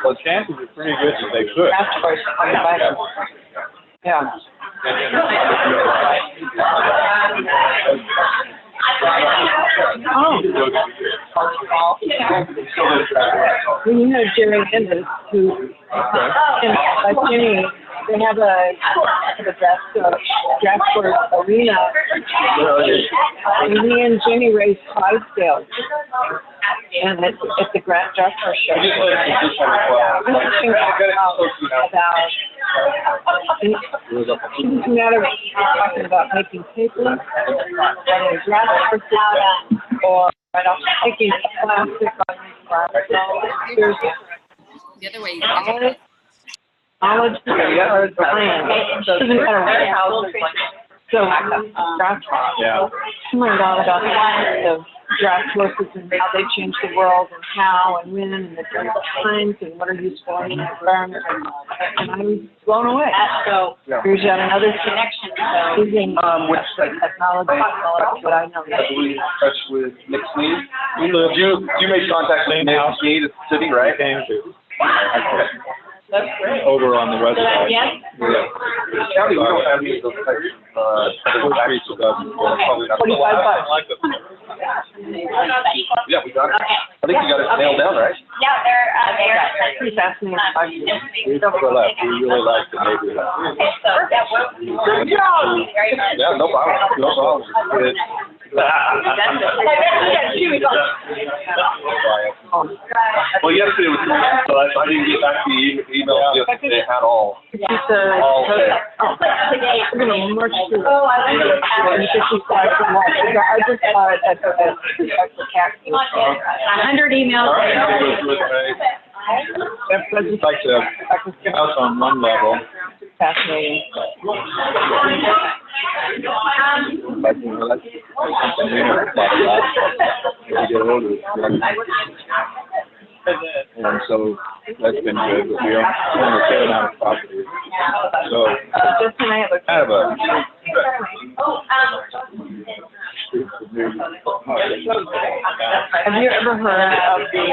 Well, chances are pretty good that they could. Draft choice on the Bible. Yeah. Oh. Well, you know Jerry Enders, who, like Jenny, they have a draft board arena. And he and Jenny raised Clydesdale. And it's the draft board show. She doesn't matter if you're talking about making paper, and draft board, or taking plastic on there's The other way. knowledge or plan. It doesn't matter what house is like. So draft. Yeah. Oh my God, about the draft horses and how they change the world and how and when and the different times and what are useful in the environment. And I was blown away. So here's yet another connection using technology, what I know. In touch with Nick Sneed. You made contact with Nick Sneed at the city, right? Came to. That's great. Over on the west side. Yes? Yeah. County, we don't have any of those types of, Streets of Dublin. probably not. $45. Yeah, we got it. I think you got it nailed down, right? Yeah, they're Pretty fascinating. We really like the neighborhood. so that was very much. Yeah, no problem. No problem. Good. Well, yesterday was, so I didn't get back to the email yesterday at all. We're going to march through. I just saw it at the cat. 100 emails. I'd just like to house on one level. Fascinating. But, you know, that's something we never thought about as we get older. And so that's been good, but we own a fair amount of property. So Just and I have a kind of a Have you ever heard of the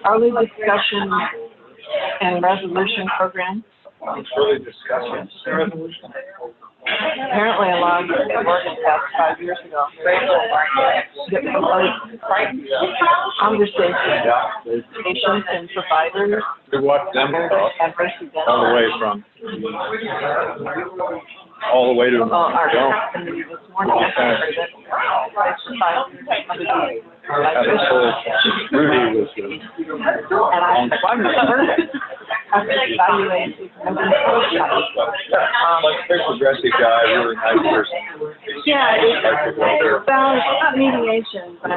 early discussion and resolution program? early discussion. Apparently a lot of it worked past 5 years ago. Conversations, patients and providers. We watched them talk Adverse events. all the way from all the way to Our don't. company this morning, I heard that. Rudy was And I heard it. After evaluating, there's a aggressive guy, really nice person. yeah, it's about mediation, but I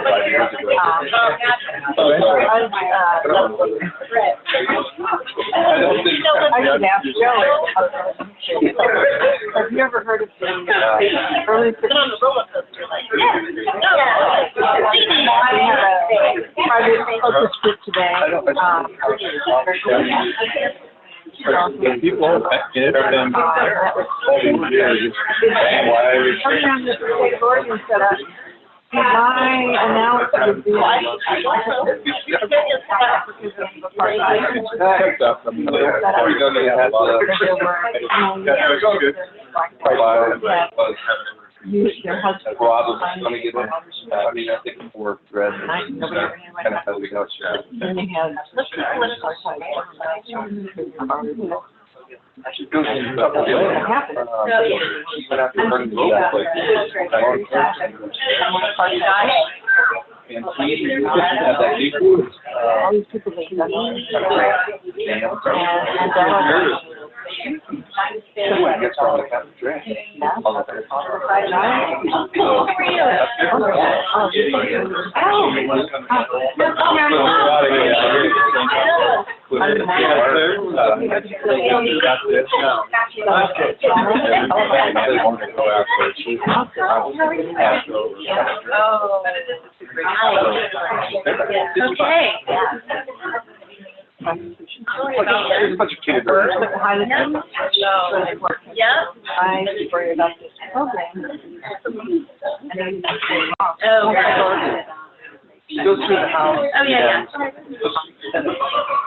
should ask Joe. Have you ever heard of the early we had a private focus group today. People have been Sometimes the state board can set up. My analysis would be use their husband. Rob was going to get in. I mean, I think before Red kind of how we got shot. Then they had And he had that deep wound. all these people that and Gets from the kind of drink. Okay. There's a bunch of kids. highly Yeah. I worry about this program. Oh, She goes through the house. oh, yeah.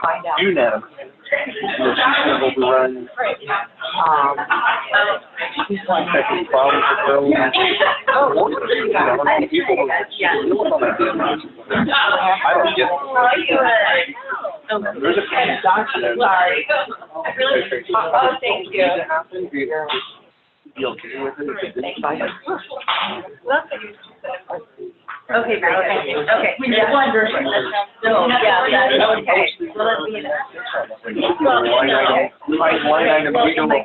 Find out. Unanimous. She's gonna overrun. She's like having problems with her own. People who I don't get it. There's a kind of document. Sorry. Oh, thank you. Be okay with it? Okay, very good. Okay. Yeah. Yeah, okay. Well, let's be in Line item, we don't know.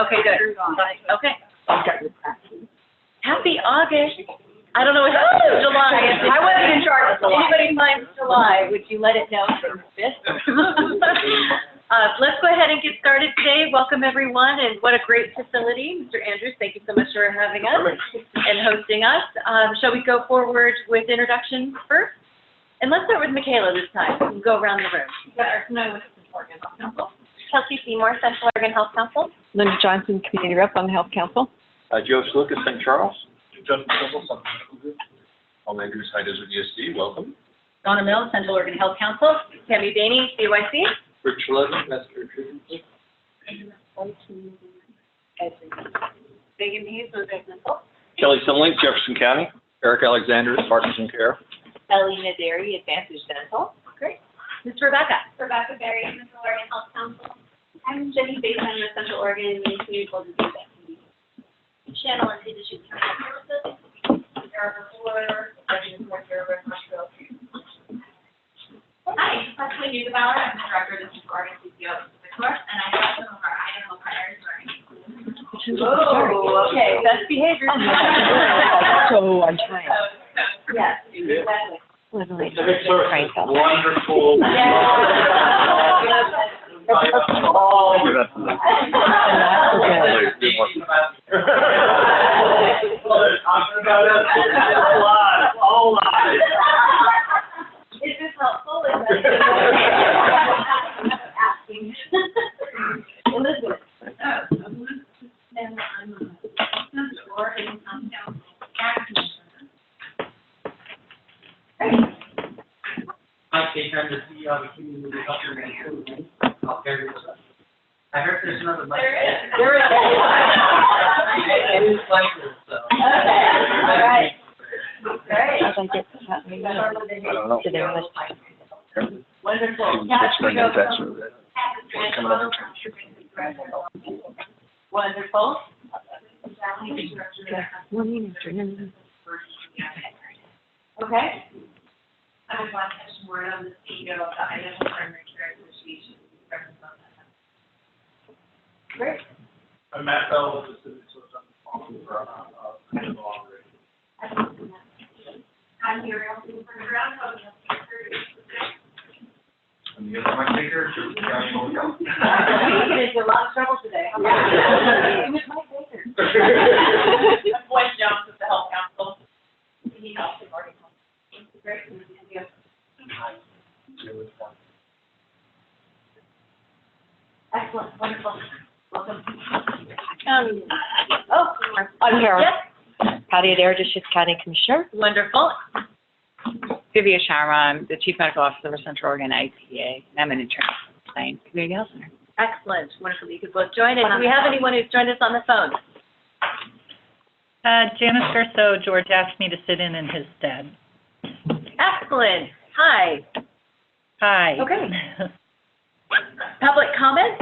Okay, good. Okay. Happy August. I don't know if July. I wasn't in charge of July. Anybody finds July, would you let it know from this? Let's go ahead and get started today. Welcome everyone, and what a great facility. Mr. Andrews, thank you so much for having us and hosting us. Shall we go forward with introductions first? And let's start with Michaela this time. We'll go around the room. Kelsey Seymour, Central Oregon Health Council. Linda Johnson, Community Rep on the Health Council. Joe Slucas, St. Charles. Paul Andrews, High Desert ESD, welcome. Donna Mills, Central Oregon Health Council. Tammy Daney, CYC. Rich Leslie, Master Treatment. Megan Hayes, Mosaic Mental. Kelly Simlink, Jefferson County. Eric Alexander, Parkinson Care. Ellie Naderi, Advantage Dental. Great. Ms. Rebecca Berry, Central Oregon Health Council. I'm Jenny Basin with Central Oregon Communicable Disease Activity. Channel and Leadership Services. Erica Fuller, President of North Hospital. Hi, Leslie Neugebauer. I'm the Director of the Central Oregon CCO of Pacific North, and I have some of our Idaho partners learning. Oh, okay, best behavior. So I'm trying. Yes, exactly. Literally. Wonderful. Is this helpful? Asking. Elizabeth. And I'm Oregon Council. Mike Baker, I'm the CEO of the Community Health Organization. I heard there's another mic. There is. It is like this, so. Okay, all right. Great. As I get to that meeting, I don't know. to their list. Wonderful. Wonderful. Morning, afternoon. Okay. I was last word on the CEO of the Idaho Primary Care Association. Great. I'm Matt Bell with the Civic Social for Idaho Operations. I'm here also for ground. And the other Mike Baker, Joe County Health Council. We get into a lot of trouble today. It was Mike Baker. I'm Gwen Jones with the Health Council. He helps with Oregon Health. Great. Excellent, wonderful. Welcome. I'm here. Yes, Patty Adair, Deschutes County Commissioner. wonderful. Divya Sharma, I'm the Chief Medical Officer of Central Oregon IPA. I'm an intern at Plain Community Health Center. Excellent, wonderful. You could both join. And do we have anyone who's joined us on the phone? Janice Garceau, George asked me to sit in his stead. Excellent. Hi. Hi. Okay. Public comment?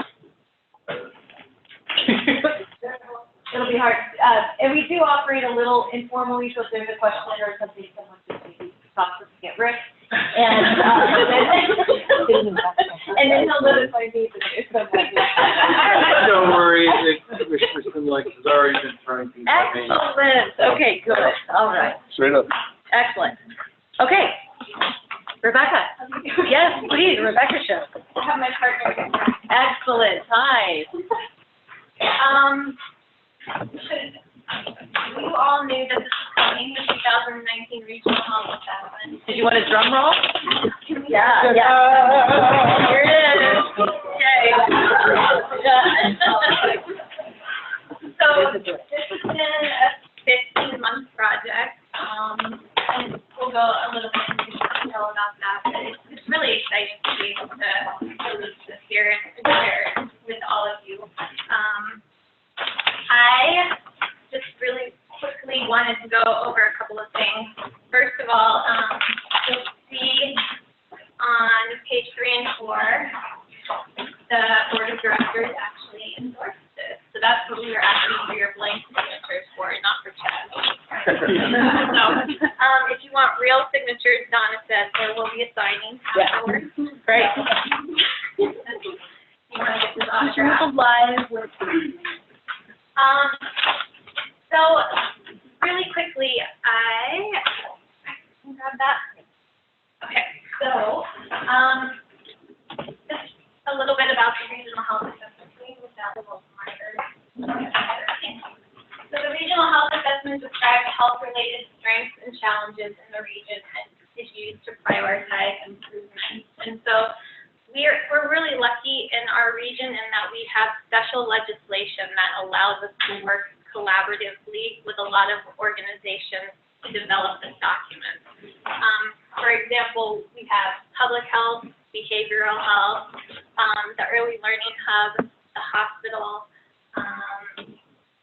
It'll be hard. And we do operate a little informally, so if there's a question or something, someone just maybe talk to get Rick. And and then he'll let us know if he needs to. Don't worry, Commissioner Simlink has already been trying to. Excellent. Okay, good. All right. Straight up. Excellent. Okay. Rebecca. Yes, please, Rebecca Show. I have my partner. Excellent. Hi. You all knew that this was coming, the 2019 Regional Health Assessment. Did you want a drum roll? Can Yeah. Here it is. Yay. So this has been a 15-month project, and we'll go a little bit into detail about that, but it's really exciting to be able to release this here and share it with all of you. I just really quickly wanted to go over a couple of things. First of all, you'll see on page 3 and 4, the board of directors actually endorsed this. So that's what we were asking for your blank signatures for, not for Chad. So, if you want real signatures, Donna said there will be a signing afterwards. Great. You want to get this autograph? So really quickly, I can grab that. Okay, so, just a little bit about the regional health assessment. With that little marker. So the regional health assessment describes health-related strengths and challenges in the region and is used to prioritize improvement. And so we're really lucky in our region in that we have special legislation that allows us to work collaboratively with a lot of organizations to develop this document. For example, we have public health, behavioral health, the early learning hub, the hospital,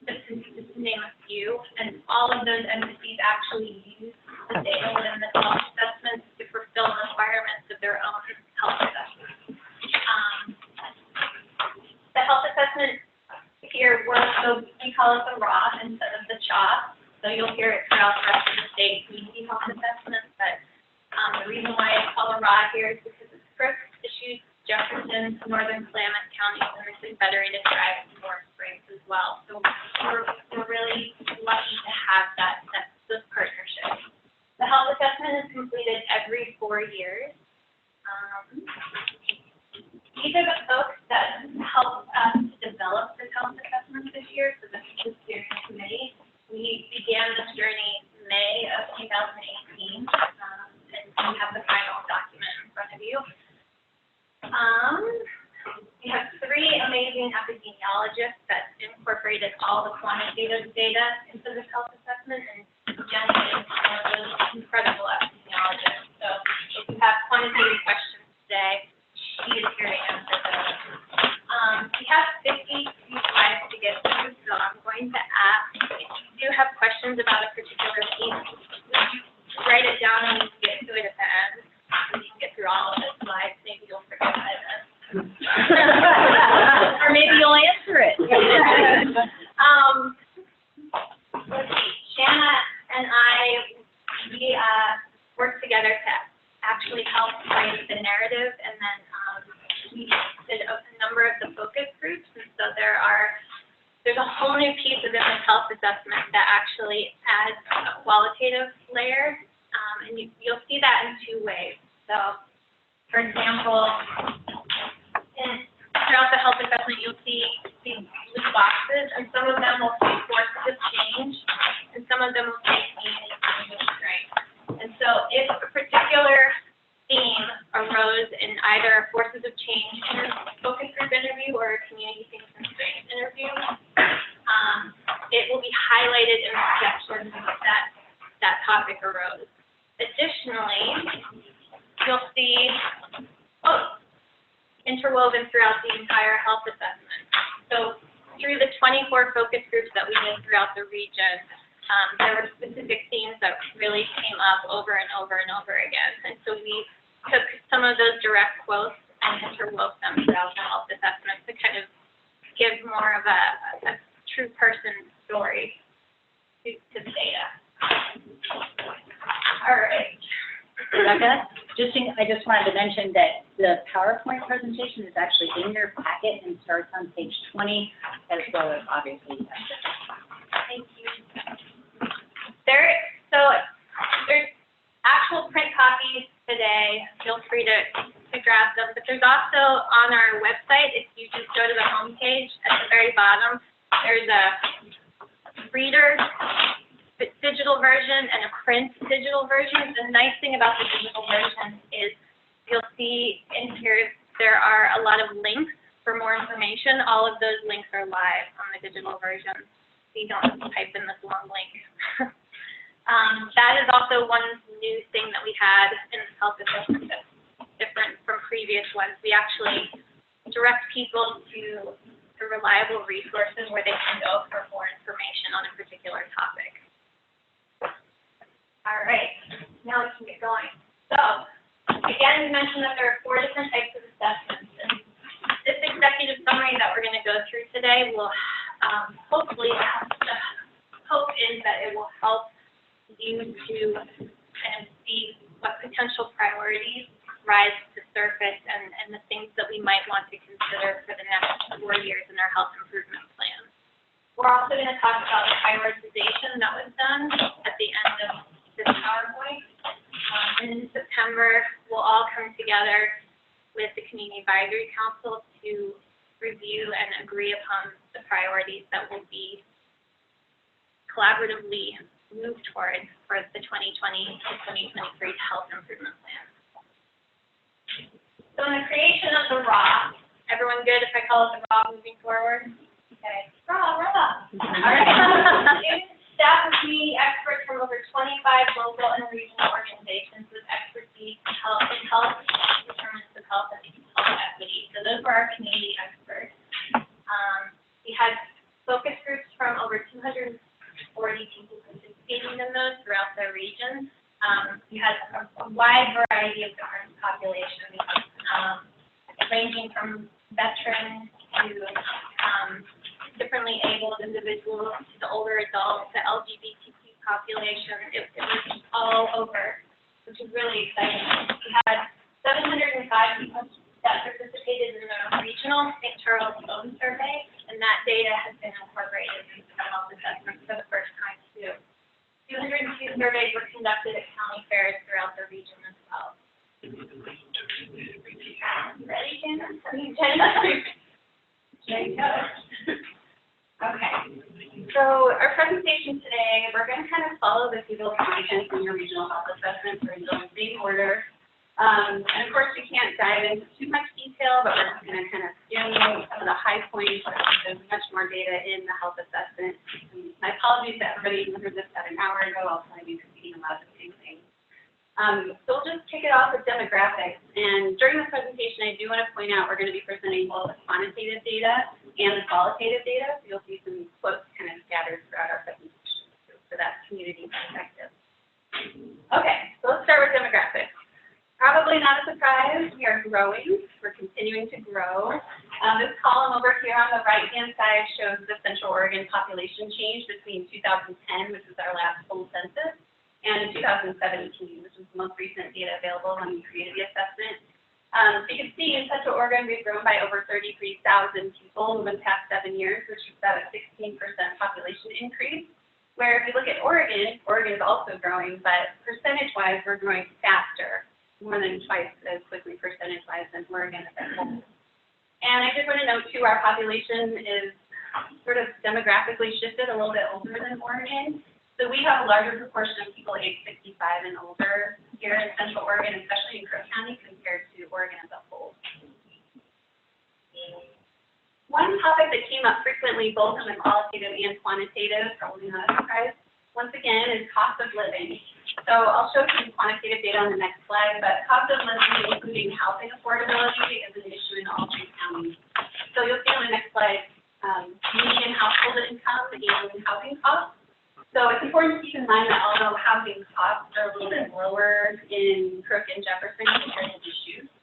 just to name a few, and all of those entities actually use the data within the health assessments to fulfill the requirements of their own health assessment. The health assessment here works, so we call it the RAW instead of the CHA. So you'll hear it throughout the rest of the state, community health assessment, but the reason why it's called a RAW here is because it's first issued Jefferson, Northern Klamath counties, and the Confederated Tribes in North Springs as well. So we're really lucky to have those partnerships. The health assessment is completed every 4 years. These are the folks that help us to develop the health assessment this year, so this is the steering committee. We began this journey May of 2018, and we have the final document in front of you. We have 3 amazing epidemiologists that incorporated all the quantitative data into this health assessment, and Jenny is one of those incredible epidemiologists. So if you have quantitative questions today, she is here to answer those. We have 52 slides to get through, so I'm going to ask, if you do have questions about a particular piece, would you write it down and we can get to it at the end? We can get through all of the slides, maybe you'll forget by then. Or maybe you'll answer it. Let's see, Shanna and I, we worked together to actually help write the narrative, and then we did a number of the focus groups, and so there's a whole new piece within this health assessment that actually adds a qualitative layer, and you'll see that in 2 ways. So, for example, throughout the health assessment, you'll see these blue boxes, and some of them will say forces of change, and some of them will say community strength. And so if a particular theme arose in either a forces of change focus group interview or a community themes and strengths interview, it will be highlighted in the section that topic arose. Additionally, you'll see interwoven throughout the entire health assessment. So through the 24 focus groups that we did throughout the region, there were specific themes that really came up over and over and over again. And so we took some of those direct quotes and interwove them throughout the health assessment to kind of give more of a true person story to the data. All right. Rebecca, I just wanted to mention that the PowerPoint presentation is actually in your packet and starts on page 20, as well as obviously. Thank you. So there's actual print copies today. Feel free to grab them. But there's also on our website, if you just go to the home page at the very bottom, there's a reader digital version and a print digital version. The nice thing about the digital version is you'll see in here there are a lot of links for more information. All of those links are live on the digital version, so you don't have to type in this long link. That is also one new thing that we had in the health assessment that's different from previous ones. We actually direct people to reliable resources where they can go for more information on a particular topic. All right, now we can get going. So, again, we mentioned that there are 4 different types of assessments. And this executive summary that we're going to go through today will hopefully, the hope is that it will help you to kind of see what potential priorities rise to the surface and the things that we might want to consider for the next 4 years in our health improvement plan. We're also going to talk about the prioritization that was done at the end of this PowerPoint. And in September, we'll all come together with the Community Advisory Council to review and agree upon the priorities that will be collaboratively moved toward for the 2020 to 2023 health improvement plan. So in the creation of the RAW, everyone good if I call it the RAW moving forward? Okay, RAW. All right. Staff with me, experts from over 25 local and regional organizations with expertise in health determinants of health and health equity. So those were our community experts. We had focus groups from over 240 people participating in those throughout the region. We had a wide variety of different populations, ranging from veterans to differently abled individuals, to the older adults, the LGBTQ population. It was all over, which is really exciting. We had 705 people that participated in the regional St. Charles phone survey, and that data has been incorporated into the health assessment for the first time too. 202 surveys were conducted at county fairs throughout the region as well. Ready, Jana? There you go. Okay. So our presentation today, we're going to kind of follow the feasible conditions in your regional health assessment for in the same order. And of course, we can't dive into too much detail, but we're just going to kind of skim some of the high points. There's much more data in the health assessment. And my apologies to everybody who heard this about an hour ago. I'll probably be repeating a lot of the same things. So we'll just kick it off with demographics. And during the presentation, I do want to point out we're going to be presenting both the quantitative data and the qualitative data. So you'll see some quotes kind of scattered throughout our presentation for that community perspective. Okay, so let's start with demographics. Probably not a surprise, we are growing. We're continuing to grow. This column over here on the right-hand side shows the Central Oregon population change between 2010, which was our last full census, and 2017, which was the most recent data available when we created the assessment. So you can see in Central Oregon, we've grown by over 33,000 people in the past 7 years, which is about a 16% population increase. Where if you look at Oregon, Oregon is also growing, but percentage-wise, we're growing faster, more than twice as quickly percentage-wise than Oregon as a whole. And I just want to note, too, our population is sort of demographically shifted a little bit older than Oregon. So we have a larger proportion of people aged 65 and older here in Central Oregon, especially in Crook County, compared to Oregon as a whole. One topic that came up frequently, both in the qualitative and quantitative, probably not a surprise, once again, is cost of living. So I'll show some quantitative data on the next slide, but cost of living, including housing affordability, is an issue in all 3 counties. So you'll see on the next slide, median household income and housing costs. So it's important to keep in mind that although housing costs are a little bit lower in Crook and Jefferson compared to Deschutes,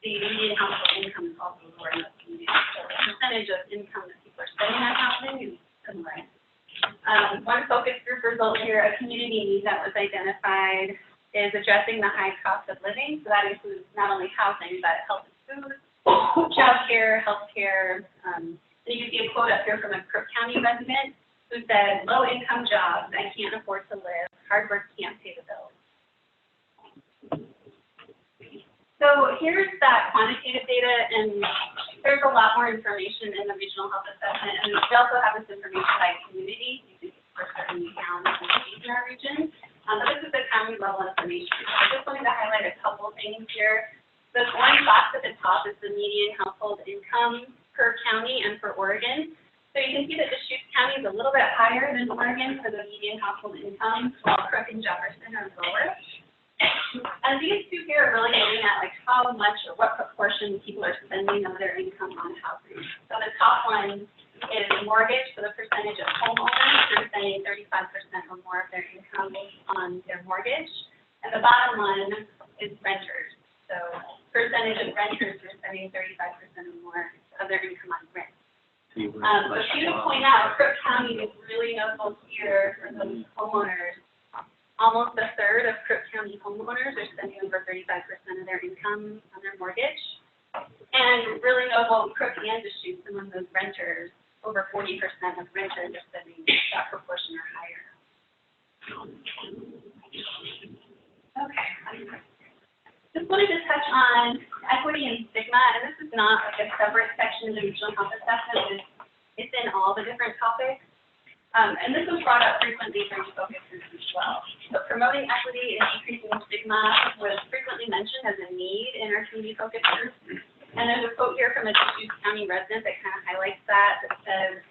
the median household income is also lower in the community. So the percentage of income that people are spending on housing is similar. One focus group result here, a community need that was identified, is addressing the high cost of living. So that includes not only housing, but health and food, childcare, healthcare. And you can see a quote up here from a Crook County resident who said, low-income jobs, I can't afford to live, hard work can't pay the bills. So here's that quantitative data, and there's a lot more information in the regional health assessment, and we also have this information by community. You can see for certain towns and cities in our region, but this is the county level information. I just wanted to highlight a couple of things here. The orange box at the top is the median household income per county and for Oregon. So you can see that Deschutes County is a little bit higher than Oregon for the median household income, while Crook and Jefferson are lower. And these two here are really getting at like how much or what proportion people are spending of their income on housing. So the top one is mortgage, so the percentage of homeowners who are spending 35% or more of their income on their mortgage. And the bottom one is renters. So percentage of renters who are spending 35% or more of their income on rent. So to point out, Crook County is really notable here for those homeowners. Almost a third of Crook County homeowners are spending over 35% of their income on their mortgage. And really notable, Crook and Deschutes, among those renters, over 40% of renters are spending that proportion or higher. Okay. Just wanted to touch on equity and stigma, and this is not like a separate section of the regional health assessment. It's in all the different topics. And this was brought up frequently during focus groups as well. So promoting equity and decreasing stigma was frequently mentioned as a need in our community focus groups. And there's a quote here from a Deschutes County resident that kind of highlights that. That says,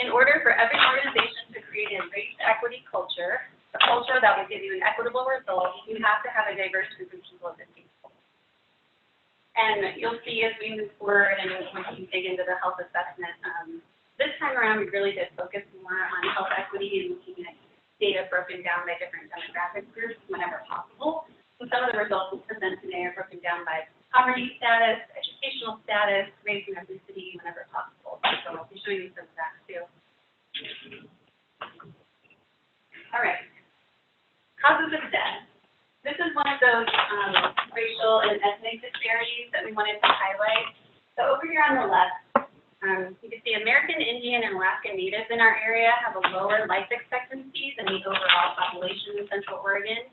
in order for every organization to create a race equity culture, a culture that will give you an equitable result, you have to have a diverse group of people at the table. And you'll see as we move forward and once you dig into the health assessment, this time around, we really did focus more on health equity and looking at data broken down by different demographic groups whenever possible. So some of the results we'll present today are broken down by poverty status, educational status, race and ethnicity whenever possible. So I'll be showing you some of that too. All right. Causes of death. This is one of those racial and ethnic disparities that we wanted to highlight. So over here on the left, you can see American Indian and Alaska Natives in our area have a lower life expectancy than the overall population in Central Oregon,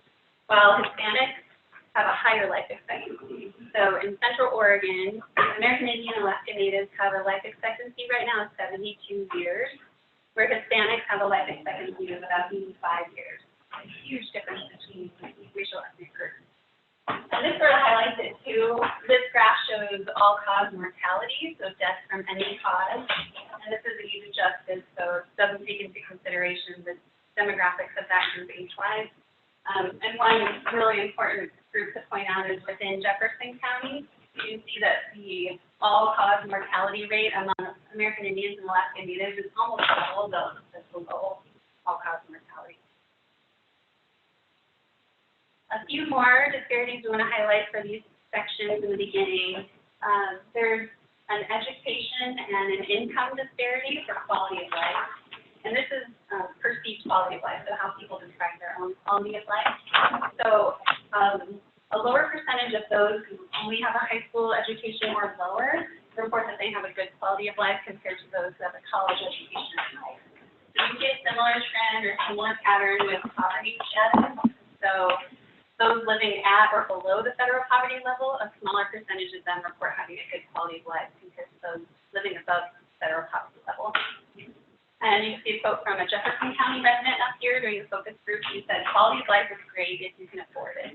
while Hispanics have a higher life expectancy. So in Central Oregon, American Indian and Alaska Natives have a life expectancy right now of 72 years, where Hispanics have a life expectancy of about 85 years. A huge difference between racial ethnic groups. And this sort of highlights it too. This graph shows all-cause mortality, so death from any cause. And this is age adjusted, so it doesn't take into consideration the demographics of that group age-wise. And one really important group to point out is within Jefferson County, you can see that the all-cause mortality rate among American Indians and Alaska Natives is almost double the below all-cause mortality. A few more disparities we want to highlight for these sections in the beginning. There's an education and an income disparity for quality of life. And this is perceived quality of life, so how people describe their own quality of life. So a lower percentage of those who only have a high school education or lower report that they have a good quality of life compared to those who have a college education or higher. So you get a similar trend or similar pattern with poverty status. So those living at or below the federal poverty level, a smaller percentage of them report having a good quality of life compared to those living above the federal poverty level. And you see a quote from a Jefferson County resident up here during the focus group. He said, quality of life is great if you can afford it.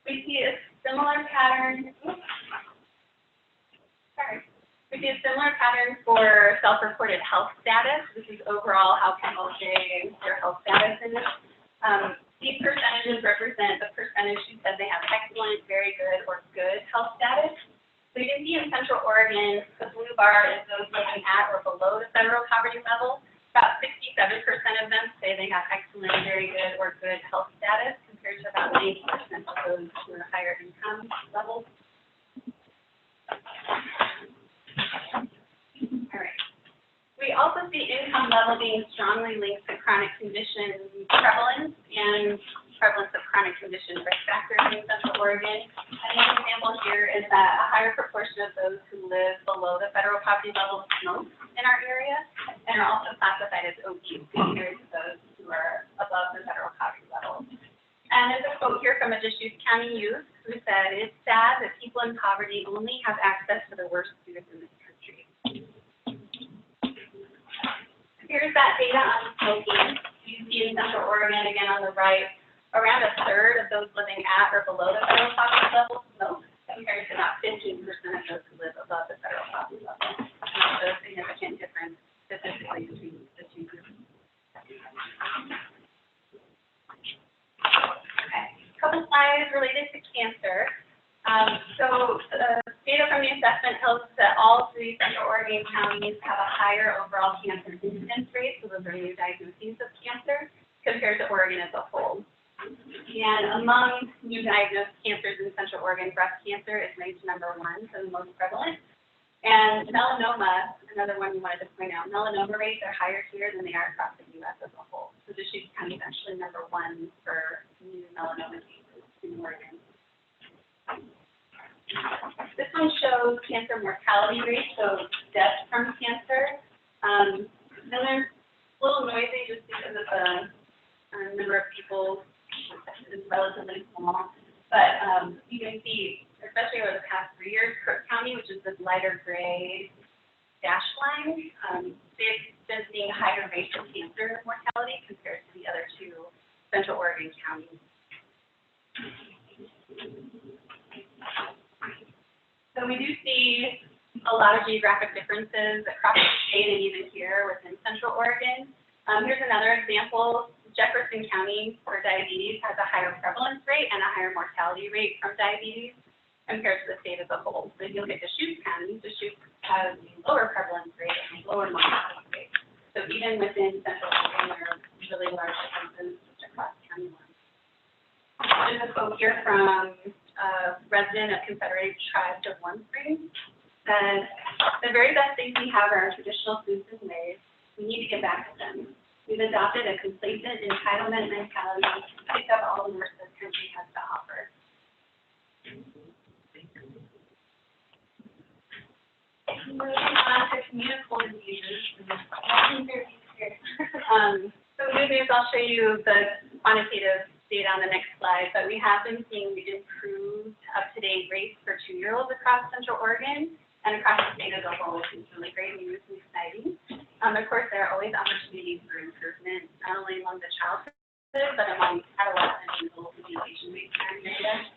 We see a similar pattern. We see a similar pattern for self-reported health status. This is overall how people say their health status is. These percentages represent the percentage who said they have excellent, very good, or good health status. So you can see in Central Oregon, the blue bar is those living at or below the federal poverty level. About 67% of them say they have excellent, very good, or good health status, compared to about 90% of those who are higher income levels. All right. We also see income level being strongly linked to chronic condition prevalence and prevalence of chronic condition risk factors in Central Oregon. And one example here is that a higher proportion of those who live below the federal poverty level smoke in our area and are also classified as obese compared to those who are above the federal poverty level. And there's a quote here from a Deschutes County youth who said, "It's sad that people in poverty only have access to the worst foods in this country." Here's that data on smoking. You see in Central Oregon, again on the right, around a third of those living at or below the federal poverty level smoke, compared to about 15% of those who live above the federal poverty level. So a significant difference statistically between the two groups. Okay, a couple slides related to cancer. So data from the assessment tells us that all 3 Central Oregon counties have a higher overall cancer incidence rate, so those are new diagnoses of cancer, compared to Oregon as a whole. And among new diagnosed cancers in Central Oregon, breast cancer is ranked number 1, so the most prevalent. And melanoma, another one we wanted to point out, melanoma rates are higher here than they are across the U.S. as a whole. So Deschutes County is actually number 1 for new melanoma cases in Oregon. This one shows cancer mortality rates, so deaths from cancer. And they're a little noisy just because of the number of people is relatively small. But you can see, especially over the past 3 years, Crook County, which is this lighter gray dashed line, they've been seeing higher rates of cancer mortality compared to the other 2 Central Oregon counties. So we do see a lot of geographic differences across the state and even here within Central Oregon. Here's another example. Jefferson County for diabetes has a higher prevalence rate and a higher mortality rate from diabetes compared to the state as a whole. So if you look at Deschutes County, Deschutes has a lower prevalence rate and a lower mortality rate. So even within Central Oregon, there are really large differences across county lines. There's a quote here from a resident of Confederated Tribes of Warm Springs. And the very best things we have are our traditional foods and ways. We need to get back to them. We've adopted a complacent entitlement mentality to pick up all the work this country has to offer. Moving on to communicable diseases. So good news, I'll show you the quantitative data on the next slide, but we have been seeing improved up-to-date rates for 2-year-olds across Central Oregon and across the state as a whole, which is really great news and exciting. Of course, there are always opportunities for improvement, not only among the childhood, but among adolescent and adult communication rates in our area.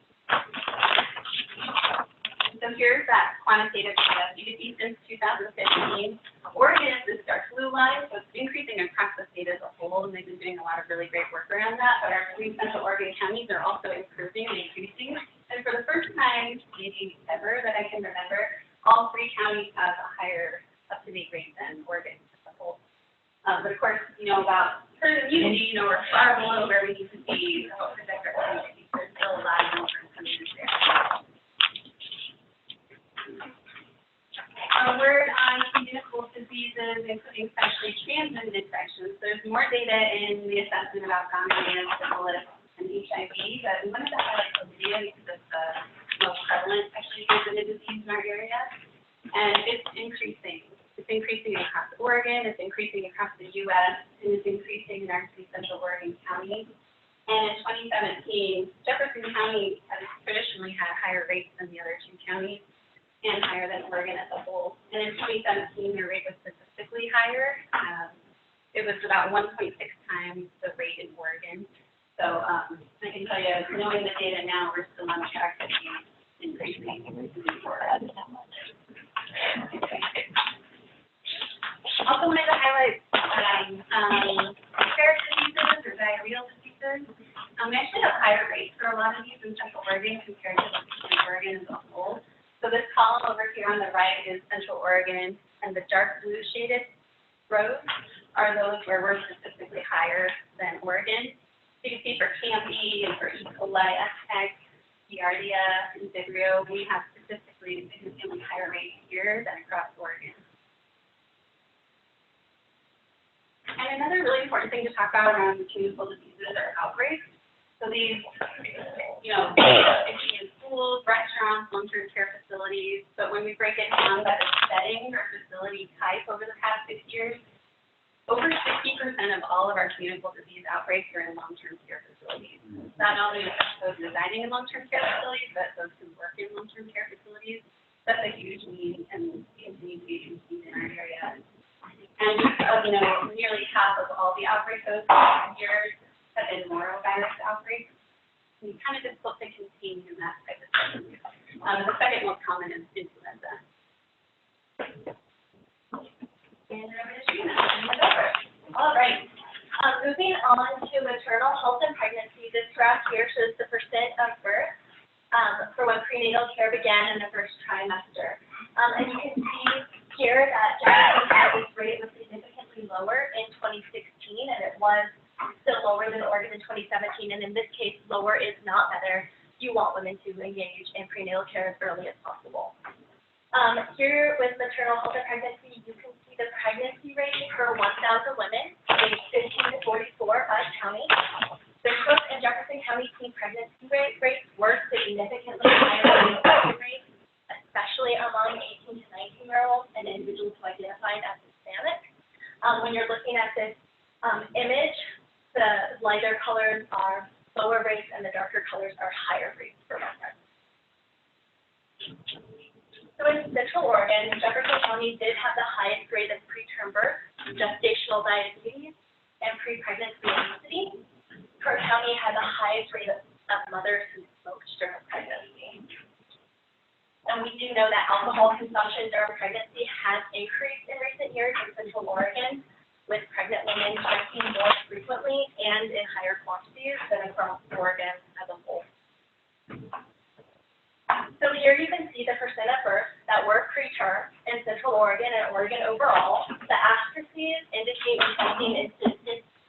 So here's that quantitative data. You can see since 2015, Oregon is this dark blue line, so it's increasing across the state as a whole, and they've been doing a lot of really great work around that. But our 3 Central Oregon counties are also improving and increasing. And for the first time, maybe ever that I can remember, all 3 counties have a higher up-to-date rate than Oregon as a whole. But of course, you know about herd immunity, you know, we're far below where we need to be to help protect our community. There's still a lot of different communities there. A word on communicable diseases, including sexually transmitted infections. There's more data in the assessment about gonorrhea, syphilis, and HIV, but we wanted to highlight chlamydia because it's the most prevalent sexually transmitted disease in our area. And it's increasing. It's increasing across Oregon, it's increasing across the U.S., and it's increasing in our 3 Central Oregon counties. And in 2017, Jefferson County has traditionally had higher rates than the other 2 counties, and higher than Oregon as a whole. And in 2017, their rate was statistically higher. It was about 1.6 times the rate in Oregon. So I can tell you, knowing the data now, we're still on track to be increasing moving forward. Also wanted to highlight parasite diseases or diarrheal diseases. We actually have higher rates for a lot of these in Central Oregon compared to Oregon as a whole. So this column over here on the right is Central Oregon, and the dark blue shaded rows are those where we're statistically higher than Oregon. So you can see for CAMP-E and for E. coli, SX, Giardia, and Vibrio, we have statistically significantly higher rates here than across Oregon. And another really important thing to talk about around communicable diseases are outbreaks. So these, you know, it can be in schools, restaurants, long-term care facilities, but when we break it down by the setting or facility type over the past 6 years, over 60% of all of our communicable disease outbreaks are in long-term care facilities. Not only those residing in long-term care facilities, but those who work in long-term care facilities. That's a huge need and continues to be in our area. And nearly half of all the outbreaks those years put in norovirus outbreaks. And kind of difficult to contain in that type of thing. The second most common is influenza. And over to Gina. All right. Moving on to maternal health and pregnancy, this graph here shows the percent of births for when prenatal care began in the first trimester. And you can see here that Jefferson County's rate was significantly lower in 2016, and it was still lower than Oregon in 2017. And in this case, lower is not better. You want women to engage in prenatal care as early as possible. Here with maternal health and pregnancy, you can see the pregnancy rate per 1,000 women, aged 15 to 44 by county. The Cook and Jefferson County teen pregnancy rates were significantly higher than the Oregon rate, especially among 18 to 19-year-olds and individuals who identified as Hispanic. When you're looking at this image, the lighter colors are lower rates and the darker colors are higher rates for women. So in Central Oregon, Jefferson County did have the highest rate of preterm birth, gestational diabetes, and pre-pregnancy obesity. Kirk County had the highest rate of mothers who smoked during pregnancy. And we do know that alcohol consumption during pregnancy has increased in recent years in Central Oregon, with pregnant women drinking more frequently and in higher quantities than across Oregon as a whole. So here you can see the percent of births that were preterm in Central Oregon and Oregon overall. The asterisks indicate something is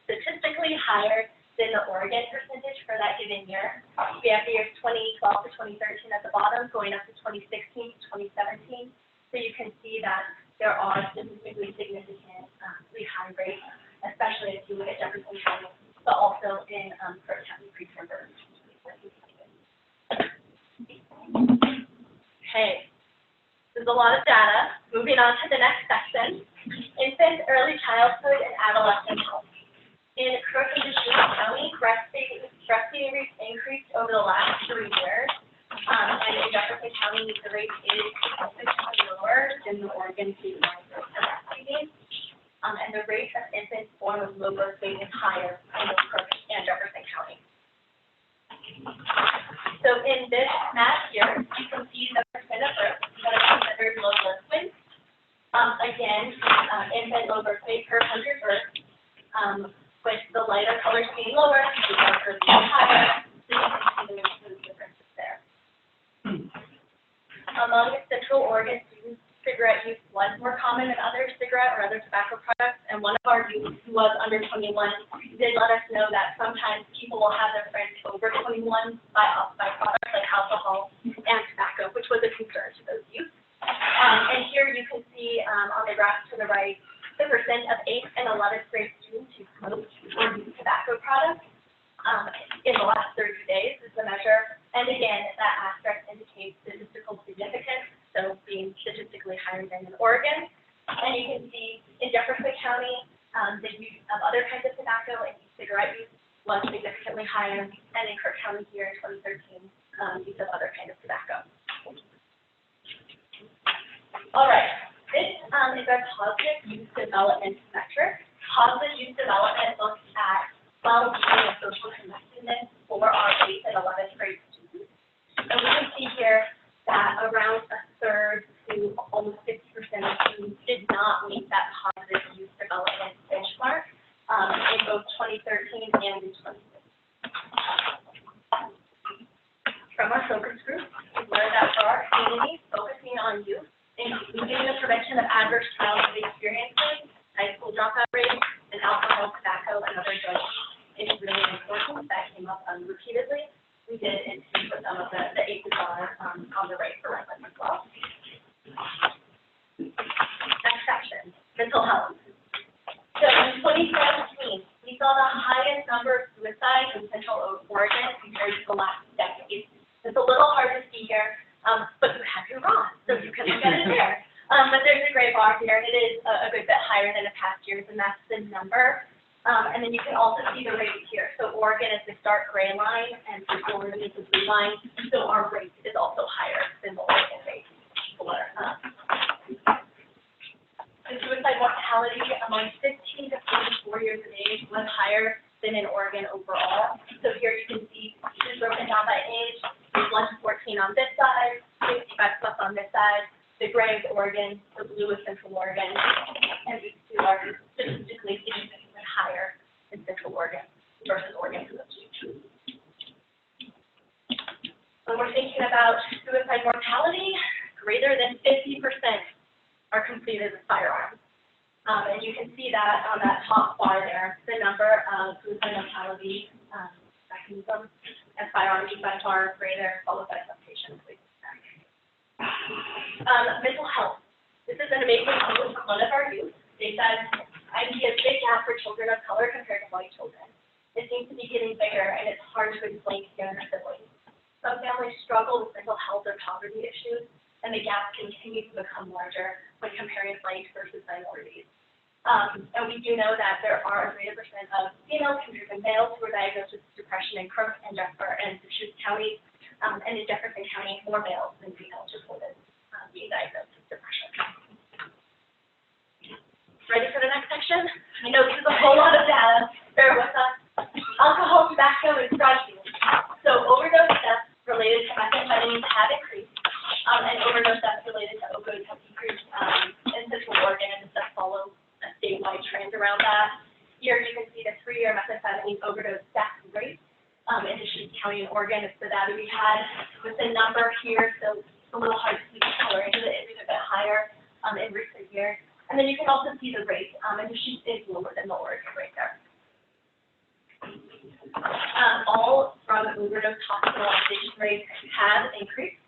statistically higher than the Oregon percentage for that given year. We have the years 2012 to 2013 at the bottom, going up to 2016 to 2017. So you can see that there are statistically significantly high rates, especially if you look at Jefferson County, but also in Kirk County preterm births. Okay, there's a lot of data. Moving on to the next section, infant, early childhood, and adolescent health. In Crook and Deschutes County, breastfeeding rates increased over the last 3 years. And in Jefferson County, the rate is significantly lower than the Oregon statewide rate for breastfeeding. And the rate of infants born with low birth weight is higher in both Crook and Jefferson County. So in this map here, you can see the percent of births that are considered low birth weight. Again, infant low birth weight per 100 births, with the lighter colors being lower, the darker being higher. So you can see the differences there. Among Central Oregon students, cigarette use was more common than other cigarette or other tobacco products, and one of our youth who was under 21 did let us know that sometimes people will have their friends over 21 buy products like alcohol and tobacco, which was a concern to those youth. And here you can see on the graph to the right the percent of 8th and 11th grade students who smoked or used tobacco products in the last 30 days is the measure. And again, that asterisk indicates statistical significance, so being statistically higher than in Oregon. And you can see in Jefferson County, the use of other kinds of tobacco and cigarette use was significantly higher, and in Kirk County here in 2013, use of other kinds of tobacco. All right, this is our positive use development metric. Positive use development looks at well-being and social connectedness for our 8th and 11th grade students. And we can see here that around a third to almost 50% of students did not meet that positive youth development benchmark in both 2013 and in 2016. From our focus group, we learned that for our community, focusing on youth, including the prevention of adverse childhood experiences, high school dropout rates, and alcohol, tobacco, and other drugs is really important. That came up repeatedly. We did include some of the ACEs on the right for reference as well. Next section, mental health. So in 2017, we saw the highest number of suicides in Central Oregon compared to the last decade. It's a little hard to see here, but you have your ROS, so you can look at it there. But there's a gray bar here, and it is a good bit higher than in past years, and that's the number. And then you can also see the rates here. So Oregon is the dark gray line, and Central Oregon is the blue line. So our rate is also higher than the Oregon rate for the suicide mortality among 15 to 44 years of age was higher than population in Oregon overall. So here you can see this is broken down by age. There's 1 to 14 on this side, 65 plus on this side. The gray is Oregon, the blue is Central Oregon, and these two are statistically significantly higher in Central Oregon versus Oregon for those two. When we're thinking about suicide mortality, greater than 50% are completed with firearms. And you can see that on that top bar there, the number of suicide mortality mechanisms and firearms used by far greater, followed by suffocation. Mental health. This is an amazing quote from one of our youth. They said, "I see a big gap for children of color compared to white children. It seems to be getting bigger, and it's hard to explain to younger siblings. Some families struggle with mental health or poverty issues, and the gap continues to become larger when comparing white versus minorities." And we do know that there are a greater percent of females compared to males who are diagnosed with depression in Crook and Deschutes counties, and in Jefferson County, more males than females reported being diagnosed with depression. Ready for the next section? I know this is a whole lot of data. Bear with us. Alcohol, tobacco, and drug use. So overdose deaths related to methamphetamines have increased, and overdose deaths related to opioids have decreased in Central Oregon, and this does follow a statewide trend around that. Here you can see the 3-year methamphetamine overdose death rate in Deschutes County in Oregon. It's the data we had with the number here, so it's a little hard to see the color into it. It's a bit higher in recent years. And then you can also see the rate, and Deschutes is lower than the Oregon rate there. All drug overdose hospitalization rates have increased.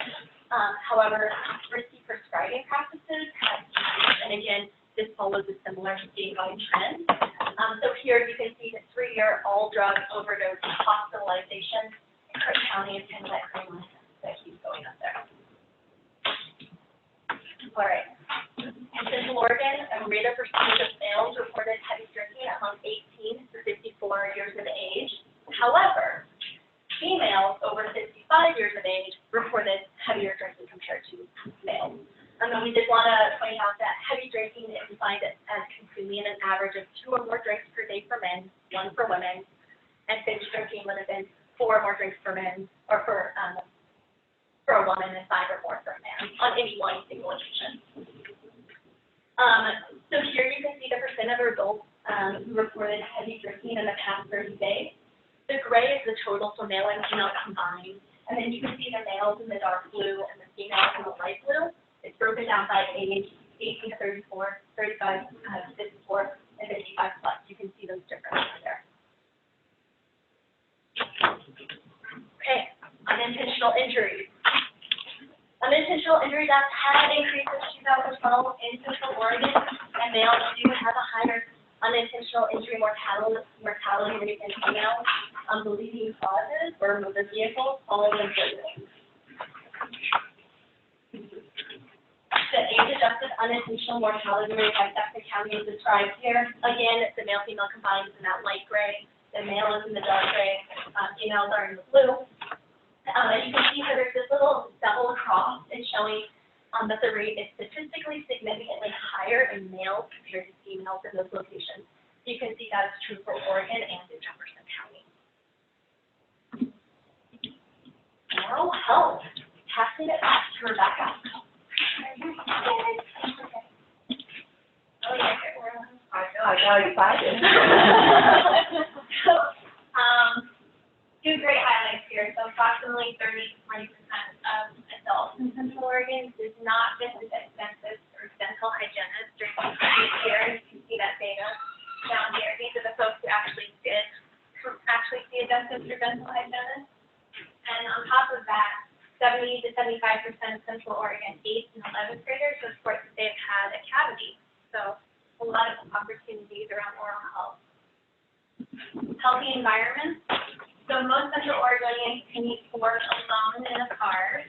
However, risky prescribing practices have decreased, and again, this follows a similar statewide trend. So here you can see the 3-year all drug overdose hospitalization in Crook County and kind of that green line that keeps going up there. All right. In Central Oregon, a greater percentage of males reported heavy drinking among 18 to 54 years of age. However, females over 55 years of age reported heavier drinking compared to males. And we did want to point out that heavy drinking is defined as consuming an average of 2 or more drinks per day for men, 1 for women, and binge drinking would have been 4 or more drinks for men, or for a woman, and 5 or more for a man on any one single occasion. So here you can see the percent of adults who reported heavy drinking in the past 30 days. The gray is the total, so male and female combined, and then you can see the males in the dark blue and the females in the light blue. It's broken down by age, 18 to 34, 35 to 54, and 55 plus. You can see those differences there. Okay, unintentional injuries. Unintentional injury deaths have increased since 2012 in Central Oregon, and males do have a higher unintentional injury mortality rate than females. The leading causes were motor vehicles, falling, and poisoning. The age-adjusted unintentional mortality rate by Jefferson County is described here. Again, the male-female combined is in that light gray. The male is in the dark gray. Females are in the blue. You can see that there's this little double cross in showing that the rate is statistically significantly higher in males compared to females in those locations. You can see that is true for Oregon and in Jefferson County. Moral health. Passing it back to Rebecca. Oh, yeah, I know you're excited. So, two great highlights here. So approximately 30 to 40% of adults in Central Oregon did not visit a dentist or dental hygienist during the previous year. You can see that data down here. These are the folks who actually did see a dentist or dental hygienist. And on top of that, 70 to 75% of Central Oregon 8th and 11th graders report that they've had a cavity. So a lot of opportunities around oral health. Healthy environments. So most Central Oregonians commute to work alone in a car.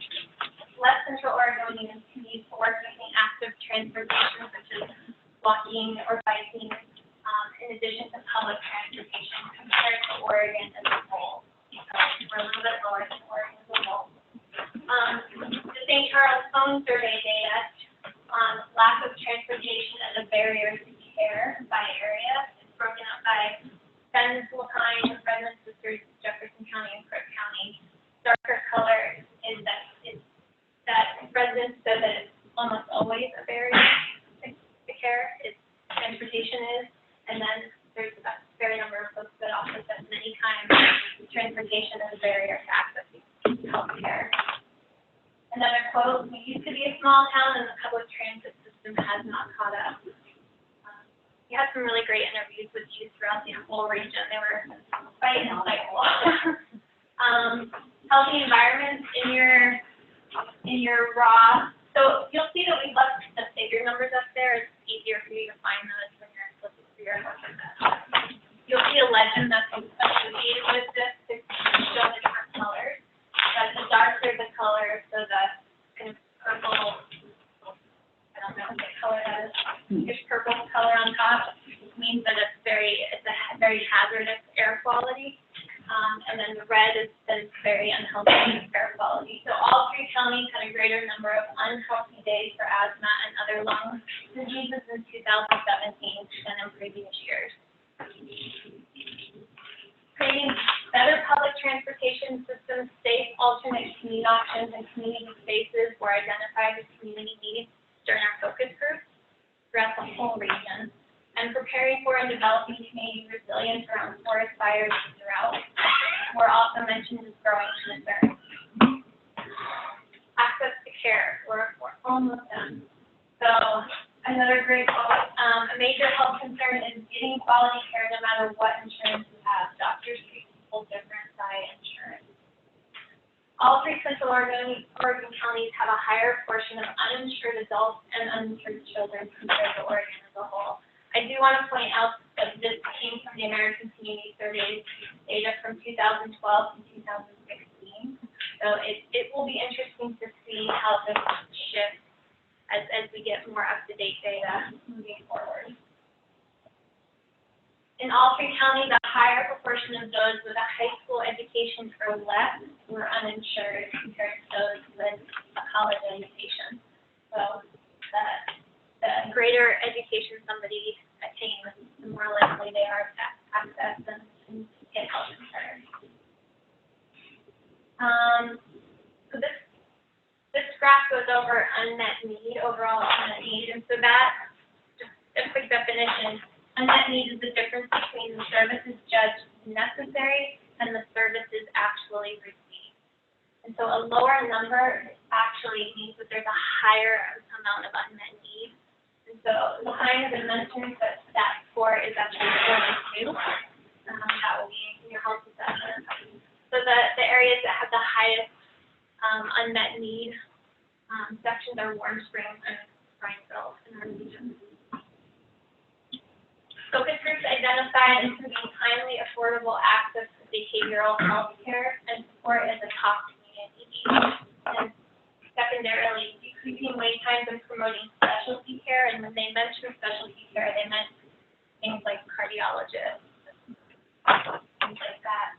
Less Central Oregonians commute to work using active transportation, such as walking or biking, in addition to public transportation, compared to Oregon as a whole. We're a little bit lower than Oregon as a whole. The St. Charles phone survey data on lack of transportation and the barriers to care by area is broken up by Ben's, Lapine, education is a barrier to accessing healthcare. Another quote, we used to be a small town and the public transit system has not caught up. We had some really great interviews with youth throughout the whole region. They were quite insightful. Healthy environments in your raw. So you'll see that we left the figure numbers up there. It's easier for you to find those when you're looking for your health. You'll see a legend that's associated with this to show the different colors. But the darker the color, so the kind of purple, I don't know what color that is. There's purple color on top, means that it's a very hazardous air quality. And then the red is very unhealthy air quality. So all three counties had a greater number of unhealthy days for asthma and other lung diseases in 2017 than in previous years. Creating better public transportation systems, safe alternate commute options, and community spaces were identified as community needs during our focus groups throughout the whole region. And preparing for and developing community resilience around forest fires and drought were also mentioned as growing concerns. Access to care, we're almost done. So another great quote, a major health concern is getting quality care no matter what insurance you have. Doctors treat people different by insurance. All three Central Oregon counties have a higher portion of uninsured adults and uninsured children compared to Oregon as a whole. I do want to point out that this came from the American Community Survey data from 2012 and 2016. So it will be interesting to see how this shifts as we get more up-to-date data moving forward. In all three counties, a higher proportion of those with a high school education or less were uninsured compared to those with a college education. So the greater education somebody attains, the more likely they are to access and get health insurance. So this graph goes over unmet need, overall unmet need, and so that, just a quick definition, unmet need is the difference between the services judged necessary and the services actually received. And so a lower number actually means that there's a higher amount of unmet need. And so the higher the mentioned, but that score is actually 42. That will be in your health assessment. So the areas that have the highest unmet need sections are Warm Springs and Brinesville in our region. Focus groups identified improving timely, affordable access to behavioral health care and support as a top community need. And secondarily, decreasing wait times and promoting specialty care. And when they mentioned specialty care, they meant things like cardiologists, things like that.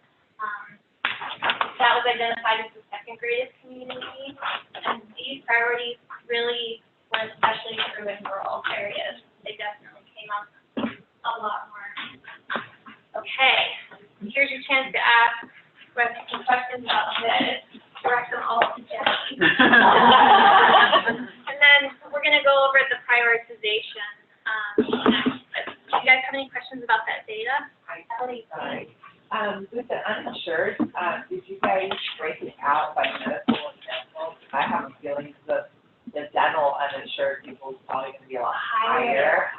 That was identified as the second greatest community need. And these priorities really were especially true in rural areas. They definitely came up a lot more. Okay, here's your chance to ask some questions about this. Direct them all to Jenny. And then we're going to go over the prioritization next. But do you guys have any questions about that data? Sorry. With the uninsured, did you guys break it out by medical and dental? I have a feeling the dental uninsured people is probably going to be a lot higher.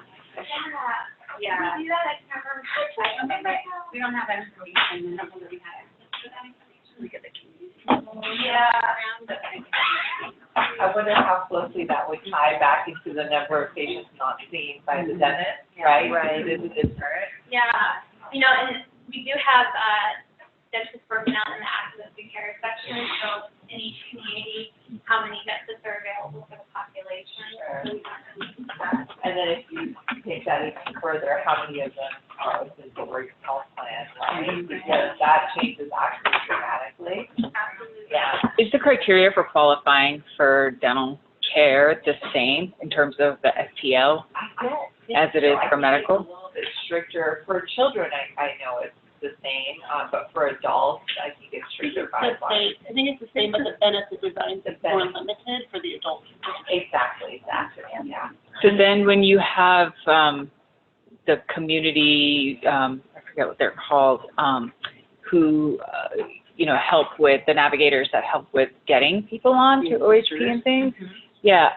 Yeah. We do that, I can't remember. We don't have that information, I don't know that we have access to that information, we get the community. Yeah. I wonder how closely that would tie back into the number of patients not seen by the dentist, right? Right. This is current. Yeah, you know, and we do have dentists broken out in the access to care section, so in each community, how many dentists are available for the population. And then if you take that even further, how many of them are within the Oregon Health Plan, right? Because that changes actually dramatically. Absolutely. Yeah. Is the criteria for qualifying for dental care the same in terms of the FPL as it is for medical? It's a little bit stricter. For children, I know it's the same, but for adults, I think it's stricter by I think it's the same, but the benefit design is more limited for the adults. Exactly, yeah. So then when you have the community, I forget what they're called, who help with the navigators that help with getting people on to OHP and things. Yeah.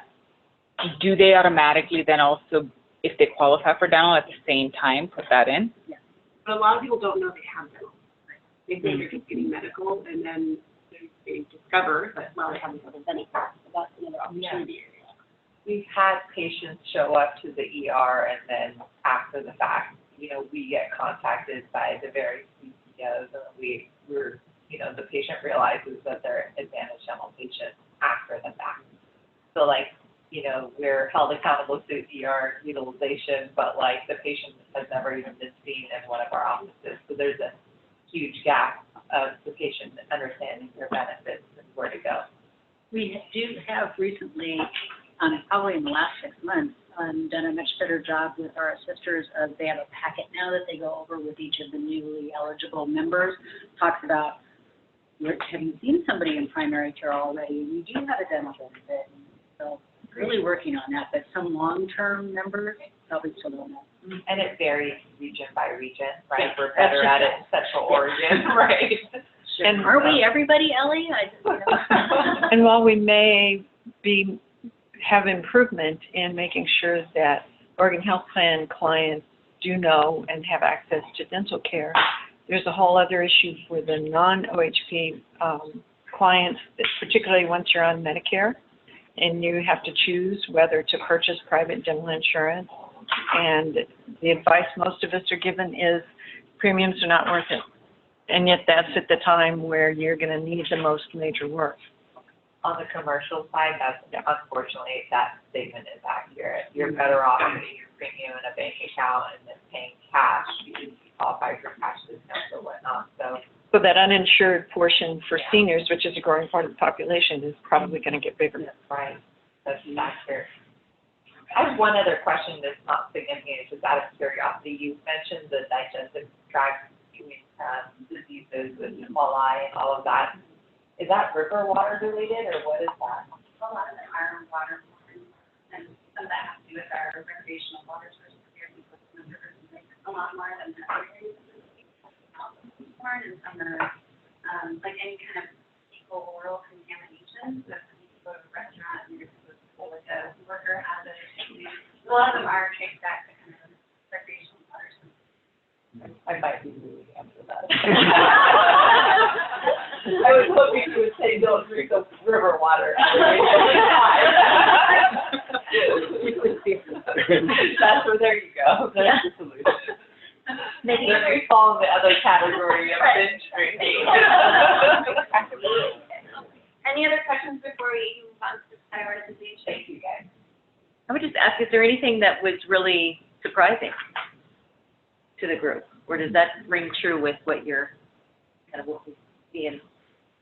Do they automatically then also, if they qualify for dental at the same time, put that in? But a lot of people don't know they have dental. They think they're just getting medical, and then they discover that, well, they haven't done anything. So that's another opportunity area. We've had patients show up to the ER and then after the fact, we get contacted by the very CCOs and we're, the patient realizes that they're an Advantage Dental patient after the fact. So we're held accountable to ER utilization, but the patient has never even been seen in one of our offices. So there's a huge gap of the patient understanding their benefits and where to go. We do have recently, probably in the last 6 months, done a much better job with our assisters. They have a packet now that they go over with each of the newly eligible members. Talks about, have you seen somebody in primary care already? We do have a dental benefit. So really working on that, but some long-term members probably still don't know. And it varies region by region, right? Yeah, we're better at it in Central Oregon, right? And are we everybody, Ellie? And while we may have improvement in making sure that Oregon Health Plan clients do know and have access to dental care, there's a whole other issue for the non-OHP clients, particularly once you're on Medicare, and you have to choose whether to purchase private dental insurance. And the advice most of us are given is premiums are not worth it. And yet that's at the time where you're going to need the most major work. On the commercial side, unfortunately, that statement is accurate. You're better off putting your premium in a bank account and then paying cash because you qualify for cash discounts or whatnot. So that uninsured portion for seniors, which is a growing part of the population, is probably going to get bigger. Right. That's accurate. I have one other question that's not significant, it's just out of curiosity. You mentioned the digestive tract diseases with qualli and all of that. Is that river water related, or what is that? A lot of them are water, and some of that has to do with our recreational water sources here, because rivers make a lot more than that. And some are, any kind of fecal oral contamination, so if you go to a restaurant and you're supposed to, a worker has it, a lot of them are traced back to kind of recreational water sources. I might be moving after that. I was hoping you would say don't drink the river water. That's where, there you go. There's the solution. Maybe we fall in the other category of binge drinking. Any other questions before we move on to prioritization? Thank you, guys. I would just ask, is there anything that was really surprising to the group? Or does that ring true with what you're, kind of what we see and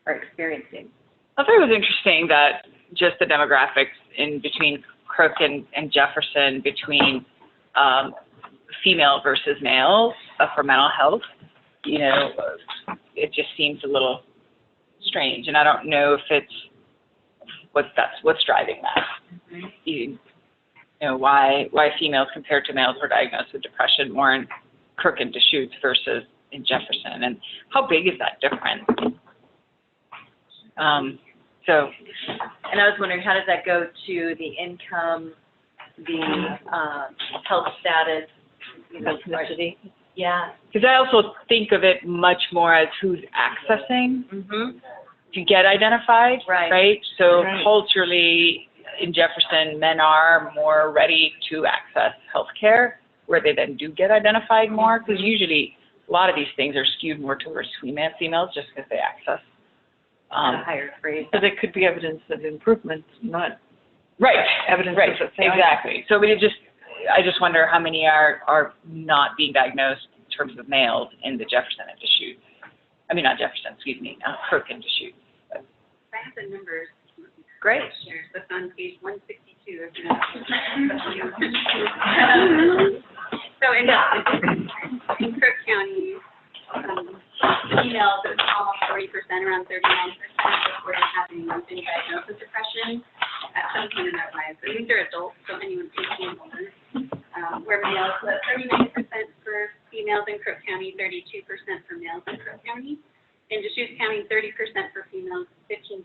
are experiencing? I thought it was interesting that just the demographics in between Crook and Jefferson, between female versus male for mental health, it just seems a little strange. And I don't know if it's what's driving that. Why females compared to males were diagnosed with depression more in Crook and Deschutes versus in Jefferson, and how big is that difference? And I was wondering, how does that go to the income, the health status, ethnicity? Yeah. Because I also think of it much more as who's accessing to get identified, right? So culturally, in Jefferson, men are more ready to access health care, where they then do get identified more, because usually a lot of these things are skewed more towards females just because they access a higher rate. So there could be evidence of improvement, not evidence of failure. Exactly. So I just wonder how many are not being diagnosed in terms of males in the Jefferson and Deschutes. I mean, not Jefferson, excuse me, Crook and Deschutes. I have the numbers. Great. That's on page 162. So in Crook County, females, it's almost 40%, around 39%, reported having been diagnosed with depression at some point in their lives. So these are adults, so anyone 18 and older. Where males, so 39% for females in Crook County, 32% for males in Crook County. in Deschutes County, 30% for females, 15.8%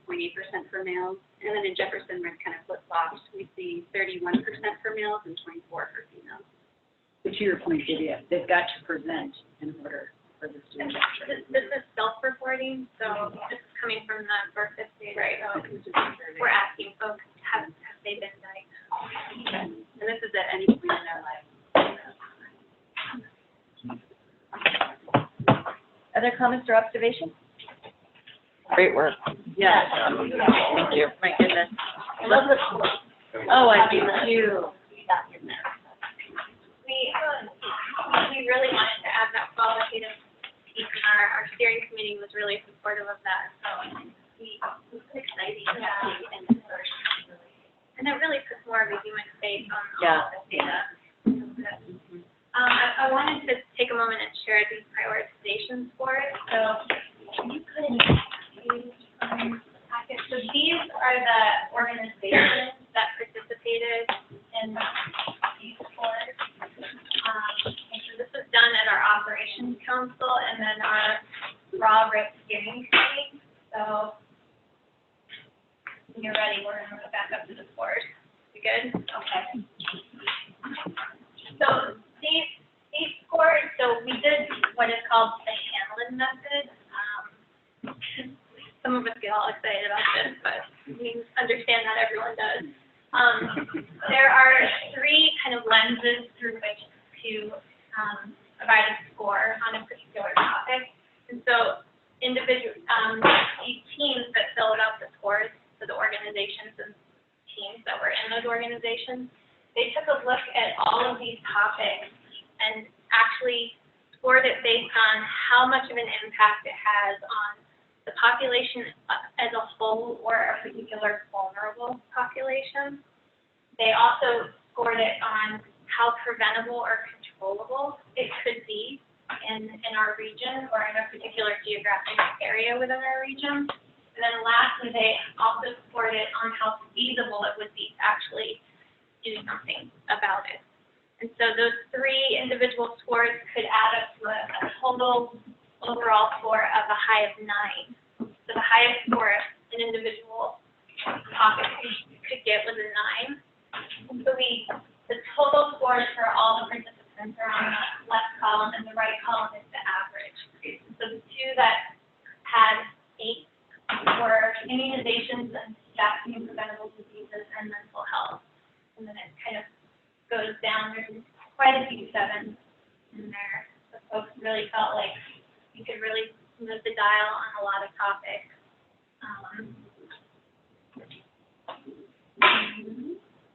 for males. And then in Jefferson, we're kind of flip-flopped. We see 31% for males and 24% for females. But to your point, Divya, they've got to present in order for this to be captured. This is self-reporting, so this is coming from the birth data. Right. So we're asking folks, have they been diagnosed? And this is at any point in their life. Other comments or observations? Great work. Yes. Thank you. My goodness. I love the school. Oh, I do too. We really wanted to add that qualitative piece, and our steering committee was really supportive of that. So we was exciting to see and it really puts more of a human face on all of the data. I wanted to take a moment and share these prioritization scores. So you could use packet. So these are the organizations that participated in these scores. And so this was done at our operations council and then our raw RIP steering committee. So when you're ready, we're going to move back up to the scores. You good? Okay. So these scores, so we did what is called the Hanlon method. Some of us get all excited about this, but we understand not everyone does. There are three kind of lenses through which to provide a score on a particular topic. And so these teams that filled out the scores for the organizations and teams that were in those organizations, they took a look at all of these topics and actually scored it based on how much of an impact it has on the population as a whole or a particular vulnerable population. They also scored it on how preventable or controllable it could be in our region or in a particular geographic area within our region. And then lastly, they also scored it on how feasible it would be to actually do something about it. And so those three individual scores could add up to a total overall score of a high of 9. So the highest score an individual topic could get was a 9. And so the total scores for all the participants are on the left column, and the right column is the average. So the two that had 8 were immunizations and vaccine preventable diseases and mental health. And then it kind of goes down. There's quite a few 7s in there. The folks really felt like you could really move the dial on a lot of topics.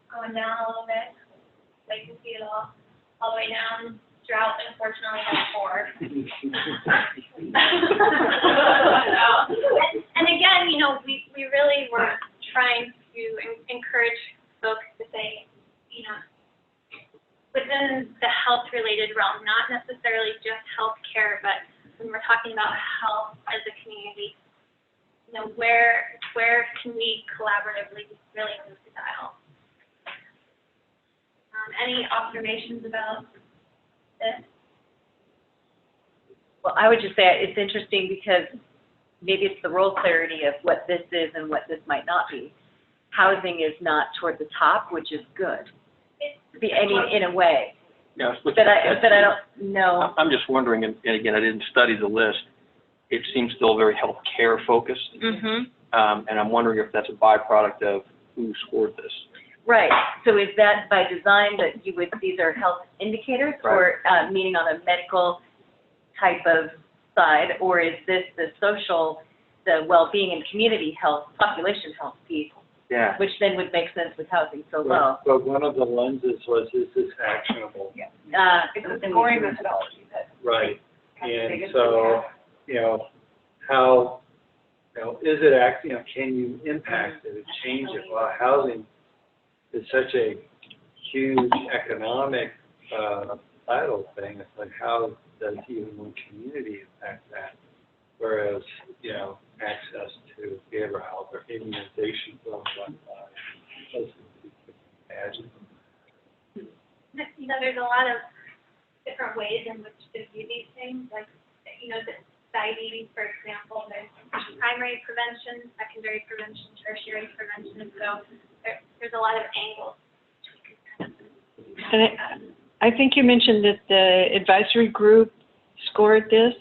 Going down a little bit, so you can see it all the way down. Drought, unfortunately, has 4. and again, we really were trying to encourage folks to say, within the health-related realm, not necessarily just healthcare, but when we're talking about health as a community, where can we collaboratively really move the dial? Any observations about this? Well, I would just say it's interesting because maybe it's the role clarity of what this is and what this might not be. Housing is not toward the top, which is good. In a way. Yeah, but I don't know. I'm just wondering, and again, I didn't study the list. It seems still very healthcare focused. Mm-hmm. And I'm wondering if that's a byproduct of who scored this. Right. So is that by design that these are health indicators, or meaning on a medical type of side, or is this the social, the well-being and community health, population health piece? Yeah. Which then would make sense with housing so low. But one of the lenses was, is this actionable? It's a scoring methodology that. Right. And so, how, is it can you impact it, change it? Well, housing is such a huge economic vital thing. It's like, how does even one community impact that? Whereas, access to behavioral health or immunization for imagine. There's a lot of different ways in which to view these things, like, the diabetes, for example, there's primary prevention, secondary prevention, tertiary prevention, so there's a lot of angles. And I think you mentioned that the advisory group scored this.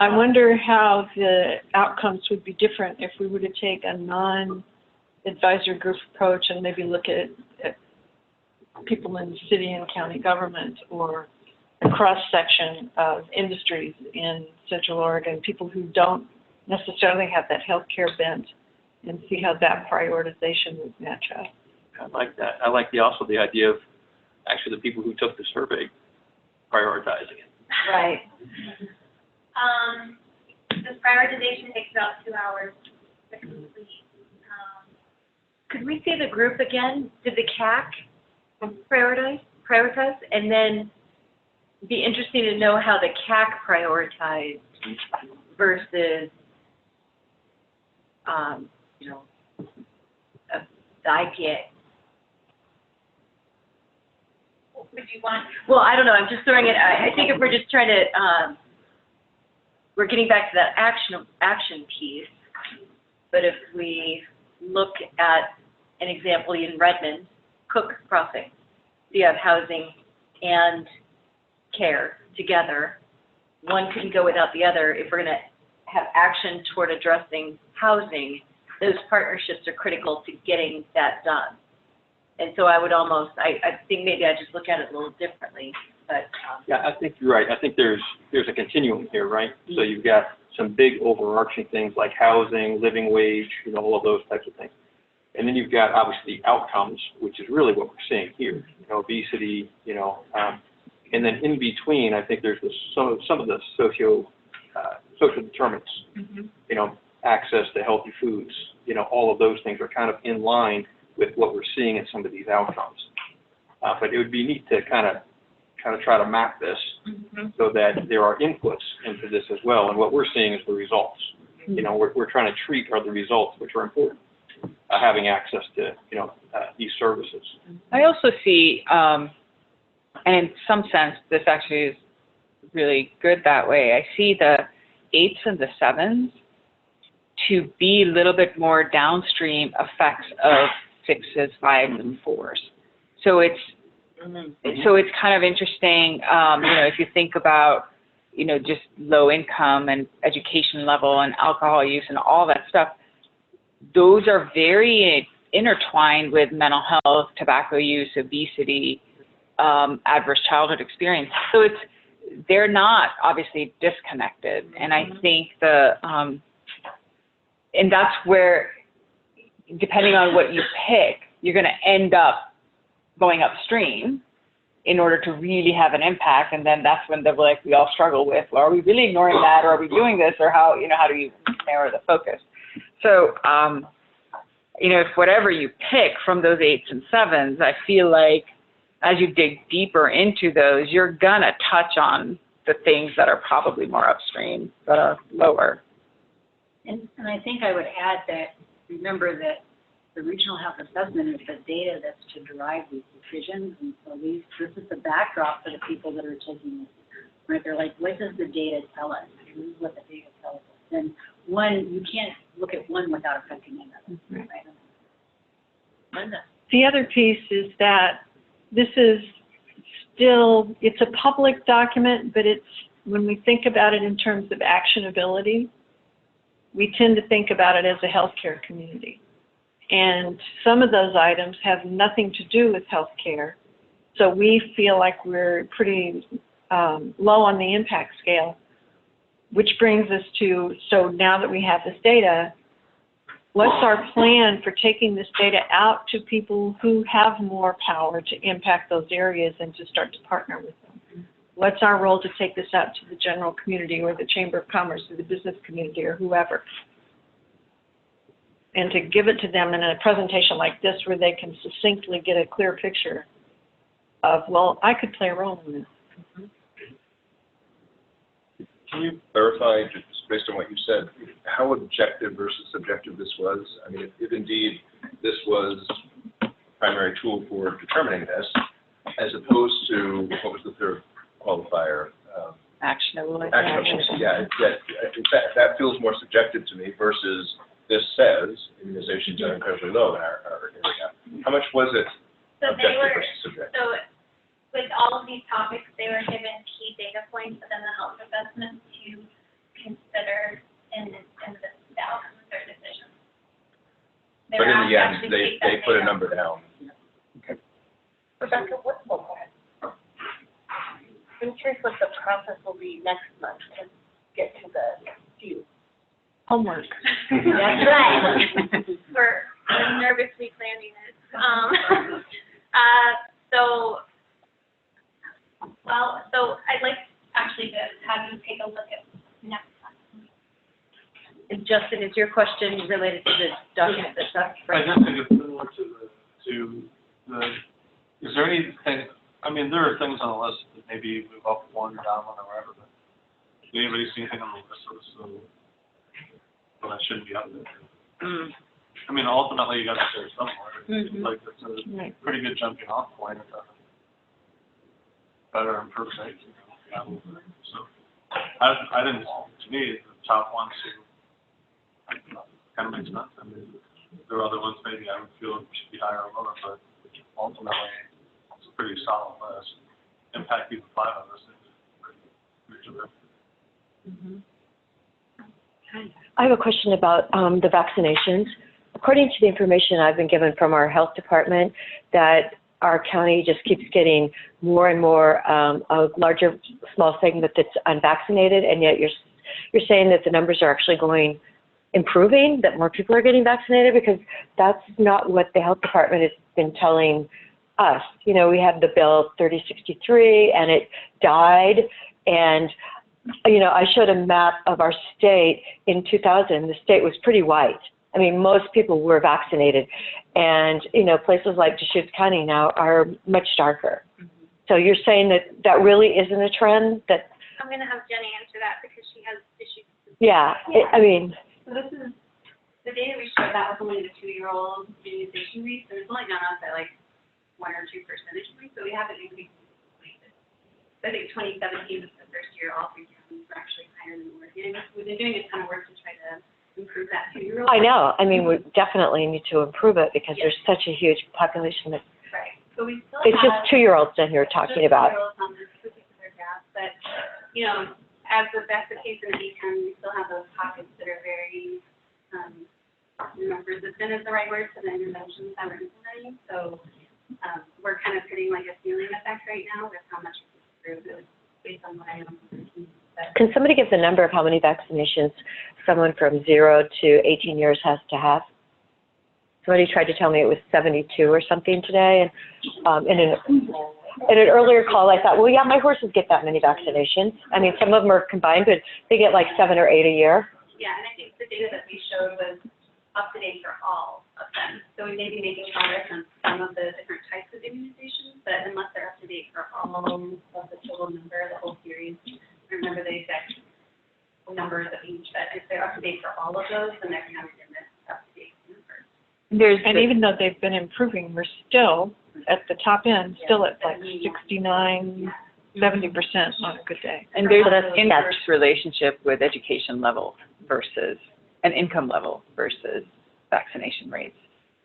I wonder how the outcomes would be different if we were to take a non-advisory group approach and maybe look at people in city and county government, or a cross-section of industries in Central Oregon, people who don't necessarily have that healthcare bent, and see how that prioritization would match up. I like that. I like also the idea of actually the people who took the survey prioritizing it. Right. This prioritization takes about 2 hours to complete. Could we say the group again? Did the CAC prioritize? And then be interesting to know how the CAC prioritized versus, the IPA. Would you want? Well, I don't know. I'm just throwing it. I think if we're just trying to, we're getting back to that action piece. But if we look at an example in Redmond, Cook Crossing, you have housing and care together. One couldn't go without the other. If we're going to have action toward addressing housing, those partnerships are critical to getting that done. And so I would almost, I think maybe I just look at it a little differently, but. Yeah, I think you're right. I think there's a continuum here, right? So you've got some big overarching things like housing, living wage, all of those types of things. And then you've got obviously the outcomes, which is really what we're seeing here, obesity, and then in between, I think there's some of the social determinants, access to healthy foods, all of those things are kind of in line with what we're seeing in some of these outcomes. But it would be neat to kind of try to map this so that there are inputs into this as well. And what we're seeing is the results. We're trying to treat the results, which are important. Having access to, these services. I also see, and in some sense, this actually is really good that way. I see the 8s and the 7s to be a little bit more downstream effects of 6s, 5s, and 4s. So it's kind of interesting, if you think about, just low income and education level and alcohol use and all that stuff. Those are very intertwined with mental health, tobacco use, obesity, adverse childhood experience. So they're not obviously disconnected. And I think and that's where, depending on what you pick, you're going to end up going upstream in order to really have an impact. And then that's when we all struggle with, well, are we really ignoring that, or are we doing this, or how do you narrow the focus? So, if whatever you pick from those 8s and 7s, I feel like as you dig deeper into those, you're gonna touch on the things that are probably more upstream, that are lower. And I think I would add that, remember that the regional health assessment is the data that's to drive these decisions. And so this is the backdrop for the people that are taking this. Right? They're like, what does the data tell us? This is what the data tells us. And you can't look at one without affecting another. Right? Linda. The other piece is that this is still, it's a public document, but when we think about it in terms of actionability, we tend to think about it as a healthcare community. And some of those items have nothing to do with healthcare. So we feel like we're pretty low on the impact scale, which brings us to, so now that we have this data, what's our plan for taking this data out to people who have more power to impact those areas and to start to partner with them? What's our role to take this out to the general community, or the Chamber of Commerce, or the business community, or whoever? And to give it to them in a presentation like this, where they can succinctly get a clear picture of, well, I could play a role in this. Can you clarify, just based on what you said, how objective versus subjective this was? I mean, if indeed this was a primary tool for determining this, as opposed to, what was the third qualifier? Actionable. I think. Actionable, yeah, that feels more subjective to me versus this says immunizations are incredibly low in our area. How much was it So they objective were, versus subjective? so with all of these topics, they were given key data points within the health assessment to consider in the outcomes of their decision. They But were in the asked end, to actually they take that put a data. number down. Rebecca, go ahead. I'm curious what the process will be next month to get to the view. Homework. That's right. We're nervously planning it. So I'd like actually to have you take a look at next month. And Justin, is your question related to the document that's up? I guess it's similar to the, is there anything, I mean, there are things on the list that maybe move up one, down one, or whatever, but does anybody see anything on the list of so, well, that shouldn't be up there? I mean, ultimately, you got to start somewhere. It's like, it's a pretty good jumping off point. It's better improve safety. So, I didn't, to me, the top ones kind of makes sense. I mean, there are other ones maybe I would feel should be higher or lower, but ultimately, it's a pretty solid list. Impact even 5 of those things is pretty terrific. I have a question about the vaccinations. According to the information I've been given from our health department, that our county just keeps getting more and more a larger, small segment that's unvaccinated, and yet you're saying that the numbers are actually improving, that more people are getting vaccinated, because that's not what the health department has been telling us. You know, we had the bill 3063, and it died, and you know, I showed a map of our state in 2000. The state was pretty white. I mean, most people were vaccinated. And, you know, places like Deschutes County now are much darker. So you're saying that that really isn't a trend? That I'm going to have Jenny answer that because she has issues. Yeah, I mean. So this is, the data we showed, that was only the 2-year-old immunization rate, so it's only gone up by like 1 or 2 percentage points, so we haven't increased. I think 2017 was the first year all 3 counties were actually higher than Oregon. We've been doing a ton of work to try to improve that 2-year-old. I know. I mean, we definitely need to improve it because there's such a huge population that. Right. So we still it's have. Just 2-year-olds that you're talking about. 2-year-olds on this particular graph, but, you know, as that's the case in the county, we still have those pockets that are very, resistant is the right word to the interventions that we're implementing. So we're kind of hitting like a ceiling effect right now with how much based on what I know. Can somebody give the number of how many vaccinations someone from 0 to 18 years has to have? Somebody tried to tell me it was 72 or something today, and in an earlier call, I thought, well, yeah, my horses get that many vaccinations. I mean, some of them are combined, but they get like 7 or 8 a year. Yeah, and I think the data that we showed was up to date for all of them. So we may be making progress on some of the different types of immunizations, but unless they're up to date for all of the total number, the whole series, I remember the exact numbers of each, but if they're up to date for all of those, then they're counted in this up to date number. And even though they've been improving, we're still at the top end, still at like 69, 70% on a good day. And there's an inverse relationship with education level versus an income level versus vaccination rates.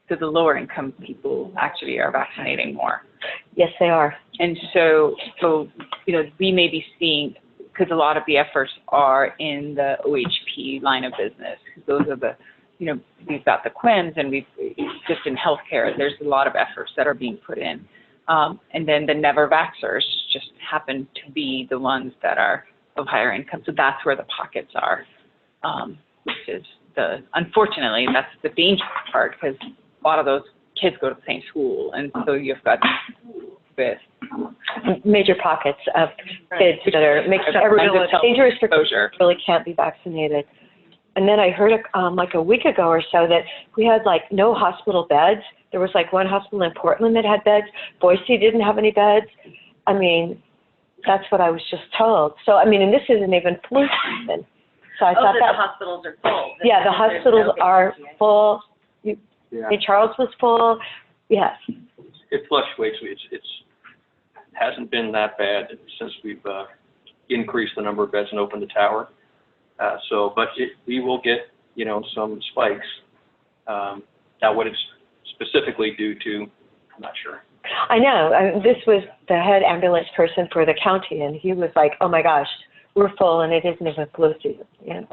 So the lower income people actually are vaccinating more. Yes, they are. And so you know, we may be seeing, because a lot of the efforts are in the OHP line of business. Those are the, you know, we've got the QIMs, and we've just in healthcare, there's a lot of efforts that are being put in. And then the never vaxxers just happen to be the ones that are of higher income. So that's where the pockets are, which is unfortunately, that's the dangerous part, because a lot of those kids go to the same school. And so you've got with major pockets of kids that are makes everyone dangerous for exposure. Really can't be vaccinated. And then I heard like a week ago or so that we had like no hospital beds. There was like one hospital in Portland that had beds. Boise didn't have any beds. I mean, that's what I was just told. So I mean, and this isn't even flu season. So I thought that the hospitals are full. Yeah, the hospitals are full. St. Charles was full. Yes. It fluctuates. It's hasn't been that bad since we've increase the number of beds and open the tower. We will get, some spikes. Now, what it's specifically due to, I'm not sure. I know. This was the head ambulance person for the county, and he was like, "Oh my gosh, we're full, and it isn't even flu season.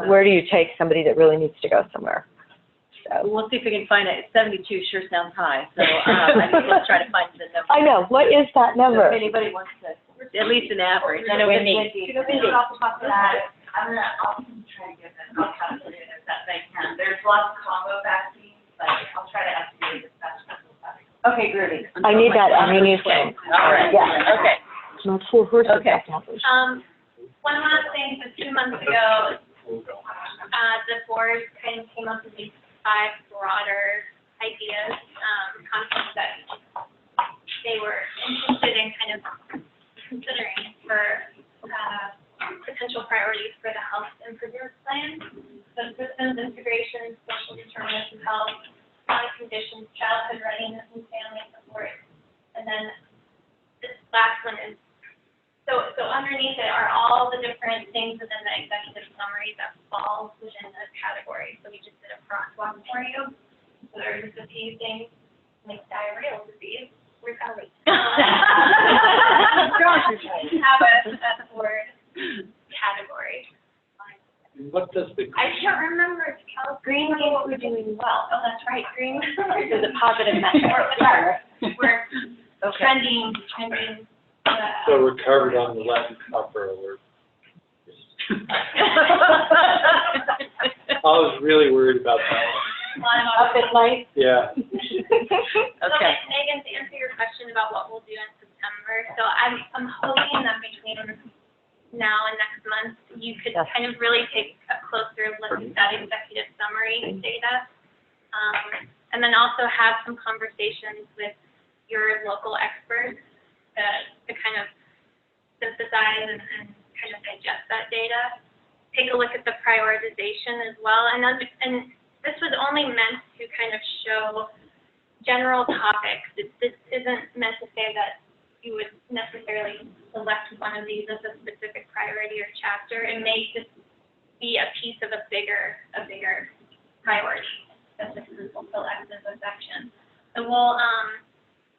Where do you take somebody that really needs to go somewhere?" So We'll see if we can find it. 72 sure sounds high, so I think we'll try to find the number. I know. What is that So number? if anybody wants to, at least an average. I know it's windy. Off the top of that, I'll try to get that, I'll calculate it as best I can. There's lots of combo vaccines, but I'll try to estimate as best as possible. Okay, groovy. I need that ammunition. All right. Yeah. Okay. My poor horse is Okay. established. One last thing, so 2 months ago, the board kind of came up with these 5 broader ideas, concepts that they were interested in kind of considering for, potential priorities for the health improvement plan. So systems integration, social determinants of health, chronic conditions, childhood readiness, and family support. And then this last one is, so underneath it are all the different things within the executive summary that fall within the category. So we just did a crosswalk for you. So there's just a few things like diarrheal disease. We're probably have a board category. What does the I can't remember if green means we're doing well. Oh, that's right, green. This is a positive message. We're trending. so we're covered on the Latin copper alert? I was really worried about that. Up at night? Yeah. Okay. So Megan, to answer your question about what we'll do in September, so I'm hoping that between now and next month, you could kind of really take a closer look at that executive summary data. And then also have some conversations with your local experts to kind of synthesize and kind of digest that data. Take a look at the prioritization as well. And this was only meant to kind of show general topics. This isn't meant to say that you would necessarily select one of these as a specific priority or chapter. It may just be a piece of a bigger priority that this is selected as a section. So we'll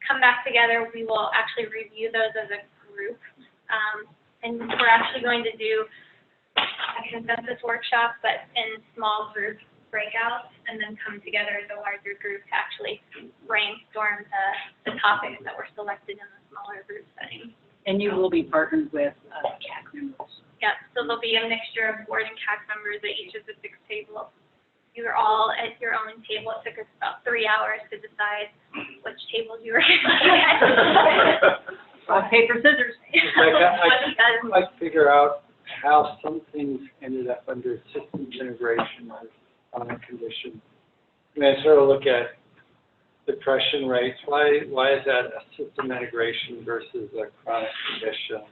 come back together. We will actually review those as a group. And we're actually going to do a consensus workshop, but in small group breakouts, and then come together as a larger group to actually brainstorm the topics that were selected in the smaller group setting. And you will be partnered with CAC members. Yeah, so there'll be a mixture of board and CAC members at each of the 6 tables. You were all at your own table. It took us about 3 hours to decide which tables you were going to be at. Rock, paper, scissors. I figure out how some things ended up under systems integration or chronic condition. I mean, I sort of look at depression rates. Why is that a system integration versus a chronic condition?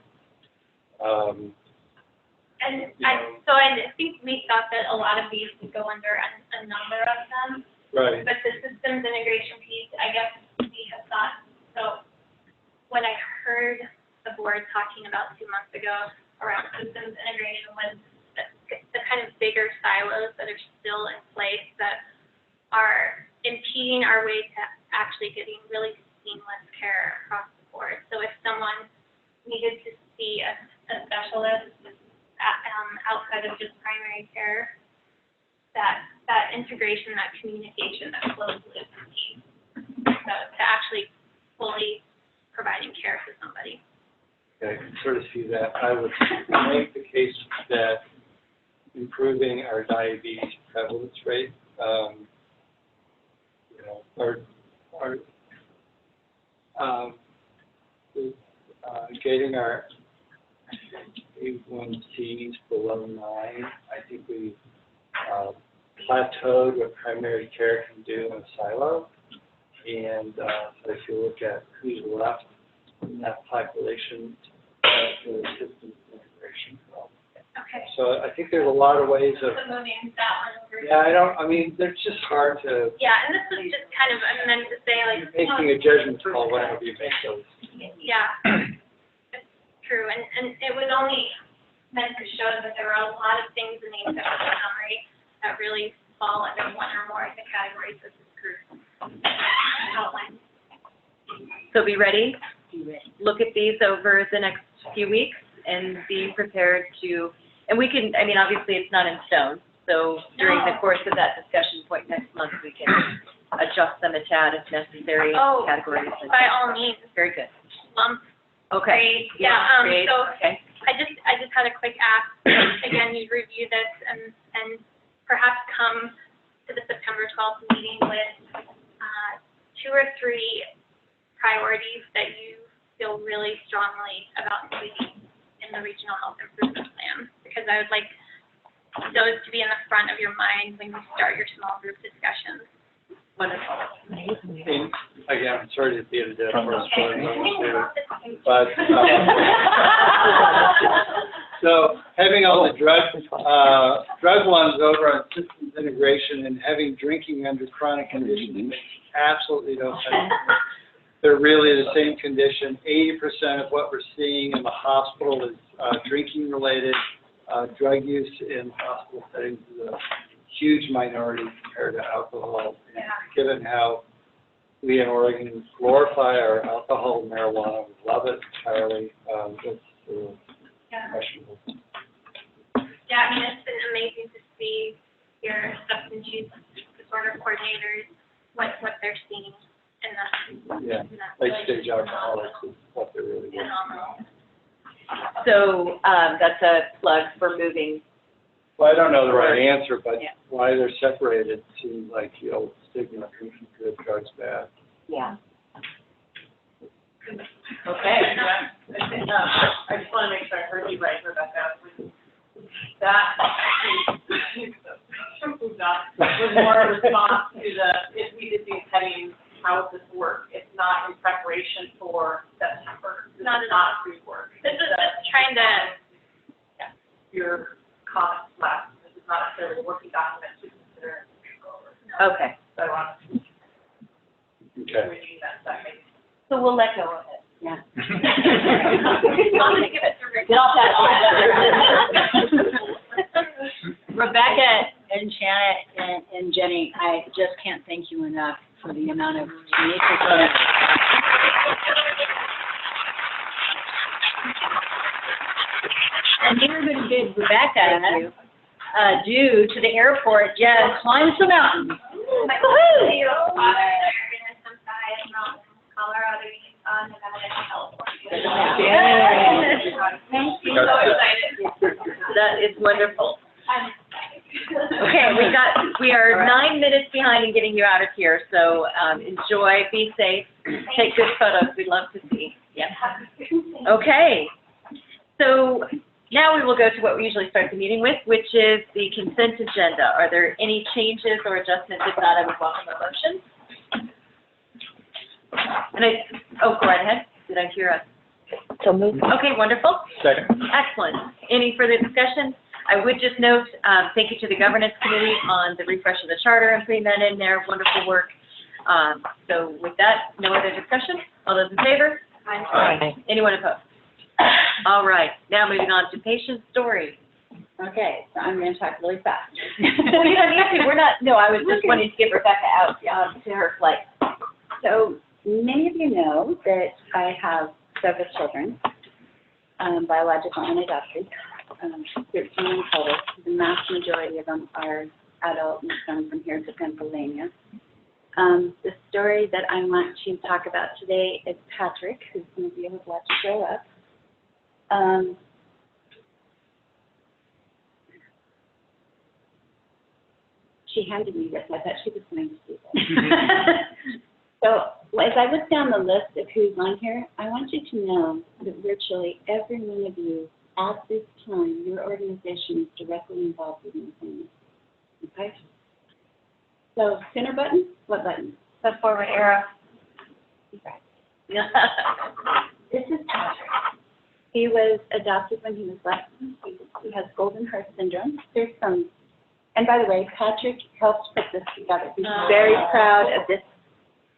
I think we thought that a lot of these would go under a number of them. Right. But the systems integration piece, I guess we have thought, so what I heard the board talking about 2 months ago around systems integration was the kind of bigger silos that are still in place that are impeding our way to actually getting really seamless care across the board. So if someone needed to see a specialist outside of just primary care, that integration, that communication, that closed loop piece, so to actually fully providing care to somebody. I can sort of see that. I would make the case that improving our diabetes prevalence rate, getting our A1Cs below 9. I think we plateaued what primary care can do in a silo. And so if you look at who's left in that population, the systems integration problem. Okay. So I think there's a lot of ways of. So moving that one over. Yeah, they're just hard to. Yeah, and this was just kind of, I meant to say, like. You're making a judgment call whenever you make those. Yeah, it's true, and it was only census showed that there were a lot of things in the executive summary that really fall under one or more of the categories of this group outlined. So be ready. Look at these over the next few weeks and be prepared to, and we can, I mean, obviously it's not in stone. So during the course of that discussion point next month, we can adjust them a tad if necessary, categories. By all means. Very good. Lump. Okay. Great. Yeah, Great. so Okay. I just had a quick ask. Again, you review this and perhaps come to the September 12th meeting with 2 or 3 priorities that you feel really strongly about including in the regional health improvement plan, because I would like those to be in the front of your mind when you start your small group discussions. Wonderful. And again, I'm sorry to be a dead horse, but so having all the drug ones over on systems integration and having drinking under chronic conditions makes absolutely no sense. They're really the same condition. 80% of what we're seeing in the hospital is drinking related. Drug use in hospital settings is a huge minority compared to alcohol. And given how we in Oregon glorify our alcohol and marijuana, we love it entirely. That's questionable. Yeah, I mean, it's been amazing to see your substance use disorder coordinators, what they're seeing in that. Yeah, late stage alcoholics is what they're really doing. Phenomenal. So that's a plug for moving. Well, I don't know the right answer, but why they're separated seems like the old stigma, drinking good, drugs bad. Yeah. Okay. Okay. I just want to make sure I heard you right, Rebecca. That was more a response to if we did these headings, how would this work? It's not in preparation for September. This Not is at all. not pre-work. This is just trying to, Your comments last, this is not necessarily a working document to consider. Okay. So I want to Okay. review that makes. So we'll let go of it. Yeah. I'm gonna give it to Rick. Get off that. Rebecca and Shannon and Jenny, I just can't thank you enough for the amount of tenacious. And everybody did Rebecca, due to the airport, just climbed the mountain. Colorado, Utah, Nevada, and California. Thank you. So excited. That is wonderful. Okay, we are 9 minutes behind in getting you out of here, so enjoy, be safe, take good photos, we'd love to see. Yep. Okay, so now we will go to what we usually start the meeting with, which is the consent agenda. Are there any changes or adjustments? If not, I would welcome a motion. And go right ahead. Did I hear us? So moved. Okay, wonderful. Second. Excellent. Any further discussion? I would just note, thank you to the governance committee on the refresh of the charter and putting that in there. Wonderful work. So with that, no other discussion? All those in favor? Aye. Anyone opposed? All right. Now moving on to patient story. Okay, so I'm going to talk really fast. Well, you don't need to. We're not, no, I was just wanting to get Rebecca out to her flight. So many of you know that I have several children, biological and adopted, 13 in total. The vast majority of them are adult and come from here to Pennsylvania. The story that I want to talk about today is Patrick, who some of you have watched grow up. She handed me this. I thought she was going to see this. So as I look down the list of who's on here, I want you to know that virtually every one of you at this time, your organization is directly involved with your family. Okay? So center button, what button? The forward arrow. Okay. This is Patrick. He was adopted when he was less than 2. He has Golden Heart syndrome. There's some, and by the way, Patrick helped put this together. He's very proud of this.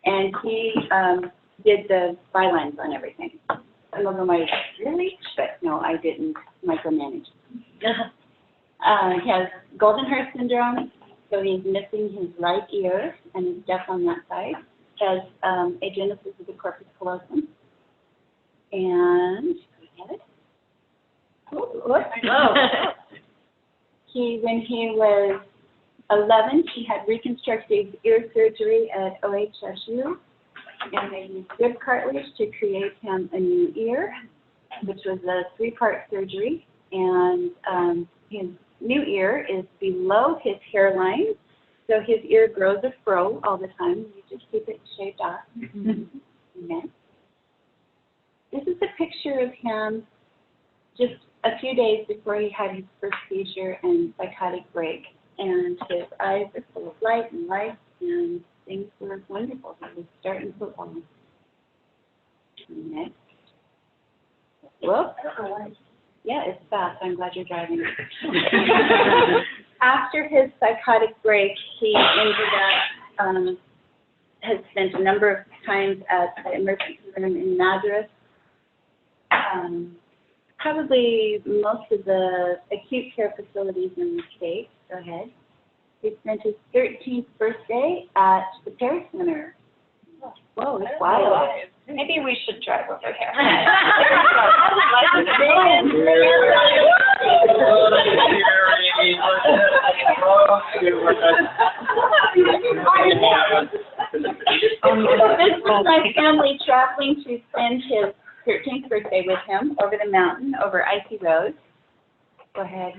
And he did the bylines on everything. Some of them I really, but no, I didn't micromanage. He has Goldenhurst syndrome, so he's missing his right ear and he's deaf on that side. He has agenesis of the corpus callosum. And, go ahead. When he was 11, he had reconstructive ear surgery at OHSU, and they used rib cartilage to create him a new ear, which was a 3-part surgery. And his new ear is below his hairline, so his ear grows a fro all the time. You just keep it shaved off. Next. This is a picture of him just a few days before he had his first seizure and psychotic break. And his eyes are full of light and life, and things were wonderful. He was starting football. Next. Whoop. Yeah, it's fast. I'm glad you're driving. After his psychotic break, he ended up, has spent a number of times at the emergency room in Madras. Probably most of the acute care facilities in the state. Go ahead. He spent his 13th birthday at the Paris Center. Whoa, it's wild. Maybe we should drive over here. This was my family traveling to spend his 13th birthday with him over the mountain, over icy roads. Go ahead.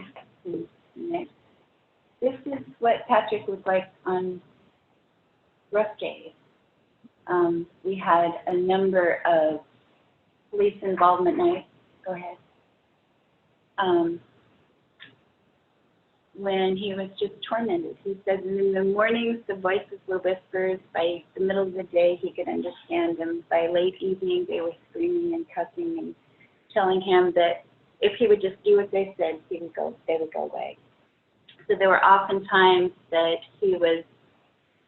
Next. This is what Patrick looked like on rough days. We had a number of police involvement nights. Go ahead. When he was just tormented. He said in the mornings the voices were whispers. By the middle of the day he could understand them. By late evening they were screaming and cussing and telling him that if he would just do what they said, they would go away. So there were often times that he was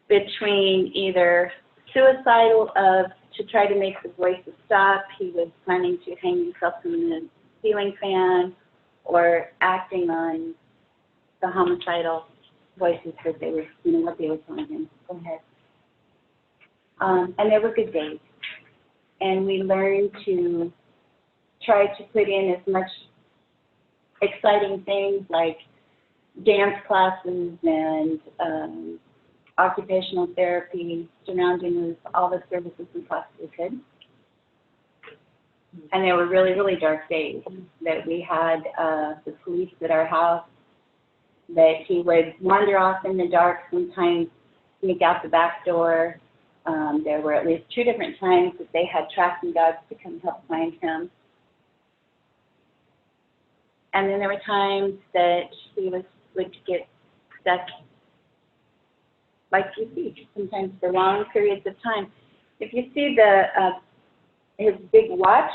between either suicidal to try to make the voices stop, he was planning to hang himself from the ceiling fan, or acting on the homicidal voices that they were, what they were telling him. Go ahead. And there were good days. And we learned to try to put in as much exciting things like dance classes and occupational therapy surrounding with all the services we possibly could. And there were really, really dark days that we had the police at our house, that he would wander off in the dark, sometimes sneak out the back door. There were at least 2 different times that they had tracking dogs to come help find him. And then there were times that he would get stuck, like you see, sometimes for long periods of time. If you see his big watch,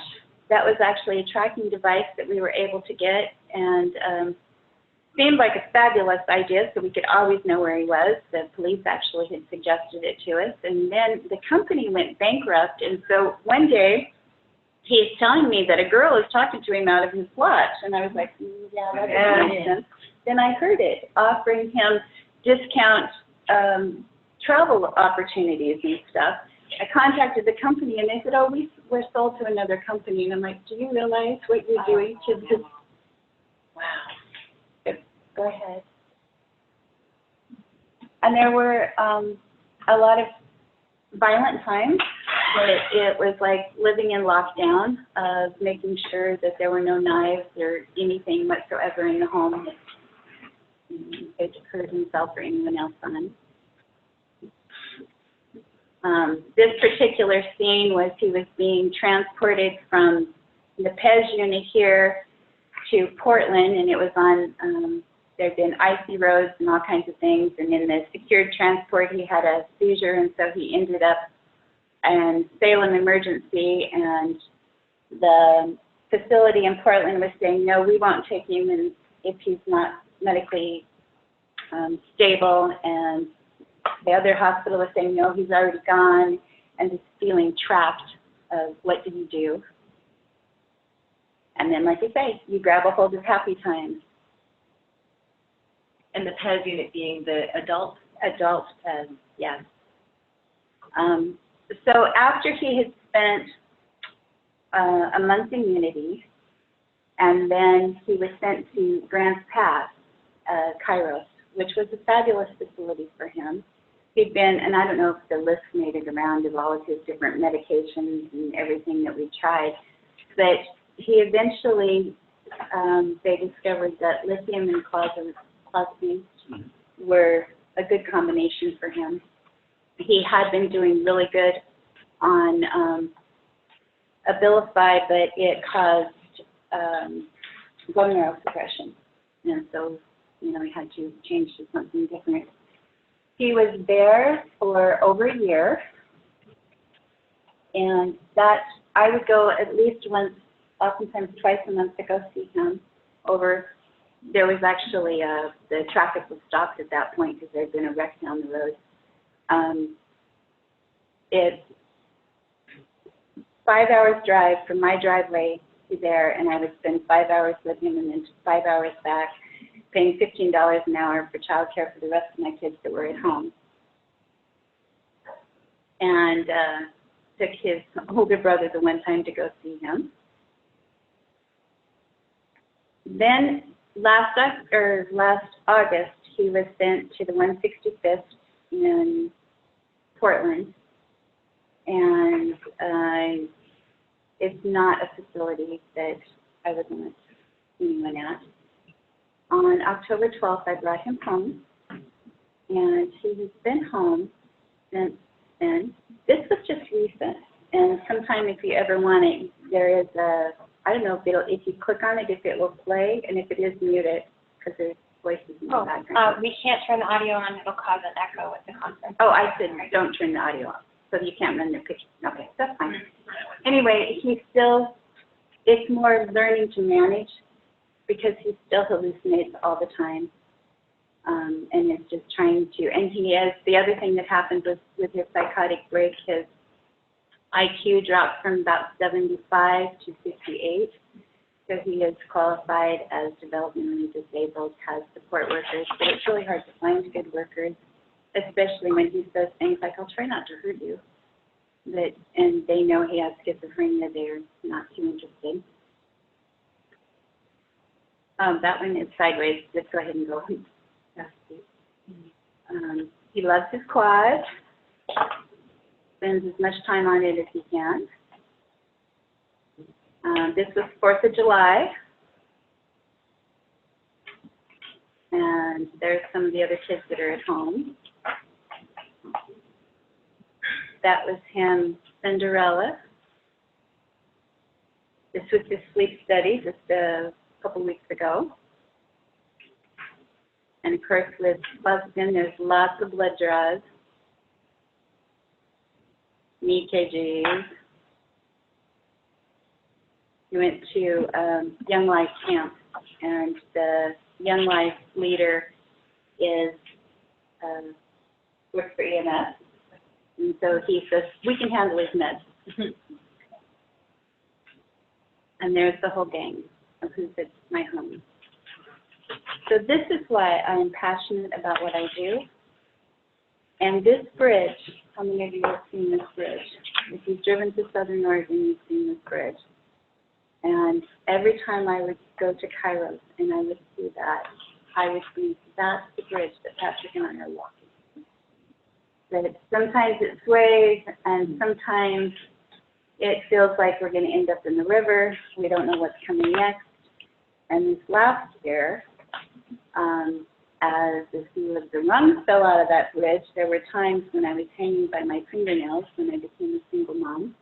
that was actually a tracking device that we were able to get, and seemed like a fabulous idea, so we could always know where he was. The police actually had suggested it to us, and then the company went bankrupt, and so one day he's telling me that a girl is talking to him out of his watch, and I was like, yeah, that doesn't make sense. Then I heard it, offering him discount travel opportunities and stuff. I contacted the company, and they said, oh, we're sold to another company. And I'm like, do you realize what you're doing to this? Wow. Go ahead. And there were a lot of violent times. It was like living in lockdown, of making sure that there were no knives or anything whatsoever in the home that could hurt himself or anyone else on. This particular scene was he was being transported from the PES unit here to Portland, and it was on, there had been icy roads and all kinds of things, and in the secured transport he had a seizure, and so he ended up in Salem Emergency, and the facility in Portland was saying, no, we won't take him and if he's not medically stable, and the other hospital was saying, no, he's already gone, and just feeling trapped of what do you do. And then, like you say, you grab a hold of Happy Times. And the PES unit being the adult? Adult PES, yes. So after he had spent a month in Unity, and then he was sent to Grants Pass, Kairos, which was a fabulous facility for him. He'd been, and I don't know if the list made it around of all of his different medications and everything that we tried, but he eventually, they discovered that lithium and clozapine were a good combination for him. He had been doing really good on Abilify, but it caused bone marrow suppression. And so, you know, he had to change to something different. He was there for over a year, and that I would go at least once, oftentimes twice a month to go see him. There was actually, the traffic was stopped at that point because there had been a wreck down the road. It's 5 hours drive from my driveway to there, and I would spend 5 hours with him and then 5 hours back, paying $15 an hour for childcare for the rest of my kids that were at home. And took his older brother the one time to go see him. Then last August, he was sent to the 165th in Portland, and it's not a facility that I would want anyone at. On October 12th, I brought him home, and he has been home since then. This was just recent, and sometime if you ever want it, there is a, I don't know if you click on it, if it will play, and if it is, mute it, because there's voices in the background. We can't turn the audio on, it'll cause an echo with the conference. Oh, I said don't turn the audio off, so you can't run the picture. Okay, that's fine. Anyway, it's more learning to manage, because he still hallucinates all the time, and is just trying to, and the other thing that happened was with his psychotic break, his IQ dropped from about 75 to 58, so he is qualified as developmentally disabled, has support workers, but it's really hard to find good workers, especially when he says things like, I'll try not to hurt you, and they know he has schizophrenia, they're not too interested. That one is sideways. Let's go ahead and go. He loves his quad. Spends as much time on it as he can. This was 4th of July. And there's some of the other kids that are at home. That was him, Cinderella. This was his sleep study, just a couple weeks ago. And of course with clozapine, there's lots of blood draws, EKGs. He went to Young Life camp, and the Young Life leader is works for EMS, and so he says we can handle his meds. And there's the whole gang of who's at my home. So this is why I am passionate about what I do. And this bridge, how many of you have seen this bridge? If you've driven to Southern Oregon, you've seen this bridge. And every time I would go to Kairos and I would see that, I would think that's the bridge that Patrick and I are walking. That sometimes it sways, and sometimes it feels like we're going to end up in the river. We don't know what's coming next. And this last year, as a few of the rungs fell out of that bridge, there were times when I was hanging by my fingernails when I became a single mom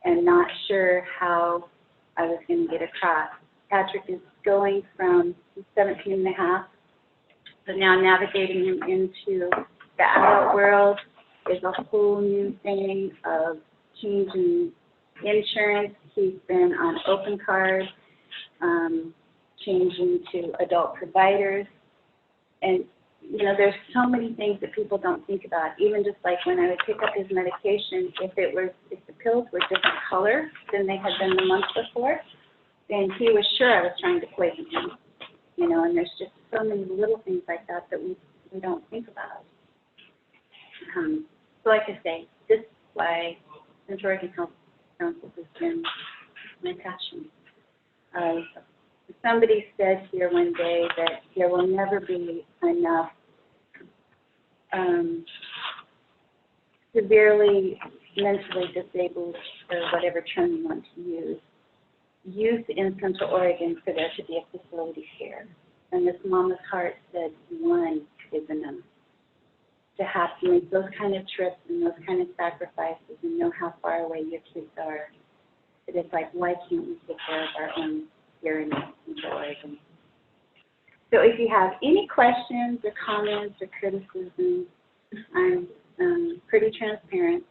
and not sure how I was going to get across. Patrick is going from 17 and a half, so now navigating him into the adult world is a whole new thing of changing insurance. He's been on open card, changing to adult providers. And, you know, there's so many things that people don't think about. Even just like when I would pick up his medication, if the pills were different color than they had been the month before, And he was sure I was trying to poison him, you know, and there's just so many little things like that that we don't think about. So like I say, this is why Central Oregon Health Council has been my passion. Somebody said here one day that there will never be enough severely mentally disabled, or whatever term you want to use, youth in Central Oregon for there to be a facility here. And this mama's heart said one is enough. To have to make those kind of trips and those kind of sacrifices and know how far away your kids are. It is like, why can't we take care of our own here in Central Oregon? So if you have any questions or comments or criticisms, I'm pretty transparent.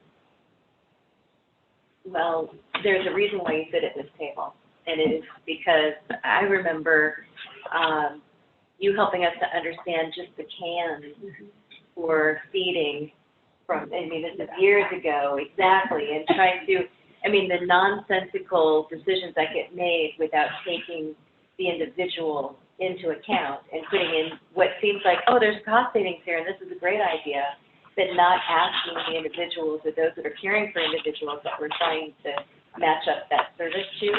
Well, there's a reason why you sit at this table, and it is because I remember you helping us to understand just the cans for feeding from, I mean, this is years ago, exactly, and trying to, I mean, the nonsensical decisions that get made without taking the individual into account and putting in what seems like, oh, there's cost savings here and this is a great idea, but not asking the individuals or those that are caring for individuals that we're trying to match up that service to,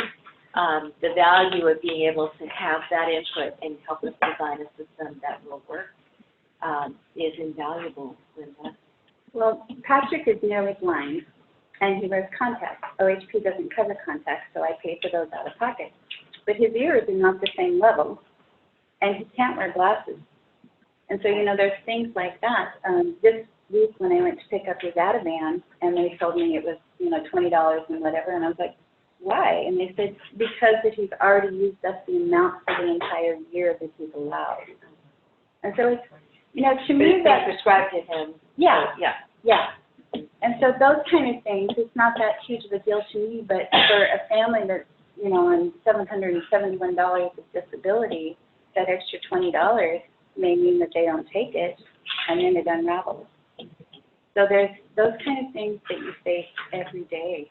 the value of being able to have that input and help us design a system that will work is invaluable. Well, Patrick is nearly blind, and he wears contacts. OHP doesn't cover contacts, so I pay for those out of pocket. But his ears are not the same level, and he can't wear glasses. And so, you know, there's things like that. This week when I went to pick up his Ativan, and they told me it was, you know, $20 and whatever, and I was like, why? And they said, because that he's already used up the amount for the entire year that he's allowed. And so it's, you know, to me that prescribed to him. Yeah. Yeah. Yeah. And so those kind of things, it's not that huge of a deal to me, but for a family that's, you know, on $771 of disability, that extra $20 may mean that they don't take it, and then it unravels. So there's those kind of things that you face every day.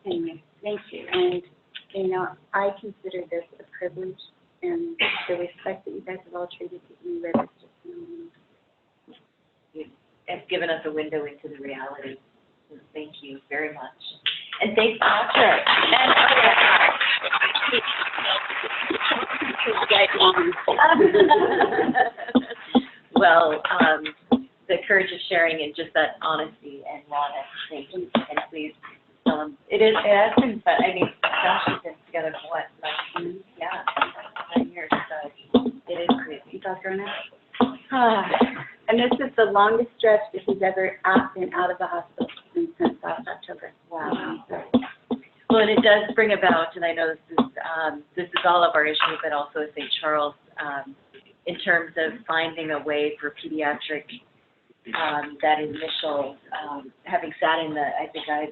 Anyway, thank you. And, you know, I consider this a privilege, and the respect that you guys have all treated me with is just phenomenal. It's given us a window into the reality. So thank you very much. And thanks, Patrick. Well, the courage of sharing and just that honesty and rawness. Thank you. And please tell them. It has been fun. I mean, gosh, we've been together for what, 9 years. So it is crazy. You got grown up? And this is the longest stretch that he's ever been out of the hospital since last October. Wow. Well, and it does bring about, and I know this is all of our issue, but also St. Charles, in terms of finding a way for pediatric, that initial, having sat in the, I think I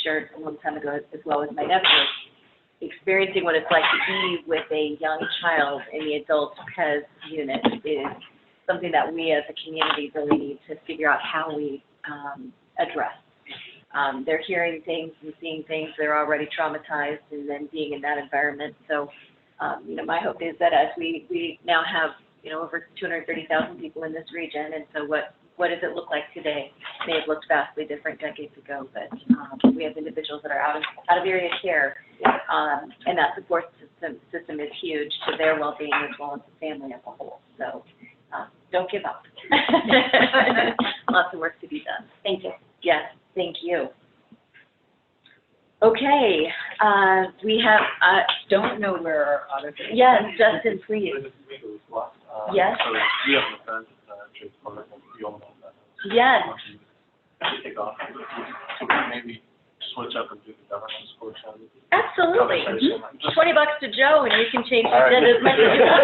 shared a long time ago as well with my nephew, experiencing what it's like to be with a young child in the adult PES unit is something that we as a community really need to figure out how we address. They're hearing things and seeing things, they're already traumatized, and then being in that environment. So, you know, my hope is that as we now have, you know, over 230,000 people in this region, and so what does it look like today? It may have looked vastly different decades ago, but we have individuals that are out of area care, and that support system is huge to their well-being as well as the family as a whole. So don't give up. Lots of work to be done. Thank you. Yes, thank you. Okay, we have, Don't know where our auditor is. yes, Justin, please. Yes. So we have an event at Chase Park, and you all know that. Yes. Take off. Maybe switch up and do the governance portion. Absolutely. Conversation. $20 to Joe, and you can change the agenda as much as you want.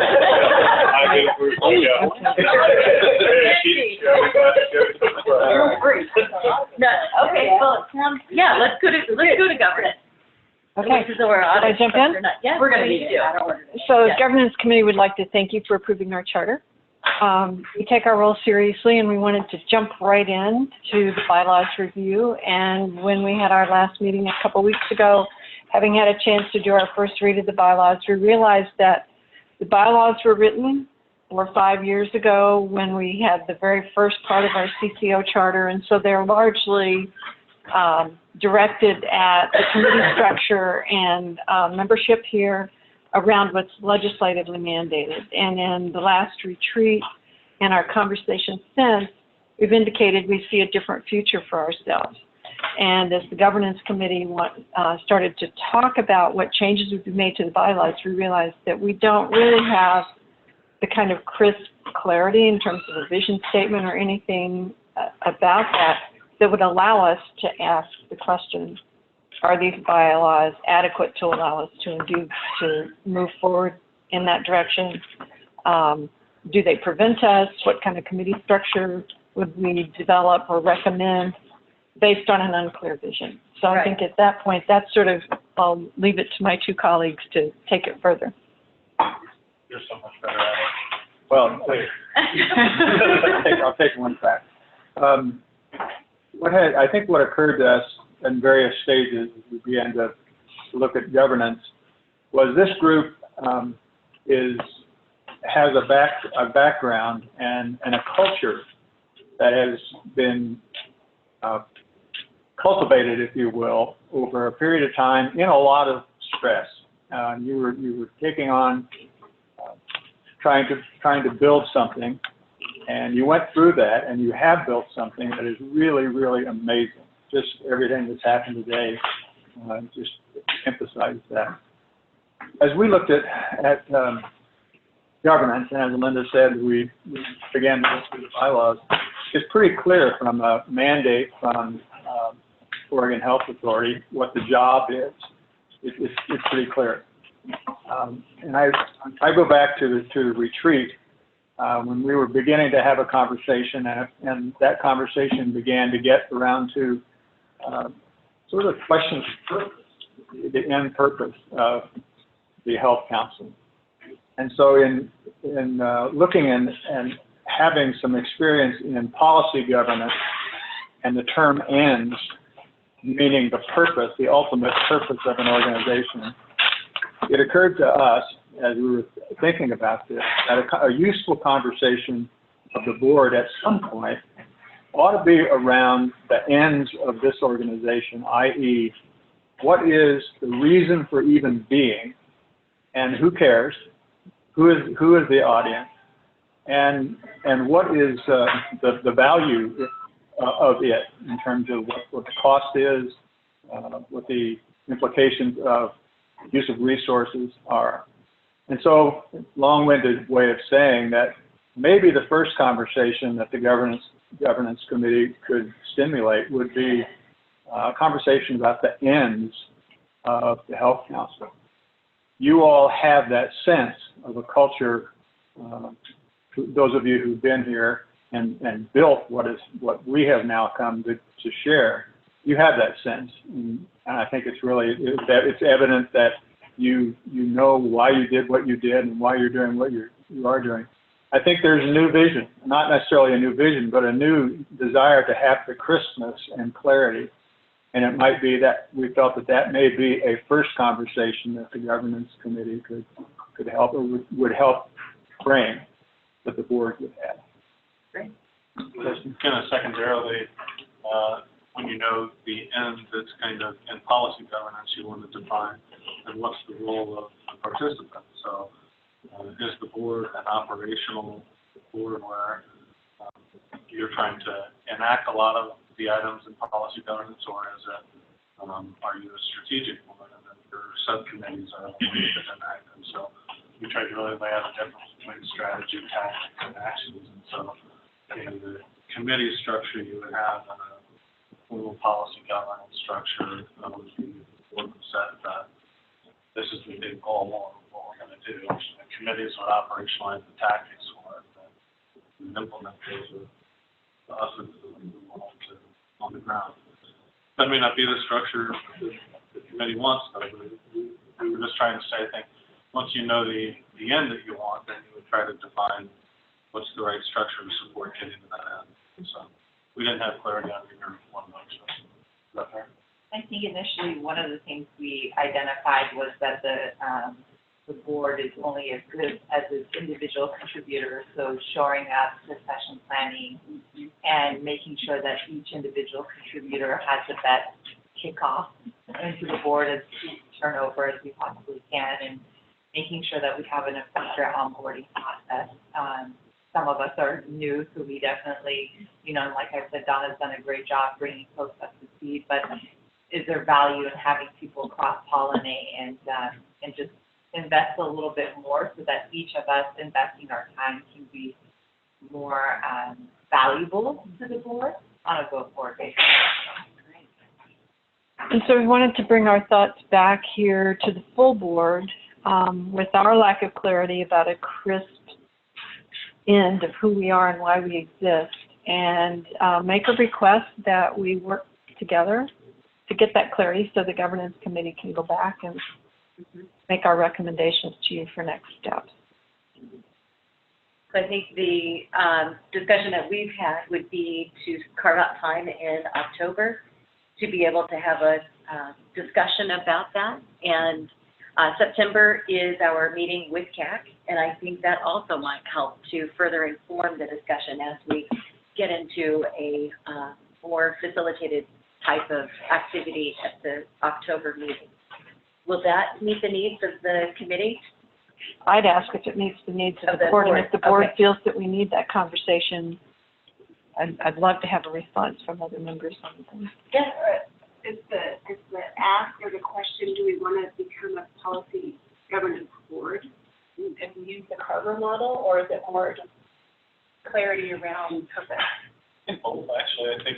I did approve No, okay, well, yeah, let's go to governance. Okay. This is our Can I audit jump in? structure, not- Yes, We're gonna please need do. So the Yes. Governance Committee would like to thank you for approving our charter. We take our role seriously, and we wanted to jump right in to the bylaws review. And when we had our last meeting a couple weeks ago, having had a chance to do our first read of the bylaws, we realized that the bylaws were written 4 or 5 years ago when we had the very first part of our CCO charter, and so they're largely directed at the committee structure and membership here around what's legislatively mandated. And in the last retreat and our conversation since, we've indicated we see a different future for ourselves. And as the governance committee started to talk about what changes would be made to the bylaws, we realized that we don't really have the kind of crisp clarity in terms of a vision statement or anything about that would allow us to ask the question, are these bylaws adequate to allow us to move forward in that direction? Do they prevent us? What kind of committee structure would we develop or recommend based on an unclear vision? So I think at that point, that's sort of, I'll leave it to my two colleagues to take it further. You're so much better at it. Well, I'll take one back. I think what occurred to us in various stages as we began to look at governance was this group has a background and a culture that has been cultivated, if you will, over a period of time in a lot of stress. You were taking on trying to build something, and you went through that, and you have built something that is really, really amazing. Just everything that's happened today just emphasized that. As we looked at governance, and as Linda said, we began to look through the bylaws, it's pretty clear from a mandate from Oregon Health Authority what the job is. It's pretty clear. And I go back to the retreat when we were beginning to have a conversation, and that conversation began to get around to sort of questions of purpose, the end purpose of the Health Council. And so in looking and having some experience in policy governance and the term ends, meaning the purpose, the ultimate purpose of an organization, it occurred to us as we were thinking about this that a useful conversation of the board at some point ought to be around the ends of this organization, i.e., what is the reason for even being, and who cares, who is the audience, and what is the value of it in terms of what the cost is, what the implications of use of resources are. And so, long-winded way of saying that maybe the first conversation that the governance committee could stimulate would be a conversation about the ends of the Health Council. You all have that sense of a culture, those of you who've been here and built what we have now come to share. You have that sense, and I think it's evident that you know why you did what you did and why you're doing what you are doing. I think there's a new vision, not necessarily a new vision, but a new desire to have the crispness and clarity. And it might be that we felt that may be a first conversation that the governance committee could help or would help frame that the board would have. Great. Kind of secondarily, when you know the end that's kind of in policy governance, you want to define and what's the role of the participant. So is the board an operational board where you're trying to enact a lot of the items in policy governance, or is it, are you a strategic one and then your subcommittees are the ones that enact them? So we try to really lay out a difference between strategy, tactics, and actions. And so the committee structure you would have in a full policy governance structure would be board would set that this is the big goal of what we're going to do. The committees would operationalize the tactics for it and implement those with us as on the ground. That may not be the structure the committee wants, though. We were just trying to say, I think, once you know the end that you want, then you would try to define what's the right structure to support getting to that end. So we didn't have clarity on either one of those. Is that fair? I think initially, one of the things we identified was that the board is only as good as its individual contributors, so shoring up succession planning and making sure that each individual contributor has the best kickoff into the board as turnover as we possibly can, and making sure that we have an effective onboarding process. Some of us are new, so we definitely, you know, like I said, Donna's done a great job bringing folks up to speed, but is there value in having people cross-pollinate and just invest a little bit more so that each of us investing our time can be more valuable to the board on a go-forward basis. And so we wanted to bring our thoughts back here to the full board with our lack of clarity about a crisp end of who we are and why we exist, and make a request that we work together to get that clarity so the governance committee can go back and make our recommendations to you for next steps. So I think the discussion that we've had would be to carve out time in October to be able to have a discussion about that. And September is our meeting with CAC, and I think that also might help to further inform the discussion as we get into a more facilitated type of activity at the October meeting. Will that meet the needs of the committee? I'd ask if it meets the needs of the board, and if the board Okay. feels that we need that conversation, I'd love to have a response from other members on things. Yes. Is the ask or the question, do we want to become a policy governance board and use the Kroger model, or is it more just clarity around purpose? Both, actually. I think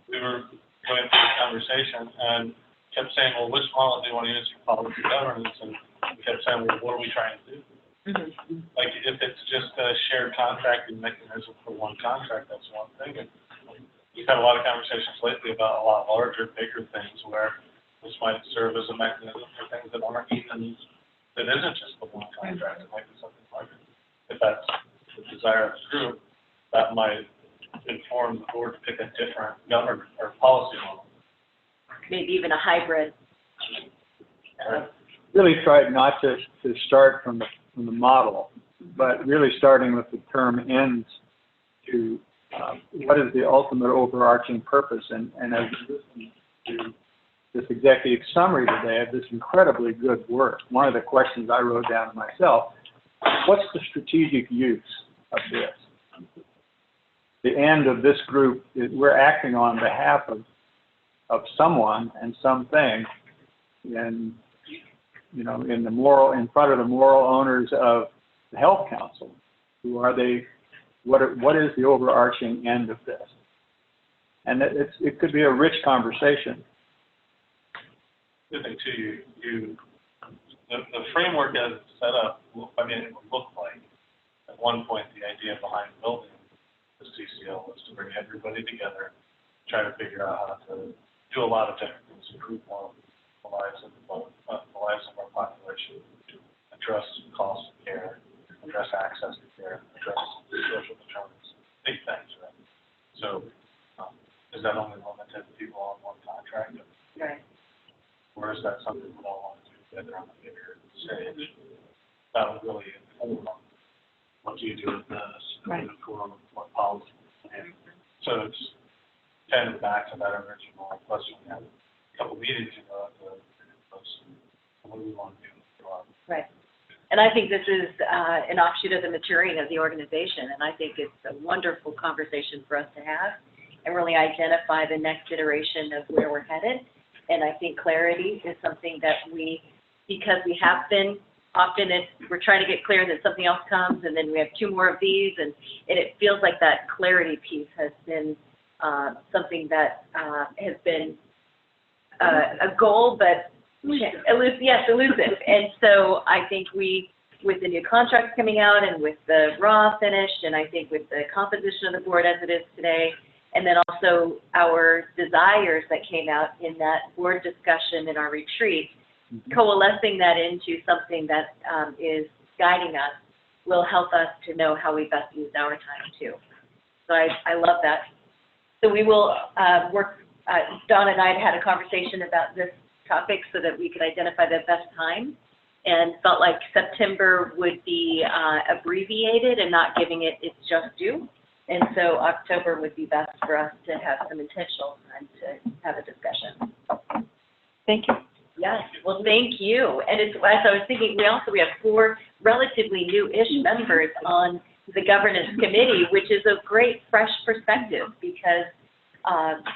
we were going through the conversation and kept saying, well, which model do you want to use for policy governance? And we kept saying, well, what are we trying to do? Like, if it's just a shared contracting mechanism for one contract, that's one thing. And we've had a lot of conversations lately about a lot larger, bigger things where this might serve as a mechanism for things that aren't even, that isn't just the one contract. It might be something larger. If that's the desire of the group, that might inform the board to pick a different government or policy model. Maybe even a hybrid. Really tried not to start from the model, but really starting with the term ends to what is the ultimate overarching purpose. And as you listen to this executive summary today of this incredibly good work, one of the questions I wrote down myself, what's the strategic use of this? The end of this group, we're acting on behalf of someone and something, and you know, in front of the moral owners of the Health Council. Who are they? What is the overarching end of this? And it could be a rich conversation. The thing too, the framework as it's set up, I mean, it would look like at one point the idea behind building the CCL was to bring everybody together, try to figure out how to do a lot of different things, improve the lives of our population, address cost of care, address access to care, address social determinants, big things, right? So, is that only limited to people on one contract? Right. Or is that something we all want to do together on a bigger stage? That would really inform what do you do with this, Right. and inform what policy. And so it's kind of back to that original question we had a couple meetings ago. What do we want to do? Right. And I think this is an offshoot of the maturing of the organization, and I think it's a wonderful conversation for us to have and really identify the next iteration of where we're headed. And I think clarity is something that because we have been, often we're trying to get clear and then something else comes, and then we have two more of these, and it feels like that clarity piece has been something that has been a goal, but elusive. And so I think with the new contracts coming out and with the raw finished, and I think with the composition of the board as it is today, and then also our desires that came out in that board discussion in our retreat, coalescing that into something that is guiding us will help us to know how we best use our time too. So I love that. So we will work Donna and I had a conversation about this topic so that we could identify the best time, and felt like September would be abbreviated and not giving it its just due. And so October would be best for us to have some intentional time to have a discussion. Thank you. Yes, well, thank you. And it's, as I was thinking, we have 4 relatively new-ish members on the governance committee, which is a great fresh perspective, because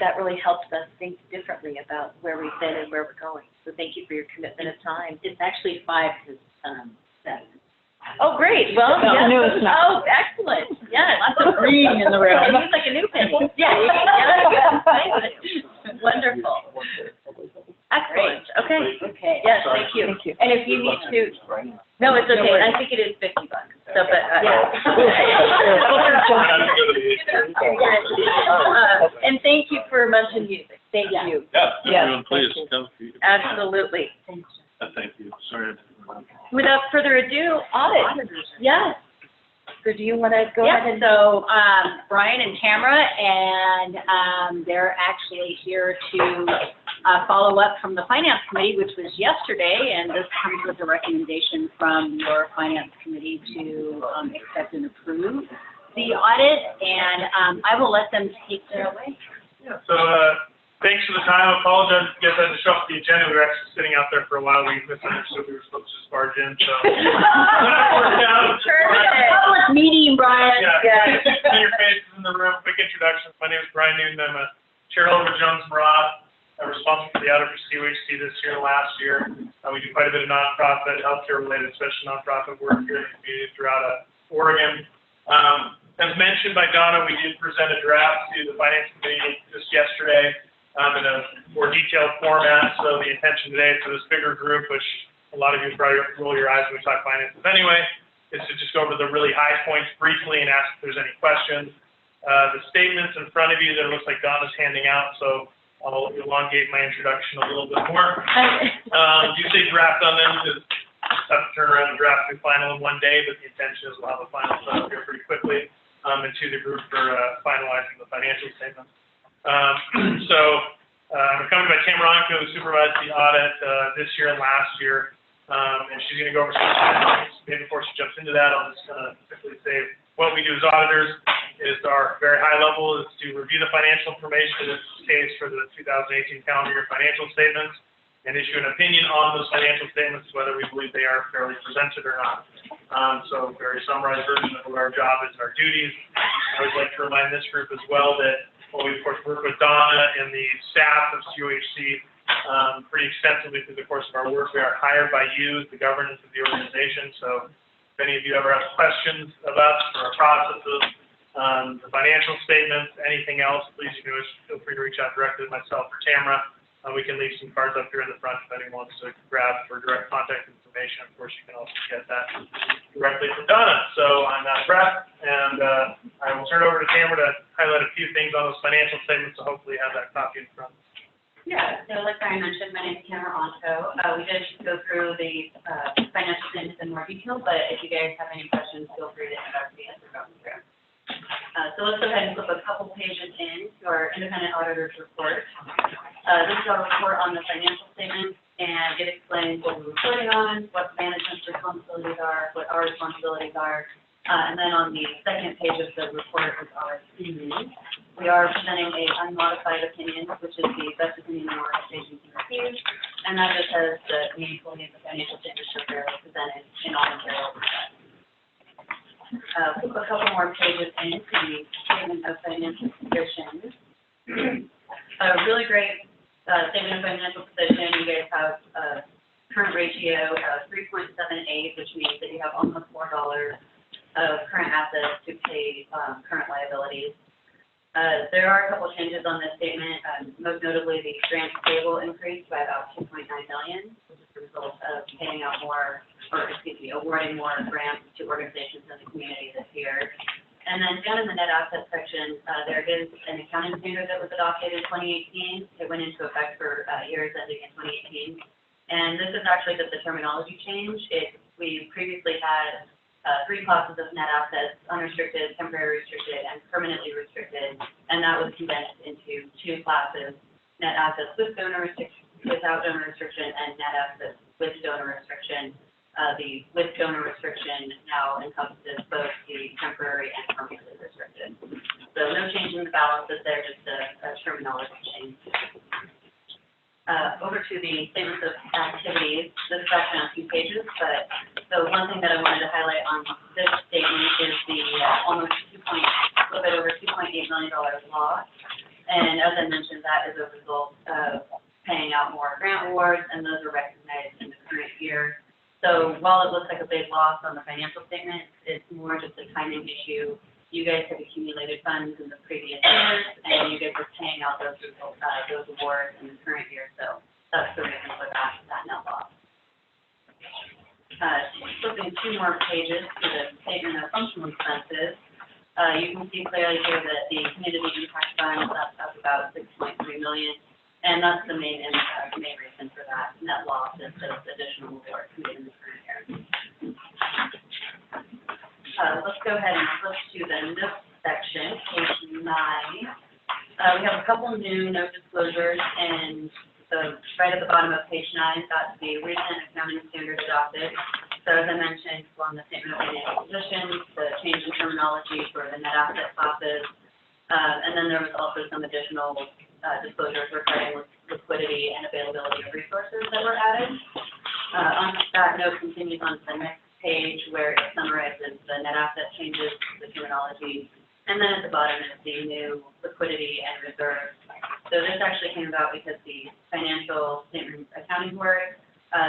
that really helps us think differently about where we've been and where we're going. So thank you for your commitment of time. It's actually 5 to 7. Oh, great. Well, That's yes. the newest number. Oh, excellent. Yes. Lots of green in the room. It looks like a new penny. Yeah. Yes. Wonderful. Excellent. Okay. Okay. Yes, thank you. Thank you. And if you need to, no, it's okay. I think it is $50. So, but, and thank you for Munson Music. Thank you. Yeah, please, come. Absolutely. Thank you. Sorry. Without further ado, audit. Yes. So do you want to go ahead and? So, Brian and Tamara, and they're actually here to follow up from the Finance Committee, which was yesterday, and this comes with a recommendation from your Finance Committee to accept and approve the audit, and I will let them take it away. Yeah, so thanks for the time. I apologize if you guys had to shuffle the agenda. We were actually sitting out there for a while. We misunderstood we were supposed to just barge in, so. Public meeting, Brian. Yeah, familiar faces in the room. Quick introductions. My name is Brian Newton. I'm a shareholder with Jones Murad. I'm responsible for the audit for COHC this year and last year. We do quite a bit of nonprofit, healthcare-related, especially nonprofit work here in the community throughout Oregon. As mentioned by Donna, we did present a draft to the Finance Committee just yesterday in a more detailed format. So the intention today for this bigger group, which a lot of you probably roll your eyes when we talk finances anyway, is to just go over the really high points briefly and ask if there's any questions. The statements in front of you, that looks like Donna's handing out, so I'll elongate my introduction a little bit more. You say draft on them, because have to turn around and draft the final in one day, but the intention is we'll have a final set up here pretty quickly, and to the group for finalizing the financial statements. I'm accompanied by Tamara Onko, who supervised the audit this year and last year, and she's going to go over some points. Maybe before she jumps into that, I'll just kind of quickly say what we do as auditors is our very high level is to review the financial information, in this case for the 2018 calendar year financial statements, and issue an opinion on those financial statements, whether we believe they are fairly presented or not. So very summarized version of what our job is and our duties. I would like to remind this group as well that while we of course work with Donna and the staff of COHC pretty extensively through the course of our work, we are hired by you, the governance of the organization. So if any of you ever have questions of us or our processes, the financial statements, anything else, please feel free to reach out directly to myself or Tamara. We can leave some cards up here in the front if anyone wants to grab for direct contact information. Of course, you can also get that directly from Donna. So I'm out of breath, and I will turn it over to Tamara to highlight a few things on those financial statements, so hopefully you have that copy in front. Yeah, so like Brian mentioned, my name is Tamara Onto. We did go through the financial statements in more detail, but if you guys have any questions, feel free to interrupt me as we're going through. So let's go ahead and flip a couple pages into our independent auditor's report. This is our report on the financial statements, and it explains what we're reporting on, what management's responsibilities are, what our responsibilities are. And then on the second page of the report is our opinion. We are presenting a unmodified opinion, which is the best opinion the organization can receive, and that just says that we believe the financial statements are fairly presented in all material respects. Flip a couple more pages into the statement of financial position. A really great statement of financial position. You guys have a current ratio of 3.78, which means that you have almost $4 of current assets to pay current liabilities. There are a couple changes on this statement, most notably the grants payable increased by about $2.9 million, which is the result of paying out more, or excuse me, awarding more grants to organizations in the community this year. And then down in the net asset section, there is an accounting standard that was adopted in 2018. It went into effect for years ending in 2018. And this is actually just a terminology change. We previously had 3 classes of net assets: unrestricted, temporary restricted, and permanently restricted, and that was condensed into 2 classes, net assets with donor restriction, without donor restriction, and net assets with donor restriction. The with donor restriction now encompasses both the temporary and permanently restricted. So no change in the balances there, just a terminology change. Over to the statements of activities. This is actually on 2 pages, but so one thing that I wanted to highlight on this statement is the almost a little bit over $2.8 million loss. And as I mentioned, that is a result of paying out more grant awards, and those are recognized in the current year. So while it looks like a big loss on the financial statement, it's more just a timing issue. You guys have accumulated funds in the previous years, and you guys are paying out those awards in the current year. So that's the reason for that net loss. Flipping 2 more pages to the statement of functional expenses, you can see clearly here that the community impact fund, that's up about $6.3 million. And that's the main reason for that net loss is those additional awards made in the current year. Let's go ahead and flip to the notes section, page 9. We have a couple new note disclosures, and so right at the bottom of page 9, that's the recent accounting standard adopted. So as I mentioned, on the statement of financial position, the change in terminology for the net asset classes, and then there was also some additional disclosures regarding liquidity and availability of resources that were added. On that note continues on to the next page where it summarizes the net asset changes, the terminology, and then at the bottom is the new liquidity and reserve. So this actually came about because the financial statement accounting board,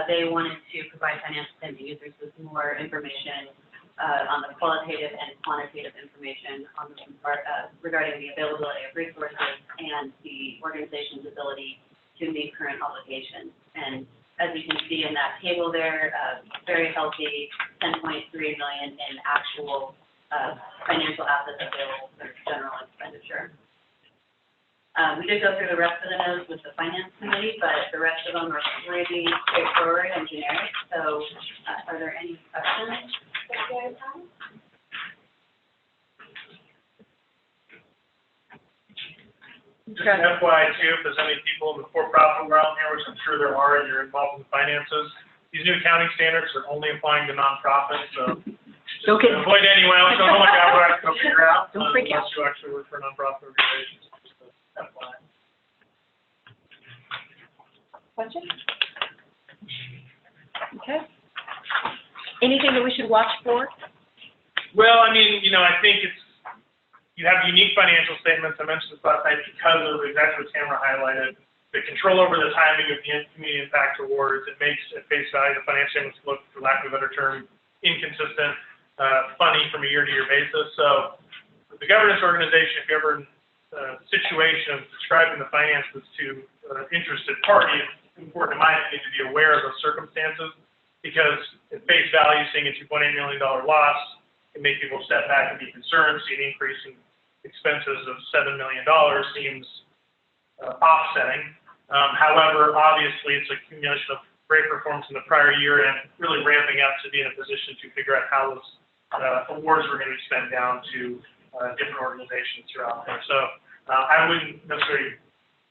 they wanted to provide financial statement users with more information on the qualitative and quantitative information on the part regarding the availability of resources and the organization's ability to meet current obligations. And as you can see in that table there, very healthy $10.3 million in actual financial assets available for general expenditure. We did go through the rest of the notes with the finance committee, but the rest of them are pretty straightforward and generic. So are there any questions? Just an FYI too, if there's any people in the for-profit realm here, which I'm sure there are, and you're involved in finances, these new accounting standards are only applying to nonprofits, so don't get avoid anyone else. Oh my God, we're actually going to figure out. Don't freak out. Unless you actually work for a nonprofit organization. Just a FYI. Question? Okay. Anything that we should watch for? Well, I mean, I think you have unique financial statements. I mentioned this last night because of exactly what Tamara highlighted. The control over the timing of the community impact awards, it makes, at face value, the financial statements look, for lack of a better term, inconsistent, funny from a year-to-year basis. So with the governance organization, if you're ever in a situation of describing the finances to an interested party, it's important in my opinion to be aware of those circumstances, because at face value, seeing a $2.8 million loss can make people step back and be concerned. Seeing an increase in expenses of $7 million seems offsetting. However, obviously, it's a accumulation of great performance in the prior year and really ramping up to be in a position to figure out how those awards were going to be spent down to different organizations throughout there. So I wouldn't necessarily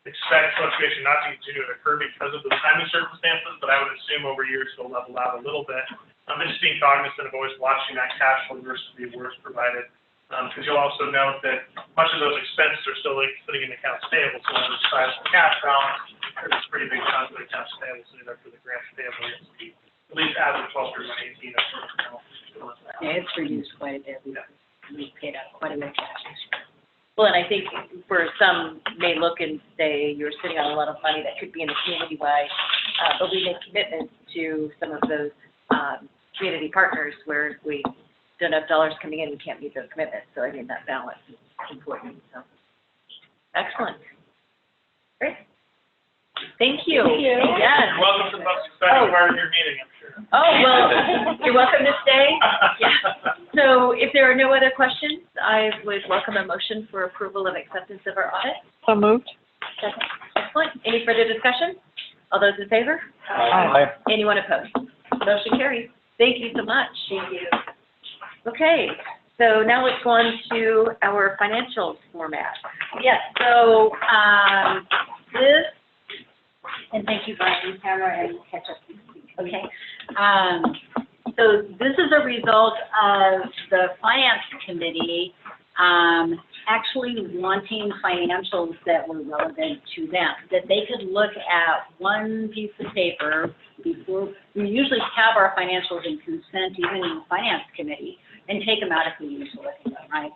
expect fluctuation not to continue to occur because of those timing circumstances, but I would assume over years it'll level out a little bit. I'm just being cognizant of always watching that cash flow versus the awards provided, because you'll also note that much of those expenses are still sitting in accounts payable, so when there's a sizable cash balance, there's a pretty big chunk of accounts payable sitting there for the grants payable, at least as of 12/31/18. Yeah, it's reduced quite a bit. We've paid out quite a bit of cash. Well, and I think for some may look and say you're sitting on a lot of money that could be in the community-wide, but we make commitments to some of those community partners where we don't have dollars coming in, we can't meet those commitments. So I think that balance is important. So excellent. Great. Thank you. Thank you. Yes. You're welcome to the most exciting part of your meeting, I'm sure. Oh, well, you're welcome to stay. Yeah. So if there are no other questions, I would welcome a motion for approval of acceptance of our audit. So moved. Second. Excellent. Any further discussion? All those in favor? Aye. Anyone opposed? Motion carries. Thank you so much. Thank you. Okay, so now let's go on to our financials format. Yes, so, this, and thank you, Brian, camera, and catch up. Okay. So this is a result of the Finance Committee actually wanting financials that were relevant to them, that they could look at one piece of paper before, we usually have our financials in consent, even in the Finance Committee, and take them out if we need to look at them, right?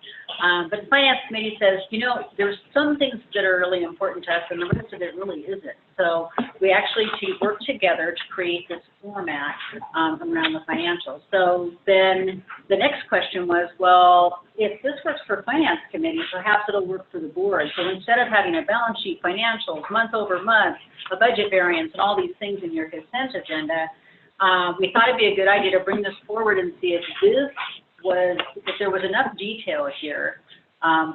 But the Finance Committee says, you know, there's some things that are really important to us, and the rest of it really isn't. So we actually work together to create this format around the financials. So then the next question was, well, if this works for Finance Committee, perhaps it'll work for the board. So instead of having a balance sheet, financials, month over month, a budget variance, and all these things in your consent agenda, we thought it'd be a good idea to bring this forward and see if there was enough detail here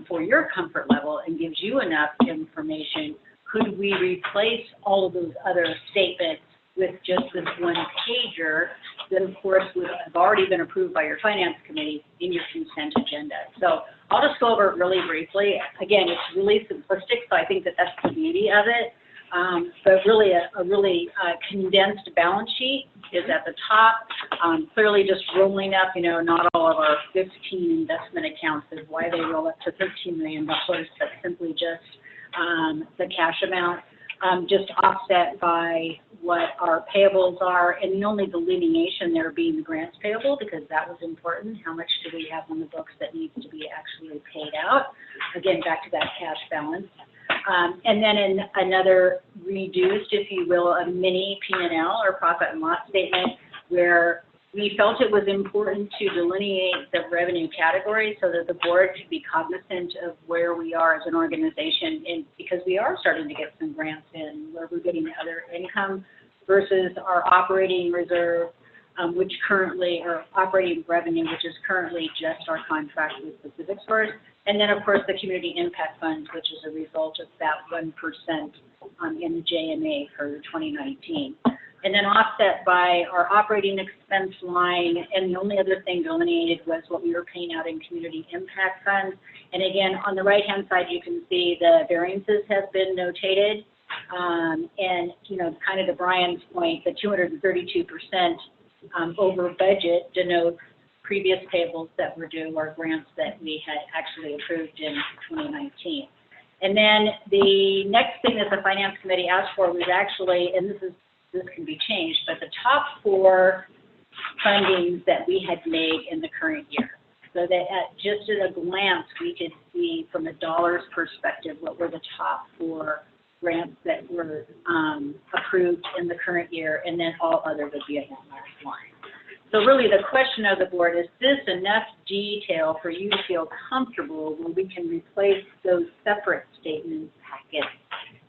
for your comfort level and gives you enough information. Could we replace all of those other statements with just this one pager that, of course, would have already been approved by your Finance Committee in your consent agenda? So I'll just go over it really briefly. Again, it's really simplistic, so I think that that's the beauty of it. But really, a really condensed balance sheet is at the top. Clearly just rolling up, you know, not all of our 15 investment accounts is why they roll up to $13 million, but simply just the cash amount, just offset by what our payables are, and the only delineation there being the grants payable, because that was important. How much do we have on the books that needs to be actually paid out? Again, back to that cash balance. And then in another reduced, if you will, a mini P&L or profit and loss statement, where we felt it was important to delineate the revenue categories so that the board could be cognizant of where we are as an organization, and because we are starting to get some grants in, where we're getting other income versus our operating reserve, which currently, or operating revenue, which is currently just our contract with Pacific Source. And then, of course, the Community Impact Fund, which is a result of that 1% in the JMA for 2019. And then offset by our operating expense line, and the only other thing delineated was what we were paying out in Community Impact Fund. And again, on the right-hand side, you can see the variances have been notated. And, you know, kind of to Brian's point, the 232% over budget denotes previous payables that were due or grants that we had actually approved in 2019. And then the next thing that the Finance Committee asked for was actually, and this can be changed, but the top 4 fundings that we had made in the current year. So that just at a glance, we could see from a dollars perspective what were the top 4 grants that were approved in the current year, and then all other would be in that last line. So really the question of the board, is this enough detail for you to feel comfortable where we can replace those separate statement packets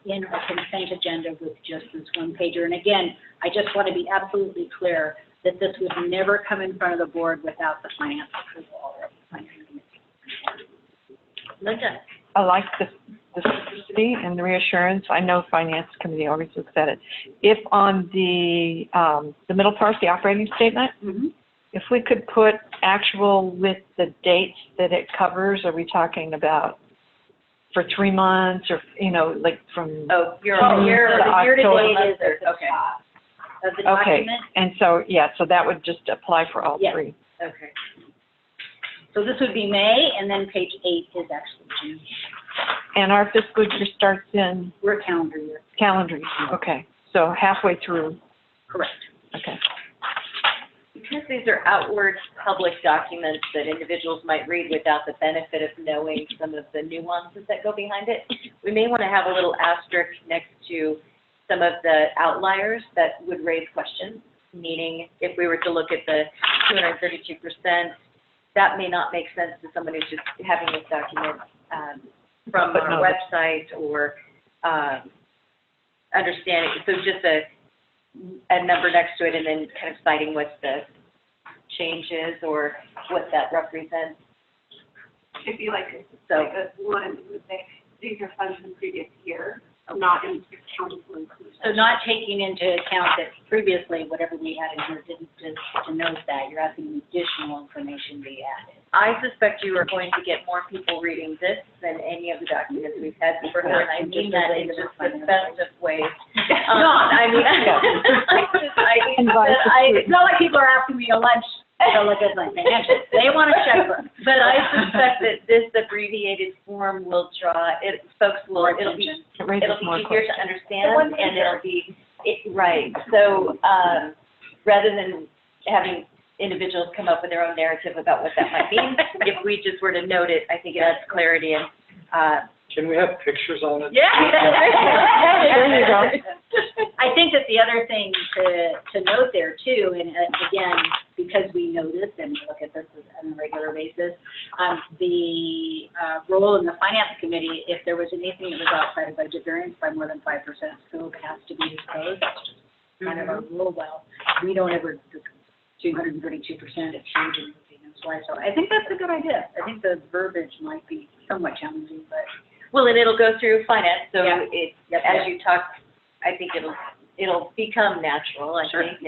in our consent agenda with just this one pager? And again, I just want to be absolutely clear that this would never come in front of the board without the finance approval or the finance committee. Linda? I like the simplicity and the reassurance. I know Finance Committee always looks at it. If on the middle part, the operating statement, if we could put actual with the dates that it covers, are we talking about for 3 months or, you know, like from the year October? to date is at the top of the document. Okay, and so, yeah, so that would just apply for all 3. Okay. So this would be May, and then page 8 is actually June. And our fiscal year starts in? We're a calendar year. Calendar year, okay. So halfway through. Correct. Okay. Because these are outward public documents that individuals might read without the benefit of knowing some of the nuances that go behind it, we may want to have a little asterisk next to some of the outliers that would raise questions, meaning if we were to look at the 232%, that may not make sense to someone who's just having this document from our website or understanding. So just a number next to it and then kind of citing what the change is or what that represents. It'd be like So one would say, these are funds from the previous year, not in council inclusion. So not taking into account that previously whatever we had in here didn't just denote that. You're asking additional information be added. I suspect you are going to get more people reading this than any of the documents we've had before, and I mean that in just the best of ways. I mean, it's not like people are asking me to lunch, to look at my financials. They want a checkbook. But I suspect that this abbreviated form will draw, it'll be easier to understand, and it'll be, right. So, rather than having individuals come up with their own narrative about what that might mean, if we just were to note it, I think it adds clarity and, Can we have pictures on it? yeah. There you go. I think that the other thing to note there too, and again, because we know this and we look at this on a regular basis, the role in the finance committee, if there was anything that was outside of budget variance by more than 5%, scope has to be disclosed. That's just kind of our rule. Well, we don't ever 232% of change in payments. So I think that's a good idea. I think the verbiage might be somewhat challenging, but. Well, and it'll go through finance, so Yeah. as you talk, I think it'll become natural, I think,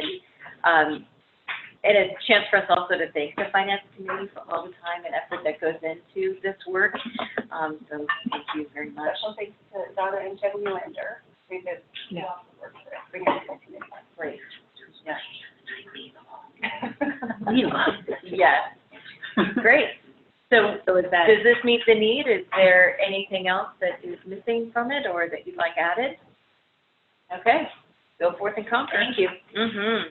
and a chance for us also to thank the finance committee for all the time and effort that goes into this work. So thank you very much. Special thanks to Donna and Jen Newlander. They did a lot of work for bringing it to the committee. Great. Yeah. Yes. Great. So is that, does this meet the need? Is there anything else that is missing from it or that you'd like added? Okay, go forth and conquer. Thank you. Mm-hmm.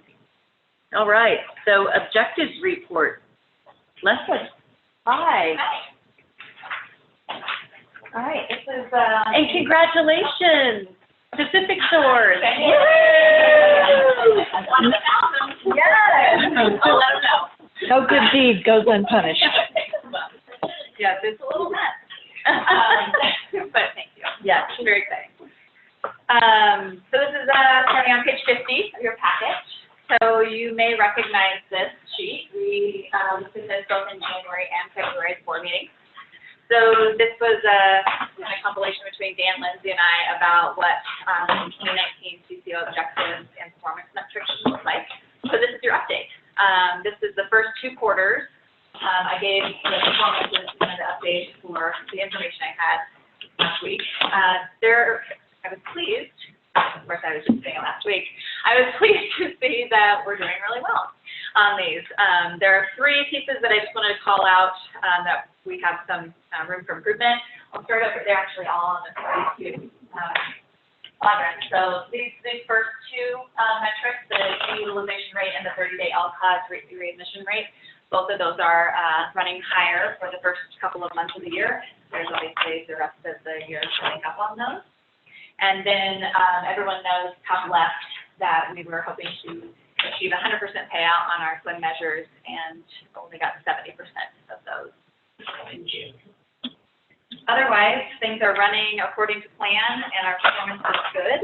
All right, so objectives report. Leslie. Hi. All right, this is, And congratulations, Pacific Shores. Yay! Yes. I'll let them know. No good deed goes unpunished. Yes, it's a little mess. But thank you. Yes. Very exciting. So this is starting on page 50 of your packet. So you may recognize this sheet. We listed this both in January and February's board meeting. So this was a compilation between Dan, Lindsay, and I about what 2019 CCO objectives and performance metrics should look like. So this is your update. This is the first 2 quarters. I gave the performances and the update for the information I had last week. I was pleased, of course I was just saying last week, I was pleased to see that we're doing really well on these. There are 3 pieces that I just wanted to call out that we have some room for improvement. I'll start over, they're actually all on the 2 quadrants. So these first 2 metrics, the utilization rate and the 30-day LCOS readmission rate, both of those are running higher for the first couple of months of the year. There's obviously the rest of the year showing up on those. And then everyone knows, top left, that we were hoping to achieve 100% payout on our SWIM measures and only got 70% of those in June. Otherwise, things are running according to plan and our performance is good.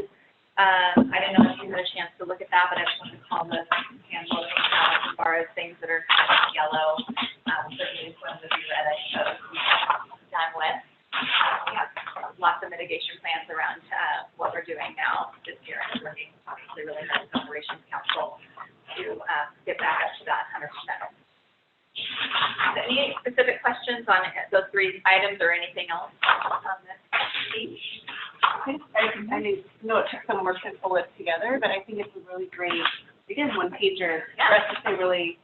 I didn't know if you had a chance to look at that, but I just wanted to call the handful out as far as things that are kind of yellow. Certainly one of the red I showed done with. We have lots of mitigation plans around what we're doing now this year, and working obviously really hard with Operations Council to get back up to that 100%. Any specific questions on those 3 items or anything else on this sheet? I know it took some work to pull it together, but I think it's a really great, again, one-pager for us to stay really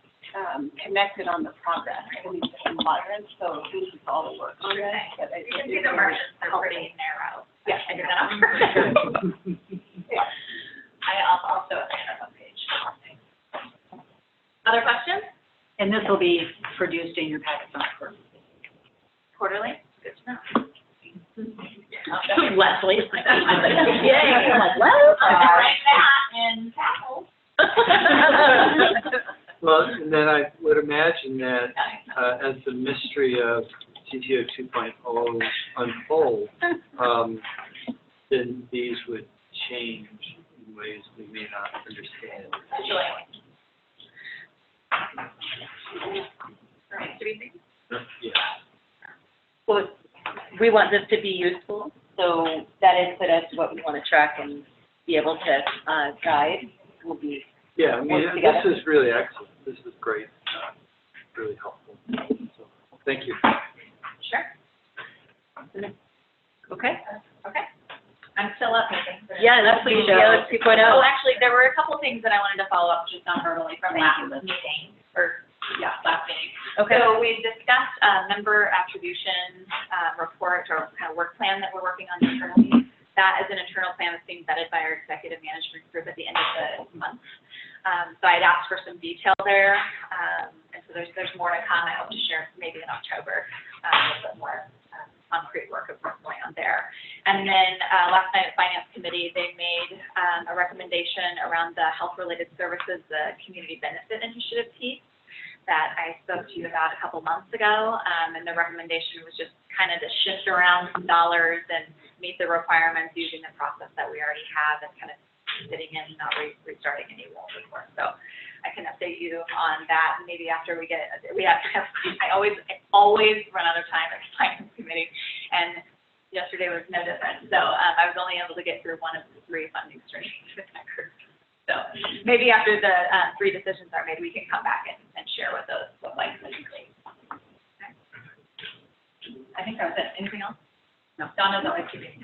connected on the progress. I mean, it's in quadrants, so this is all the work on this. But You can see the margins are pretty narrow. Yeah. I did that on Yeah. I'll show it later on page. Other questions? And this will be produced in your packets on Quarterly? Good to know. Leslie. Yay. I'm like, what? Write that in capitals. Well, and then I would imagine that as the mystery of CTO 2.0 unfolds, then these would change in ways we may not understand. Yeah. Well, we want this to be useful, so that input as to what we want to track and be able to guide will be. Yeah, I mean, this is really excellent. This is great, really helpful. So Thank you. Sure. Okay. Okay. I'm still up, I think. Yeah, please, let's 2.0. Oh, actually, there were a couple things that I wanted to follow up just on verbally from last meeting, last meeting. Okay. So we discussed member attribution report or kind of work plan that we're working on internally. That is an internal plan that's being vetted by our executive management group at the end of the month. So I'd asked for some detail there, and so there's more to come. I hope to share maybe in October, a little bit more concrete work of what's going on there. And then last night at Finance Committee, they made a recommendation around the health-related services, the community benefit initiative piece that I spoke to you about a couple months ago. And the recommendation was just kind of to shift around some dollars and meet the requirements using the process that we already have and kind of sitting in, not restarting any roles, of course. So I can update you on that maybe after we get, I always run out of time at the Finance Committee, and yesterday was no different. So I was only able to get through one of the 3 funding streams with that group. So maybe after the 3 decisions are made, we can come back and share what those look like. Okay. I think that was it. Anything else? No. Donna's always keeping.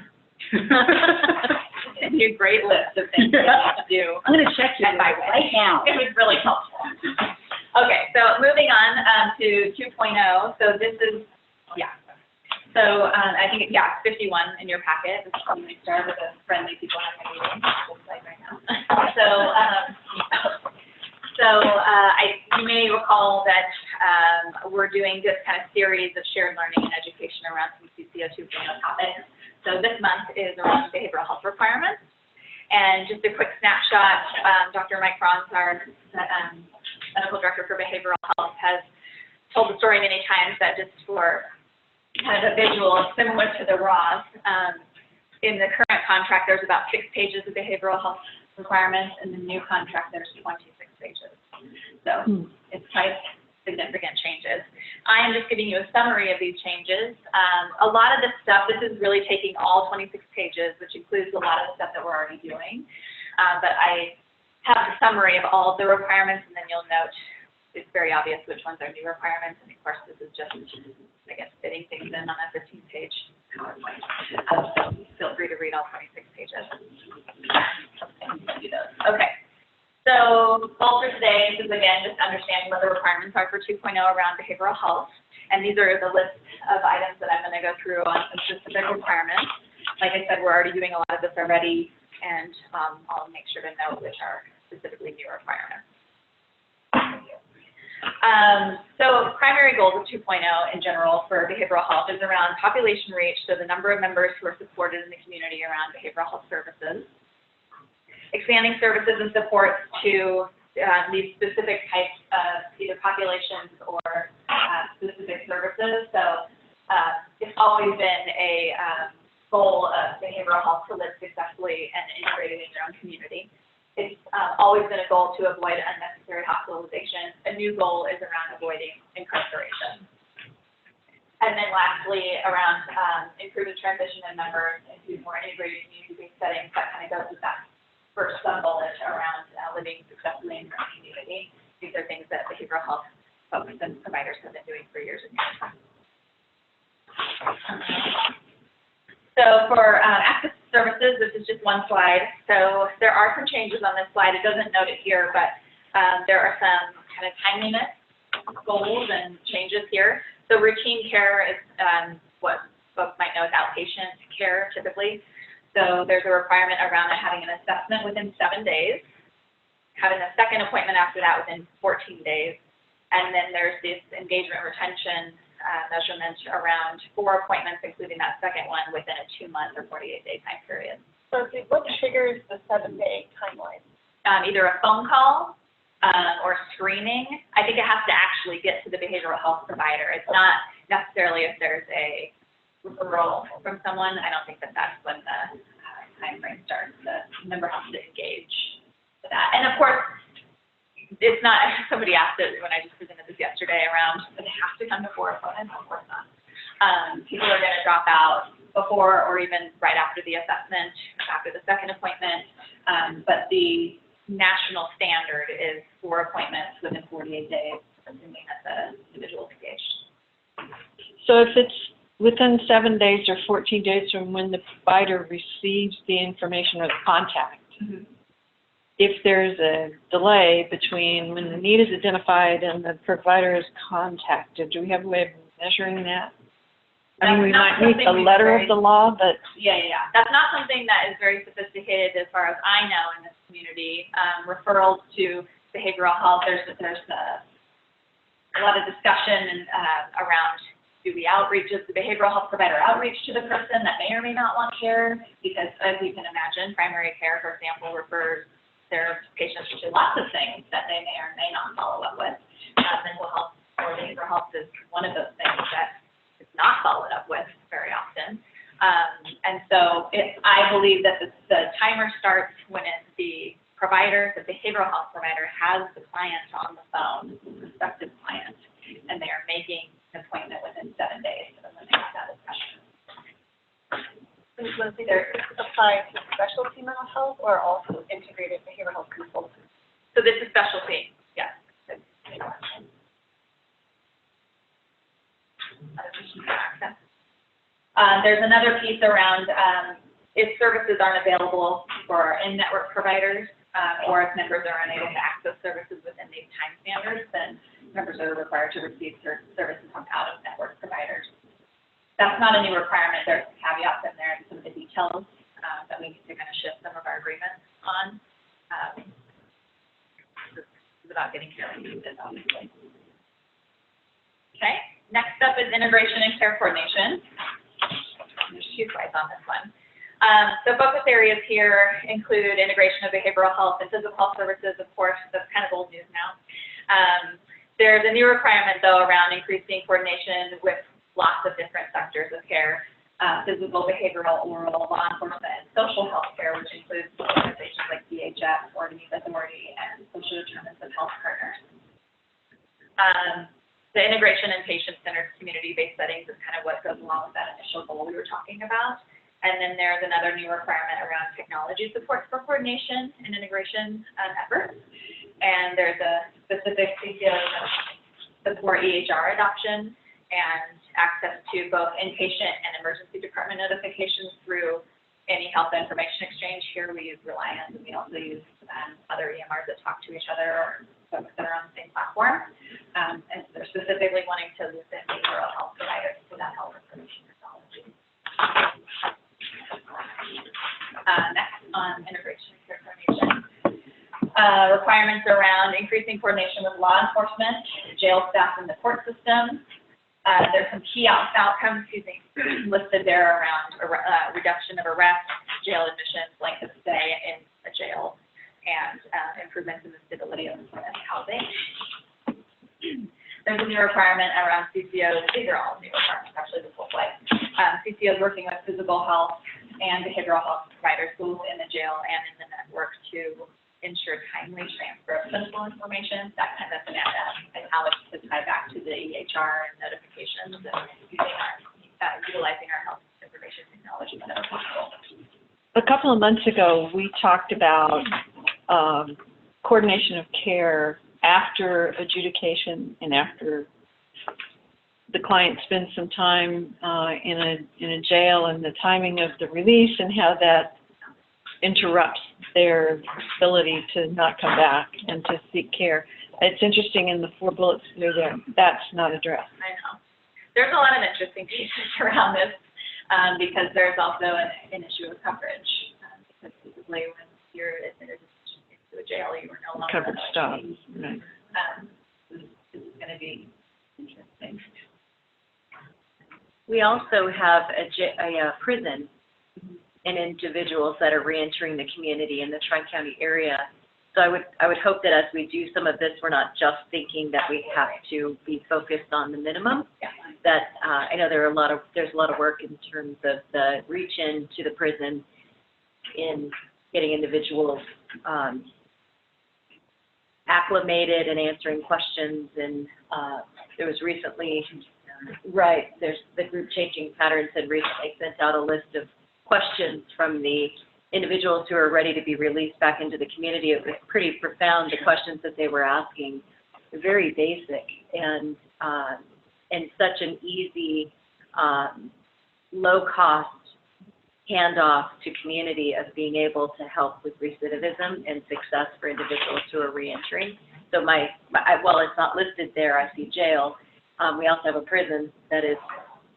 It's a great list of things that you to do. I'm going to check you right now. It was really helpful. Okay, so moving on to 2.0. So this is, So I think, it's 51 in your packet. This is when we start with the friendly people on my meeting. Right now. You may recall that we're doing this kind of series of shared learning and education around some CCO 2.0 topics. So this month is around behavioral health requirements. And just a quick snapshot, Dr. Mike Franz, our medical director for behavioral health, has told the story many times that just for kind of a visual similar to the RAWs, in the current contract, there's about 6 pages of behavioral health requirements. In the new contract, there's 26 pages. So it's quite significant changes. I am just giving you a summary of these changes. A lot of this stuff, this is really taking all 26 pages, which includes a lot of the stuff that we're already doing. But I have a summary of all of the requirements, and then you'll note it's very obvious which ones are new requirements. And of course, this is just, I guess, fitting things in on a 15-page PowerPoint. So feel free to read all 26 pages. Okay. So goal for today is, again, just understanding what the requirements are for 2.0 around behavioral health. And these are the list of items that I'm going to go through on some specific requirements. Like I said, we're already doing a lot of this already, and I'll make sure to note which are specifically new requirements. So primary goals of 2.0 in general for behavioral health is around population reach, so the number of members who are supported in the community around behavioral health services. Expanding services and supports to these specific types of either populations or specific services. So it's always been a goal of behavioral health to live successfully and integrated in your own community. It's always been a goal to avoid unnecessary hospitalization. A new goal is around avoiding incarceration. And then lastly, around improving transition of members into more integrated community-based settings. That kind of goes with that first sub-bullet around living successfully in your own community. These are things that behavioral health folks and providers have been doing for years and years. So for access to services, this is just one slide. So there are some changes on this slide. It doesn't note it here, but there are some kind of timeliness goals and changes here. So routine care is what folks might know as outpatient care typically. So there's a requirement around having an assessment within 7 days, having a second appointment after that within 14 days, and then there's this engagement retention measurement around 4 appointments, including that second one, within a 2-month or 48-day time period. So what triggers the 7-day timeline? Either a phone call or screening. I think it has to actually get to the behavioral health provider. It's not necessarily if there's a referral from someone. I don't think that that's when the time frame starts. The member has to engage with that. And of course, it's not, somebody asked it when I just presented this yesterday around, does it have to come before appointment? Of course not. People are going to drop out before or even right after the assessment, after the second appointment. But the national standard is 4 appointments within 48 days, assuming that the individual is engaged. So if it's within 7 days or 14 days from when the provider receives the information or the contact, if there's a delay between when the need is identified and the provider is contacted, do we have a way of measuring that? I mean, we might meet the letter of the law, but... Yeah. That's not something that is very sophisticated as far as I know in this community. Referrals to behavioral health, there's a lot of discussion around do we outreach, is the behavioral health provider outreach to the person that may or may not want care? Because as you can imagine, primary care, for example, refers their patients to lots of things that they may or may not follow up with. Mental health or behavioral health is one of those things that is not followed up with very often. And so I believe that the timer starts when the provider, the behavioral health provider, has the client on the phone, the prospective client, and they are making an appointment within 7 days of when they have that discussion. Was either applied to specialty mental health or also integrated behavioral health consultants? So this is specialty, yes. There's another piece around if services aren't available for in-network providers or if members are unable to access services within these time standards, then members are required to receive services from out-of-network providers. That's not a new requirement. There's caveats in there and some of the details that we need to kind of shift some of our agreements on. It's about getting care when you need it, obviously. Okay, next up is integration and care coordination. There's 2 slides on this one. So focus areas here include integration of behavioral health and physical health services, of course. That's kind of old news now. There's a new requirement, though, around increasing coordination with lots of different sectors of care, physical, behavioral, oral, law enforcement, and social health care, which includes organizations like DHS, Oregon Youth Authority, and social determinants of health partners. The integration and patient-centered community-based settings is kind of what goes along with that initial goal we were talking about. And then there's another new requirement around technology support for coordination and integration efforts. And there's a specific CCO support EHR adoption and access to both inpatient and emergency department notifications through any health information exchange. Here we use Reliance, and we also use other EMRs that talk to each other or folks that are on the same platform. And so they're specifically wanting to loop in behavioral health providers for that health information technology. Next on integration and care coordination. Requirements around increasing coordination with law enforcement, jail staff, and the court system. There's some key outcomes listed there around reduction of arrests, jail admissions, length of stay in a jail, and improvements in the stability of employment and housing. There's a new requirement around CCOs. These are all new requirements, actually, this whole slide. CCOs working with physical health and behavioral health providers, both in the jail and in the network, to ensure timely transfer of clinical information, that kind of and how it's to tie back to the EHR and notifications, and utilizing our health information technology whenever possible. A couple of months ago, we talked about coordination of care after adjudication and after the client spends some time in a jail, and the timing of the release and how that interrupts their ability to not come back and to seek care. It's interesting in the 4 bullets there, that's not addressed. I know. There's a lot of interesting pieces around this because there's also an issue of coverage. Because typically when you're admitted into a jail, you are no longer coverage stops. Right. This is going to be interesting. We also have a prison and individuals that are reentering the community in the Tri-County area. So I would hope that as we do some of this, we're not just thinking that we have to be focused on the minimum. That I know there's a lot of work in terms of the reach into the prison in getting individuals acclimated and answering questions. And there was recently, there's the group Changing Patterns had recently sent out a list of questions from the individuals who are ready to be released back into the community. It was pretty profound, the questions that they were asking. They're very basic, and and such an easy, low-cost handoff to community of being able to help with recidivism and success for individuals who are reentering. So while it's not listed there, I see jail. We also have a prison that is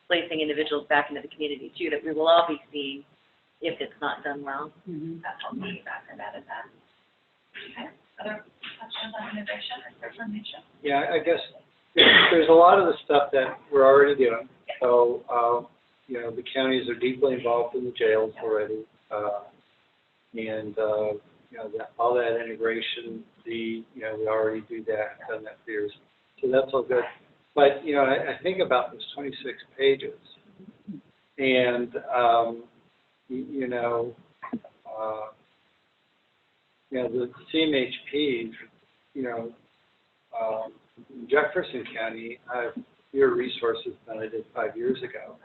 placing individuals back into the community too, that we will all be seeing if it's not done well. That's all me back and that is that. Okay, other questions on innovation or transformation? Yeah, I guess there's a lot of the stuff that we're already doing. So, you know, the counties are deeply involved in the jails already. And, you know, all that integration, you know, we already do that, done that for years. So that's all good. But, you know, I think about those 26 pages. And, you know, the CMHPs, you know, in Jefferson County, I have fewer resources than I did 5 years ago.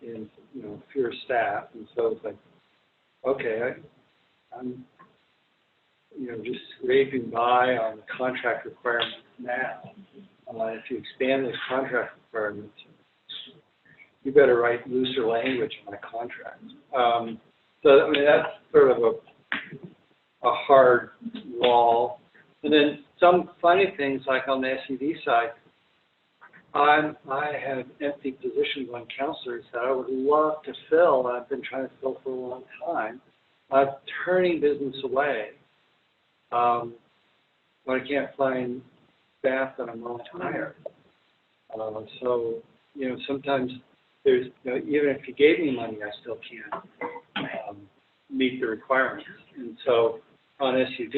And, you know, fewer staff. And so it's like, okay, I'm, you know, just scraping by on the contract requirements now. If you expand those contract requirements, you better write looser language in my contract. So, I mean, that's sort of a hard wall. And then some funny things, like on the SED side, I have empty positions on counselors that I would love to fill, and I've been trying to fill for a long time. I'm turning business away, but I can't find staff that I'm willing to hire. So, you know, sometimes there's, you know, even if you gave me money, I still can't meet the requirements. And so on SUD,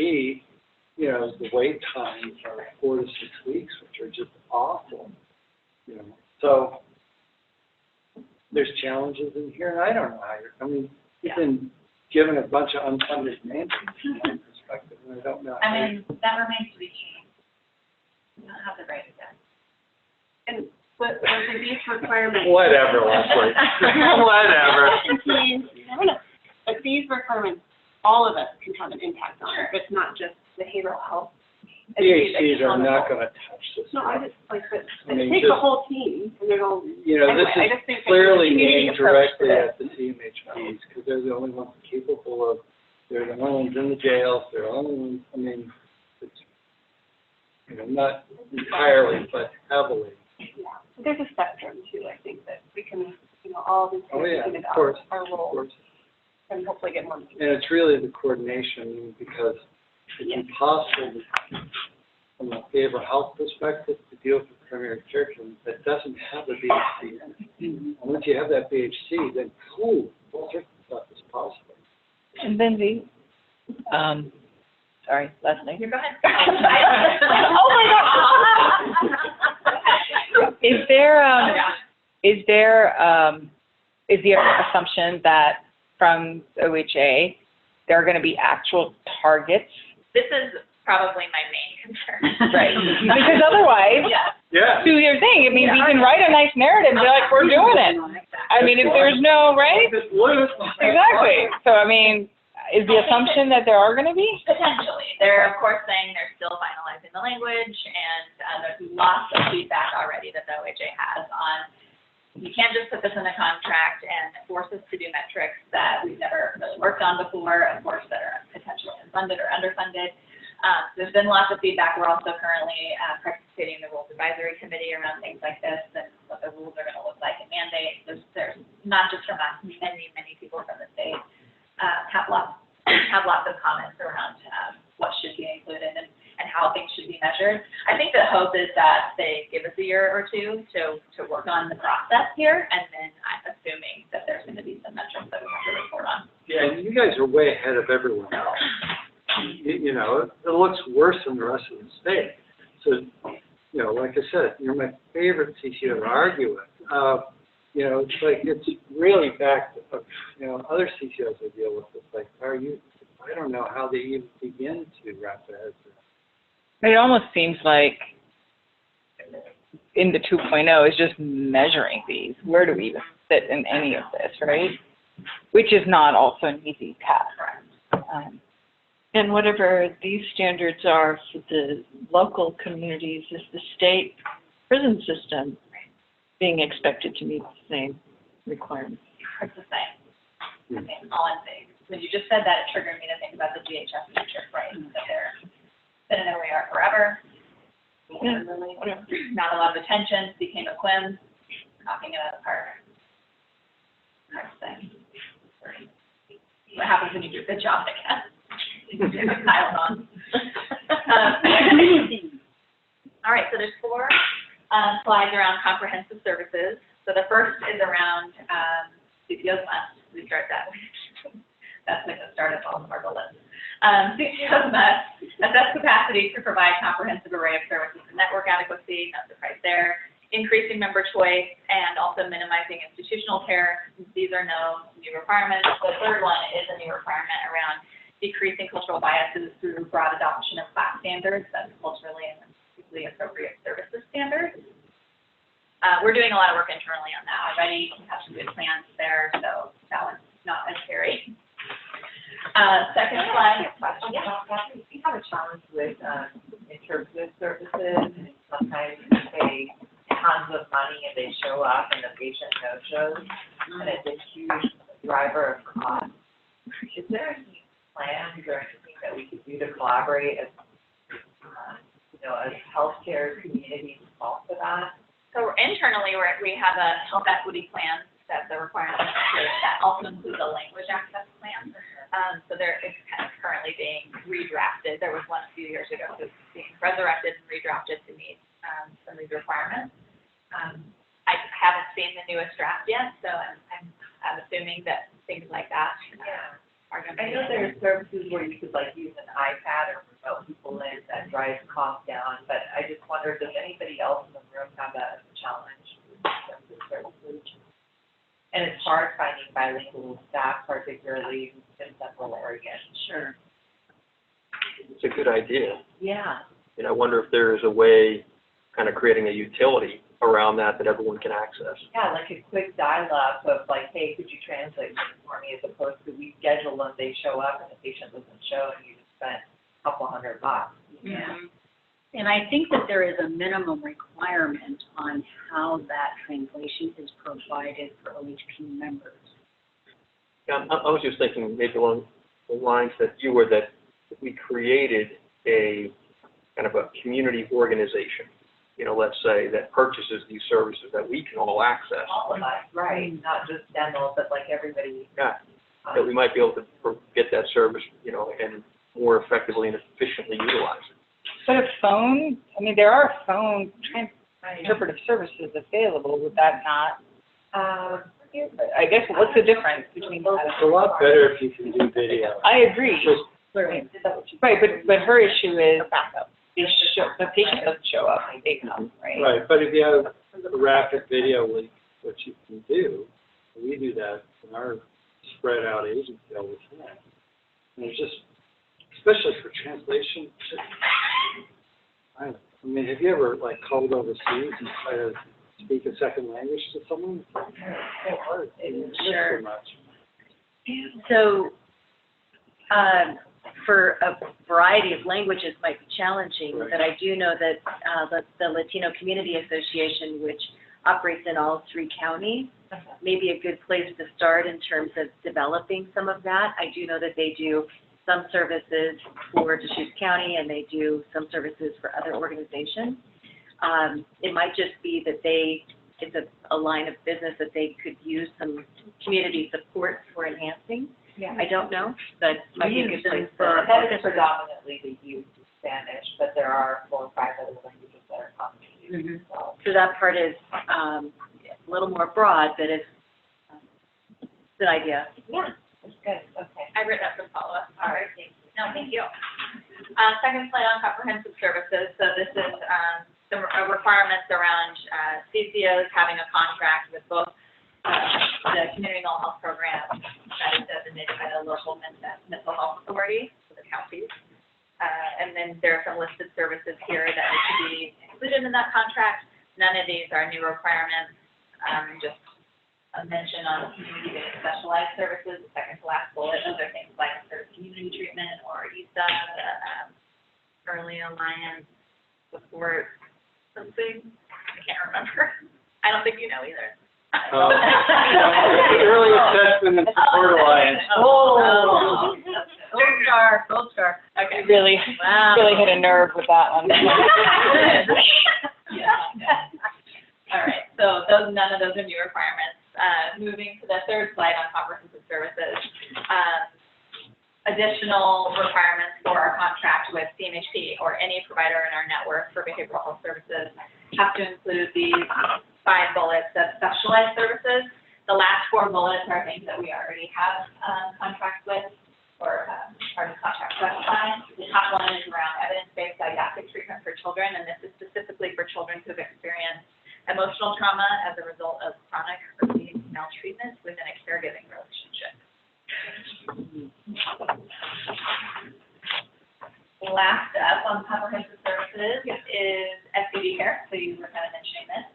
you know, the wait times are 4 to 6 weeks, which are just awful. You know, so there's challenges in here, and I don't know how I mean, you've been given a bunch of unfunded mandates from my perspective, and I don't know. I mean, that remains to be changed. We don't have the right yet. And but these requirements. Whatever, Leslie. Whatever. But these requirements, all of us can have an impact on it. It's not just behavioral health. PhDs are not going to touch this. No, I just like that. I mean, It takes a whole team, and they're all. You know, anyway, this I just think is that clearly the community aimed approach to directly this. at the CMHPs, because they're the only ones capable of, they're the only ones in the jails, they're the only ones, I mean, it's, you know, not entirely, but heavily. Yeah. So there's a spectrum too, I think, that we can, you know, all these Oh, yeah, things of course, our role, of course. and hopefully get more. And it's really the coordination, because it's impossible from a behavioral health perspective to deal with the primary care team that doesn't have a BHC in it. And once you have that BHC, then all sorts of stuff is possible. And Lindsay, sorry, Leslie. You go ahead. Oh my God. Is the assumption that from OHA, there are going to be actual targets? This is probably my main concern. Right. Because otherwise, Yeah. do your thing. I mean, we can write a nice narrative and be like, we're doing it. I mean, if there's no, right? Exactly. So, I mean, is the assumption that there are going to be? Potentially. They're, of course, saying they're still finalizing the language, and there's lots of feedback already that the OHA has on, you can't just put this in a contract and force us to do metrics that we've never really worked on before, of course, that are potentially unfunded or underfunded. There's been lots of feedback. We're also currently participating in the Rules Advisory Committee around things like this and what the rules are going to look like and mandates. There's not just from us, many people from the state have lots of comments around what should be included and how things should be measured. I think the hope is that they give us a year or two to work on the process here, and then I'm assuming that there's going to be some metrics that we have to report on. Yeah, and you guys are way ahead of everyone else. You know, it looks worse than the rest of the state. So, you know, like I said, you're my favorite CCO to argue with. You know, it's like, it's really back to, you know, other CCOs I deal with. It's like, I don't know how they even begin to wrap their heads around. It almost seems like in the 2.0 is just measuring these. Where do we even fit in any of this, right? Which is not also an easy task. And whatever these standards are for the local communities, is the state prison system being expected to meet the same requirements? It's the same. I mean, all I'm saying, when you just said that, it triggered me to think about the DHS future, right? That they're been in where we are forever. Yeah, Really, whatever. not a lot of attention, became a Quims, knocking it out of the park. Next thing. What happens when you do a good job again? Piled on. All right, so there's 4 slides around comprehensive services. So the first is around CPO's must. We start that. That's like the start of all of our bullets. CPO's must assess capacity to provide comprehensive array of services and network adequacy. No surprise there. Increasing member choice and also minimizing institutional care. These are no new requirements. The third one is a new requirement around decreasing cultural biases through broad adoption of class standards. That's culturally and politically appropriate services standards. We're doing a lot of work internally on that already. We have some good plans there, so that one's not as scary. Second slide. We have a challenge with interpretive services, and sometimes you pay tons of money and they show up and the patient no-shows, and it's a huge driver of cost. Is there any plans or anything that we could do to collaborate as, as healthcare communities to solve for that? So internally, we have a health equity plan that's a requirement that also includes a language access plan. So it's kind of currently being redrafted. There was one a few years ago, so it's being resurrected and redrafted to meet some of these requirements. I haven't seen the newest draft yet, so I'm assuming that things like that are going to be. I know there are services where you could use an iPad or remote people in that drives costs down, but I just wondered, does anybody else in the room have that as a challenge in terms of services? And it's hard finding bilingual staff, particularly in Central Oregon. Sure. It's a good idea. Yeah. And I wonder if there is a way, kind of creating a utility around that everyone can access. Yeah, like a quick dial-up of hey, could you translate this for me, as opposed to we schedule them, they show up, and the patient doesn't show, and you just spent a couple $100. Yeah. And I think that there is a minimum requirement on how that translation is provided for OHP members. Yeah, I was just thinking maybe along the lines that we created a kind of a community organization, let's say, that purchases these services that we can all access. All of us, right, not just dental, but everybody. Yeah, that we might be able to get that service, and more effectively and efficiently utilize it. But a phone, there are phone interpretive services available, would that not? I guess, what's the difference between that? It's a lot better if you can do video. I agree. Right, but her issue is the patient doesn't show up, they come, right? Right, but if you have a rapid video link, what you can do, we do that in our spread out agency all the time. And it's just, especially for translation, have you ever called overseas and try to speak a second language to someone? It's so hard. Sure. So much. So, for a variety of languages might be challenging, Right. but I do know that the Latino Community Association, which operates in all 3 counties, may be a good place to start in terms of developing some of that. I do know that they do some services for Deschutes County, and they do some services for other organizations. It might just be that it's a line of business that they could use some community support for enhancing. Yeah. I don't know, but might be a good place to. That is predominantly the use of Spanish, but there are 4 or 5 other languages that are commonly used. So that part is a little more broad, but it's an idea. Yeah, that's good. Okay. I've written up some follow-up. All right, thank you. No, thank you. Second slide on comprehensive services. So this is some requirements around CCOs having a contract with both the community mental health program that is designated by the local mental health authority, so the counties. And then there are some listed services here that need to be included in that contract. None of these are new requirements, just a mention on community-based specialized services, the second to last bullet. Those are things like sort of community treatment or ESA, early alliance, support, something, I can't remember. I don't think you know either. Early assessment and support alliance. Oh. Gold star. Okay. Really, Wow. really hit a nerve with that one. All right, so none of those are new requirements. Moving to the third slide on comprehensive services. Additional requirements for our contract with CMHP or any provider in our network for behavioral health services have to include these 5 bullets of specialized services. The last 4 bullets are things that we already have contracts with or are contract specified. The top one is around evidence-based didactic treatment for children, and this is specifically for children who have experienced emotional trauma as a result of chronic early maltreatment within a caregiving relationship. Last up on comprehensive services is SCD care, so you were kind of mentioning this.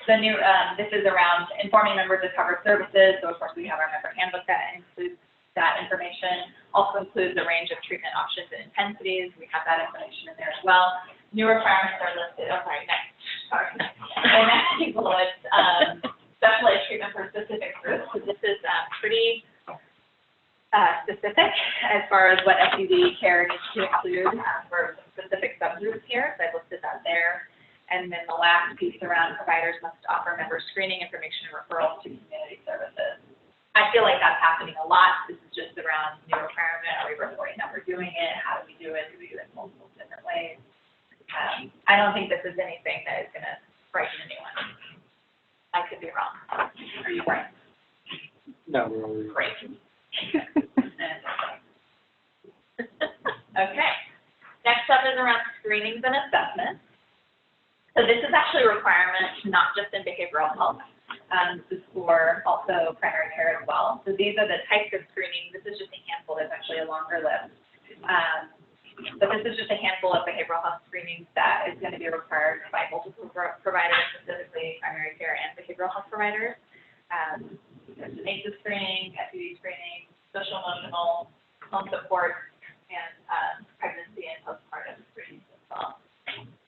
The new, this is around informing members of covered services, so of course we have our member handbook that includes that information, also includes a range of treatment options and intensities. We have that information in there as well. New requirements are listed, the next few bullets, specialized treatment for specific groups. So this is pretty specific as far as what SUD care needs to include for specific subgroups here. So I listed that there. And then the last piece around providers must offer member screening information and referrals to community services. I feel like that's happening a lot. This is just around new requirement. Are we reporting that we're doing it? How do we do it? Do we do it in multiple different ways? I don't think this is anything that is going to frighten anyone. I could be wrong. Are you right? No, we're Great. Okay. Next up is around screenings and assessments. So this is actually a requirement not just in behavioral health. This is for also primary care as well. So these are the types of screenings. This is just a handful. There's actually a longer list. But this is just a handful of behavioral health screenings that is going to be required by multiple providers, specifically primary care and behavioral health providers. There's an ACEs screening, SUD screening, social emotional, home support, and pregnancy and postpartum screenings as well.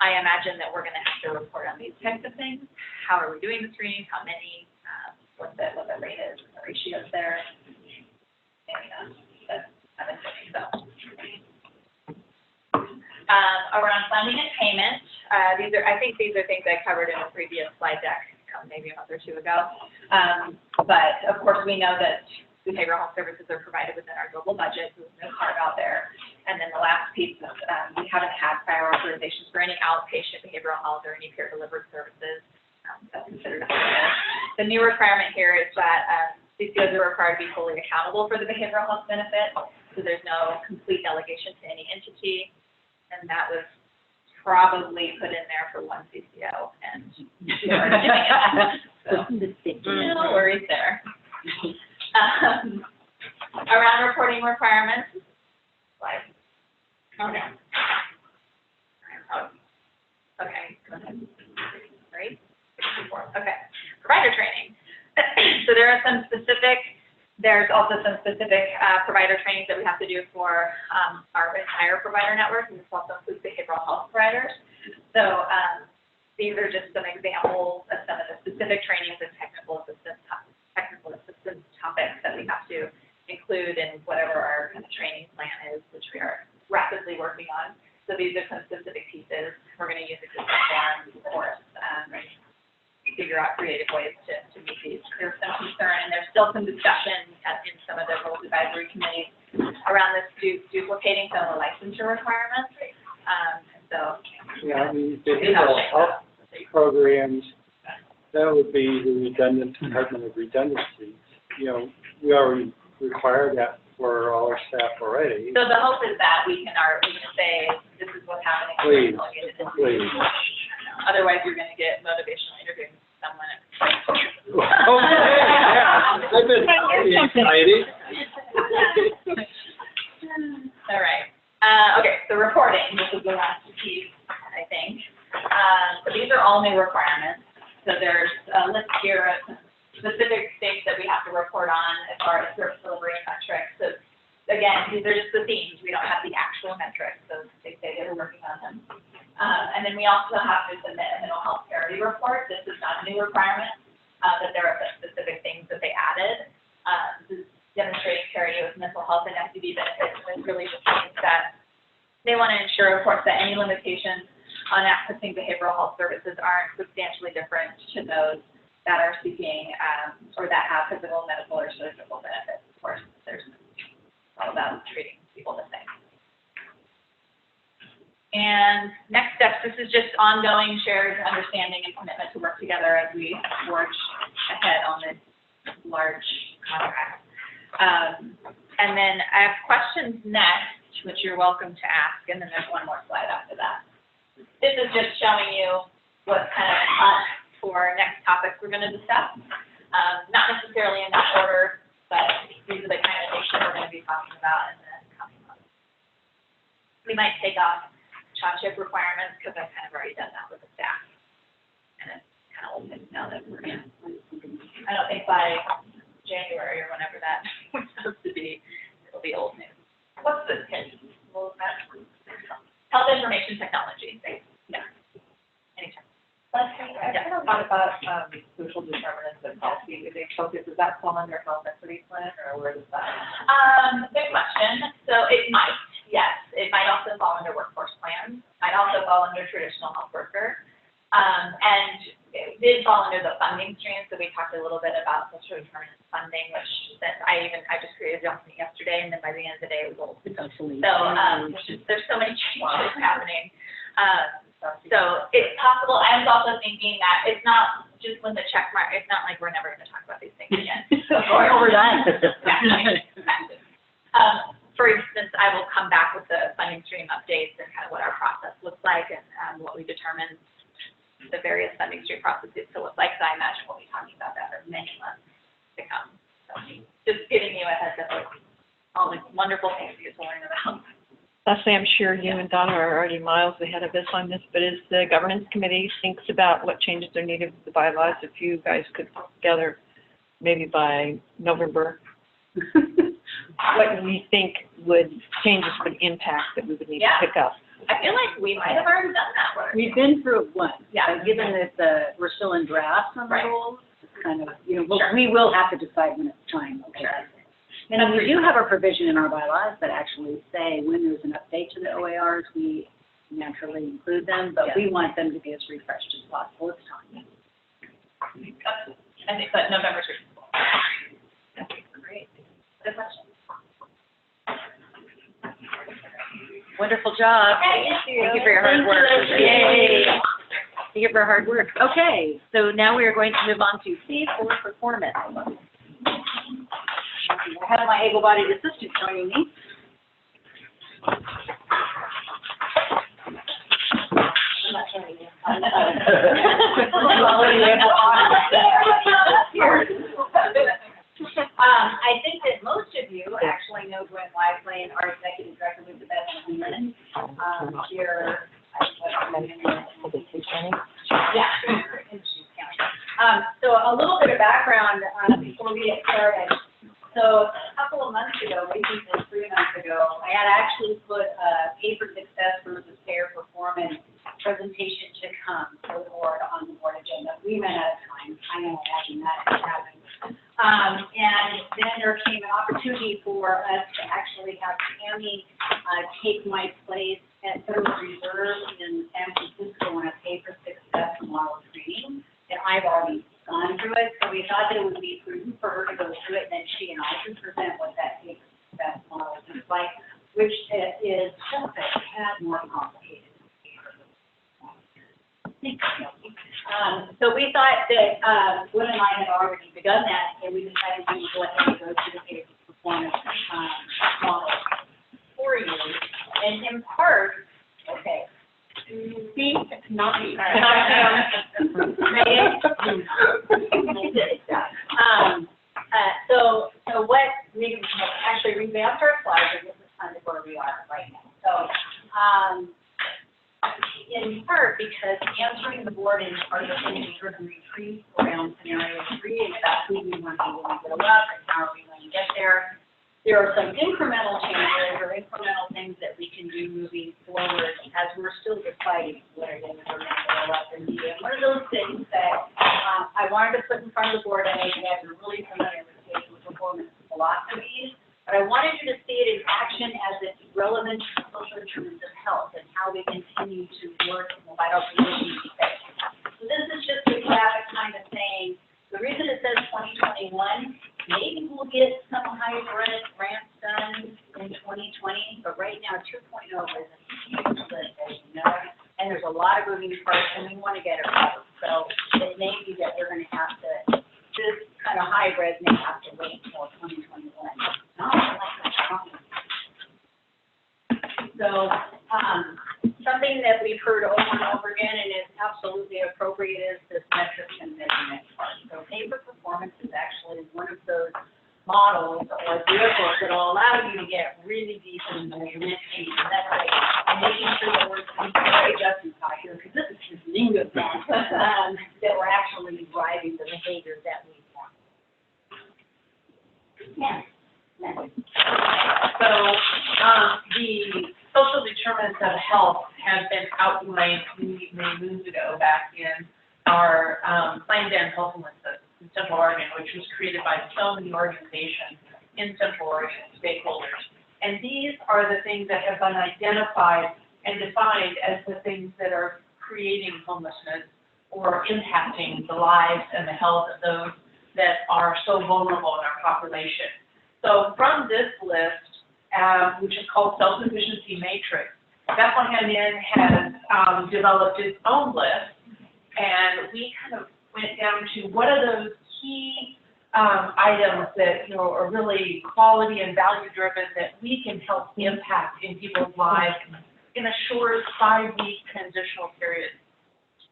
I imagine that we're going to have to report on these types of things. How are we doing the screenings? How many? What the rate is? The ratios there? And I'm assuming so. Around funding and payment, I think these are things I covered in a previous slide deck, maybe a month or two ago. But of course, we know that behavioral health services are provided within our global budget, so there's no carve out there. And then the last piece is we haven't had prior authorizations for any outpatient behavioral health or any peer-delivered services. That's considered a failure. The new requirement here is that CCOs are required to be fully accountable for the behavioral health benefit, so there's no complete delegation to any entity. And that was probably put in there for one CCO, and we're already doing it. So, no worries there. Around reporting requirements, like, okay. Okay, go ahead. Right? Okay, provider training. So there's also some specific provider trainings that we have to do for our entire provider network, and this also includes behavioral health providers. So these are just some examples of some of the specific trainings and technical assistance topics that we have to include in whatever our kind of training plan is, which we are rapidly working on. So these are some specific pieces. We're going to use existing forms, of course, figure out creative ways to meet these. There's some concern, and there's still some discussion in some of the rules advisory committees around this duplicating some of the licensure requirements. Yeah, I mean, behavioral health programs, that would be the redundant Department of Redundancy. You know, we already require that for all our staff already. So the hope is that we can say, this is what's happening. Please. Otherwise, you're going to get motivational interviewing with someone. Yeah, I've been excited. All right. Okay, so reporting, this is the last piece, I think. So these are all new requirements. So there's a list here of specific things that we have to report on as far as service delivery metrics. So again, these are just the themes. We don't have the actual metrics, so they say they're working on them. And then we also have to submit a mental health parity report. This is not a new requirement, but there are specific things that they added. This is demonstrating parity with mental health and STD benefits, and it really just means that they want to ensure, of course, that any limitations on accessing behavioral health services aren't substantially different to those that are seeking or that have physical, medical, or surgical benefits. Of course, there's all about treating people the same. And next steps, this is just ongoing shared understanding and commitment to work together as we forge ahead on this large contract. And then I have questions next, which you're welcome to ask, and then there's one more slide after that. This is just showing you what's kind of up for next topics we're going to discuss. Not necessarily in that order, but these are the kind of things that we're going to be talking about in the coming months. We might take off CHOP requirements because I've kind of already done that with the staff. And it's kind of old news now that we're in. I don't think by January or whenever that was supposed to be, it'll be old news. What's this hit? Health information technology. Yeah. Anytime. Leslie, I kind of thought about social determinants of health being a big focus. Does that fall under health equity plan, or where does that? Good question. So it might, yes. It might also fall under workforce plans. Might also fall under traditional health worker. And it did fall under the funding stream. So we talked a little bit about social determinants funding, which that I just created a document yesterday, and then by the end of the day it was old. So there's so many changes happening. So it's possible. I was also thinking that it's not just when the check mark, it's not like we're never going to talk about these things again. We're done. For instance, I will come back with the funding stream updates and kind of what our process looks like and what we determine the various funding stream processes to look like. So I imagine we'll be talking about that for many months to come. So just giving you a heads up of all the wonderful things you get to learn about. Leslie, I'm sure you and Donna are already miles ahead of us on this, but as the governance committee thinks about what changes are needed to the bylaws, if you guys could put together maybe by November, what we think changes would impact that we would need to pick up. I feel like we might have already done that work. We've been through it once. Yeah. But given that we're still in drafts on the rules, it's kind of, we will have to decide when it's time. Okay. Sure. And we do have a provision in our bylaws that actually say when there's an update to the OARs, we naturally include them, but we want them to be as refreshed as possible. It's time. I think that November's reasonable. Okay, great. Good question. Wonderful job. Okay, thank you. Thank you for your hard work. Yay. Thank you for your hard work. Okay, so now we are going to move on to C for performance. I have my able-bodied assistant joining me. I think that most of you actually know Gwen Wiseline, our executive director with the Best Women. Here, so a little bit of background before we get started. So a couple of months ago, maybe just 3 months ago, I had actually put a pay for success versus fair performance presentation to come to the board on the board agenda. We ran out of time. I know, imagine that happened. And then there came an opportunity for us to actually have Tammy take my place at Federal Reserve in San Francisco on a pay for success model training. And I've already gone through it, so we thought that it would be prudent for her to go through it, and then she and I can present what that pay for success model looks like, which is just a tad more complicated. So we thought that Gwen and I had already begun that, and we decided we would go ahead and go through the pay for performance model for you. And in part, okay. See, not me. So what we actually revamped our slides, and this is kind of where we are right now. So in part because answering the board in part of the planning urban retreat around scenario 3, exactly who we want to be when we go up and how are we going to get there. There are some incremental changes or incremental things that we can do moving forward as we're still deciding what are things we're going to go up and do. And one of those things that I wanted to put in front of the board, I know you guys are really familiar with social performance philosophies, but I wanted you to see it in action as it's relevant to social determinants of health and how we continue to work in the vital community space. So this is just a graphic kind of saying, the reason it says 2021, maybe we'll get some hybrid grants done in 2020, but right now 2.0 is a huge list, as you know, and there's a lot of moving parts, and we want to get it right. So it may be that we're going to have to, this kind of hybrid may have to wait until 2021. So something that we've heard over and over again and is absolutely appropriate is this metrics and measurement part. So pay for performance is actually one of those models or vehicles that will allow you to get really decent measurement and making sure that we're very justified here, because this is just lingo that we're actually driving the behavior that we want. Yeah. So, the social determinants of health have been outlined, we may move ago back in our Planned Health in Central Oregon, which was created by so many organizations in Central Oregon, stakeholders. And these are the things that have been identified and defined as the things that are creating homelessness or impacting the lives and the health of those that are so vulnerable in our population. So from this list, which is called Self-Sufficiency Matrix, Bethlehem Inn has developed its own list, and we kind of went down to what are those key items that, you know, are really quality and value-driven that we can help impact in people's lives in a short 5-week transitional period.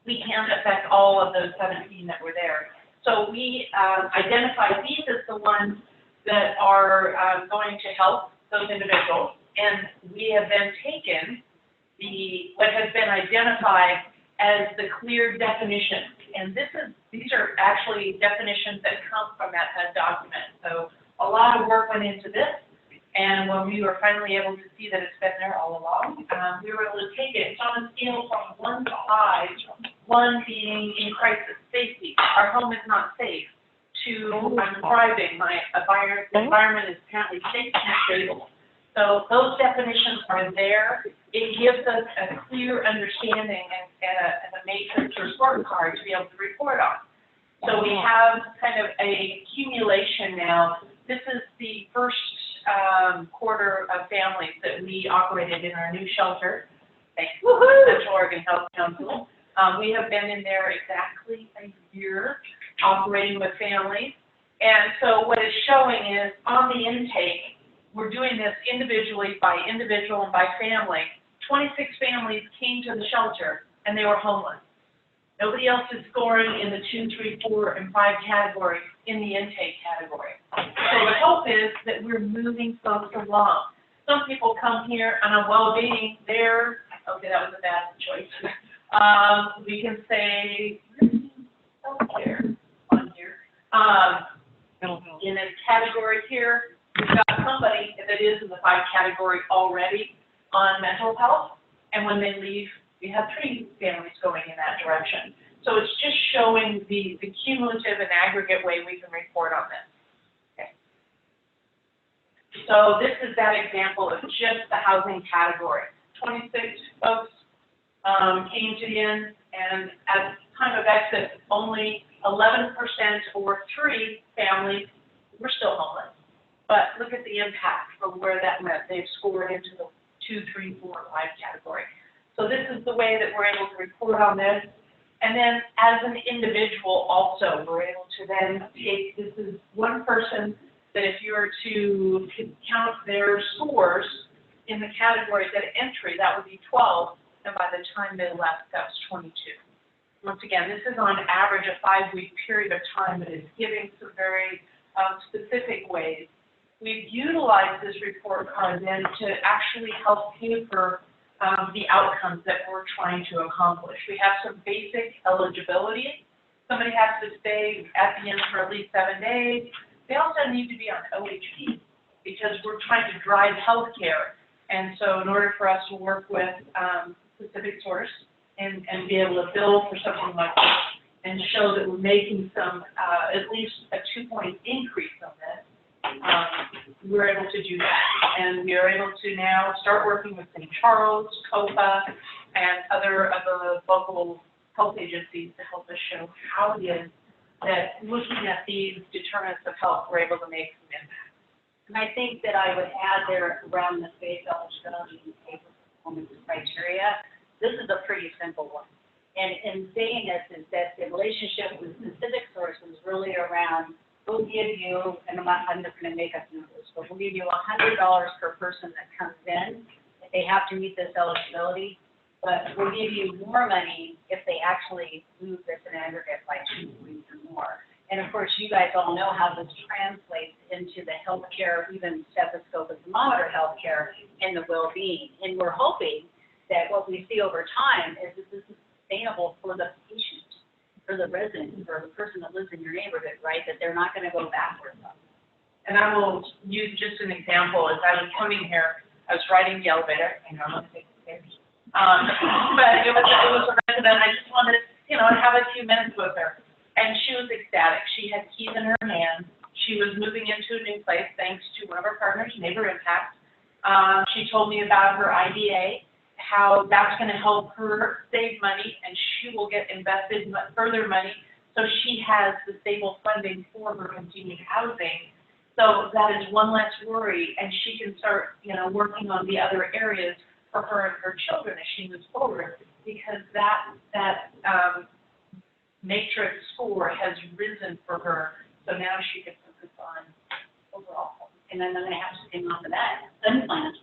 We can't affect all of those 17 that were there. So we identified these as the ones that are going to help those individuals, and we have then taken what has been identified as the clear definition. And these are actually definitions that come from that HUD document. So a lot of work went into this, and when we were finally able to see that it's been there all along, we were able to take it. It's on a scale from 1 to 5, 1 being in crisis, safety, our home is not safe, to I'm thriving, my environment is apparently safe and stable. So those definitions are there. It gives us a clear understanding and a matrix or scorecard to be able to report on. So we have kind of a accumulation now. This is the first quarter of families that we operated in our new shelter. Thanks to the Central Oregon Health Council. We have been in there exactly a year operating with families. And so what it's showing is on the intake, we're doing this individually by individual and by family. 26 families came to the shelter and they were homeless. Nobody else is scoring in the 2, 3, 4, and 5 categories in the intake category. So the hope is that we're moving folks along. Some people come here on a well-being, okay, that was a bad choice. We can say healthcare on here. In a category here, we've got somebody that is in the 5 category already on mental health, and when they leave, we have 3 families going in that direction. So it's just showing the cumulative and aggregate way we can report on this. Okay. So this is that example of just the housing category. 26 folks came to the inn, and at the time of exit, only 11% or 3 families were still homeless. But look at the impact from where that went. They've scored into the 2, 3, 4, 5 category. So this is the way that we're able to report on this. And then as an individual also, we're able to then take, this is one person that if you were to count their scores in the categories at entry, that would be 12. And by the time they left, that was 22. Once again, this is on average a 5-week period of time, but it's giving some very specific ways. We've utilized this report card then to actually help pay for the outcomes that we're trying to accomplish. We have some basic eligibility. Somebody has to stay at the inn for at least 7 days. They also need to be on OHP because we're trying to drive healthcare. And so in order for us to work with Pacific Source and be able to bill for something like this and show that we're making some, at least a 2-point increase on this, we're able to do that. And we are able to now start working with St. Charles, COPA, and other of the local health agencies to help us show how it is that looking at these determinants of health, we're able to make some impact. And I think that I would add there around the space eligibility and pay performance criteria, this is a pretty simple one. And in saying this is that the relationship with Pacific Source is really around, we'll give you, and I'm just going to make up numbers, but we'll give you $100 per person that comes in. They have to meet this eligibility, but we'll give you more money if they actually move this in aggregate by 2 points or more. And of course, you guys all know how this translates into the healthcare, even stethoscope and thermometer healthcare and the well-being. And we're hoping that what we see over time is that this is sustainable for the patient, for the resident, for the person that lives in your neighborhood, right? That they're not going to go backwards. And I will use just an example. As I was coming here, I was riding the elevator. I know I'm going to take the stairs. But it was a resident. I just wanted to, have a few minutes with her. And she was ecstatic. She had keys in her hand. She was moving into a new place thanks to one of our partners, Neighbor Impact. She told me about her IDA, how that's going to help her save money, and she will get invested further money so she has the stable funding for her continued housing. So that is one less worry, and she can start, working on the other areas for her and her children as she moves forward, because that matrix score has risen for her, so now she can focus on overall. And then I'm going to have to sing off of that, unplanned.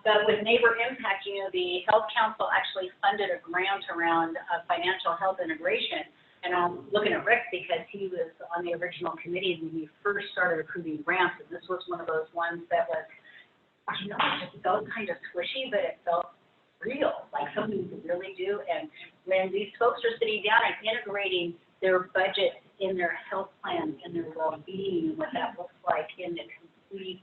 But with Neighbor Impact, the Health Council actually funded a grant around financial health integration. And I'm looking at Rick because he was on the original committee when we first started approving grants. And this was one of those ones that was, it felt kind of squishy, but it felt real, like something you could really do. And when these folks are sitting down and integrating their budget in their health plans and their well-being and what that looks like in the complete,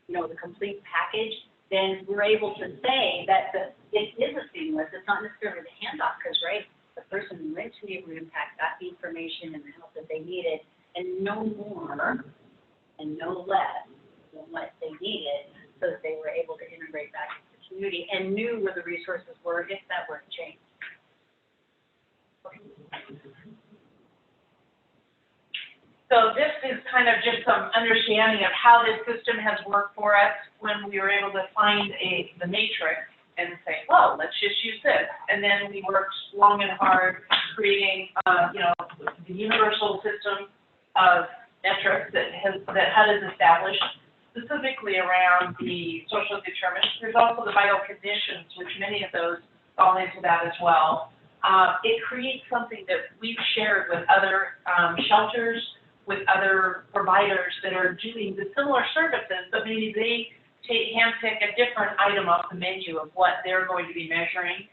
the complete package, then we're able to say that it is a seamless. It's not necessarily the handoff, because the person who went to Neighbor Impact got the information and the help that they needed, and no more and no less than what they needed, so that they were able to integrate back into the community and knew where the resources were if that were to change. So this is kind of just some understanding of how this system has worked for us when we were able to find the matrix and say, well, let's just use this. And then we worked long and hard creating, the universal system of metrics that HUD has established, specifically around the social determinants. There's also the vital conditions, which many of those fall into that as well. It creates something that we've shared with other shelters, with other providers that are doing the similar services, but maybe they handpick a different item off the menu of what they're going to be measuring.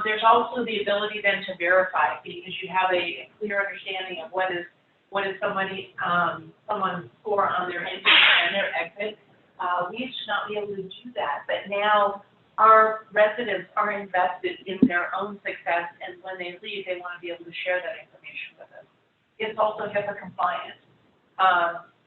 There's also the ability then to verify, because you have a clear understanding of what is someone's score on their entry and their exit. We used to not be able to do that, but now our residents are invested in their own success, and when they leave, they want to be able to share that information with us. It's also HIPAA compliant,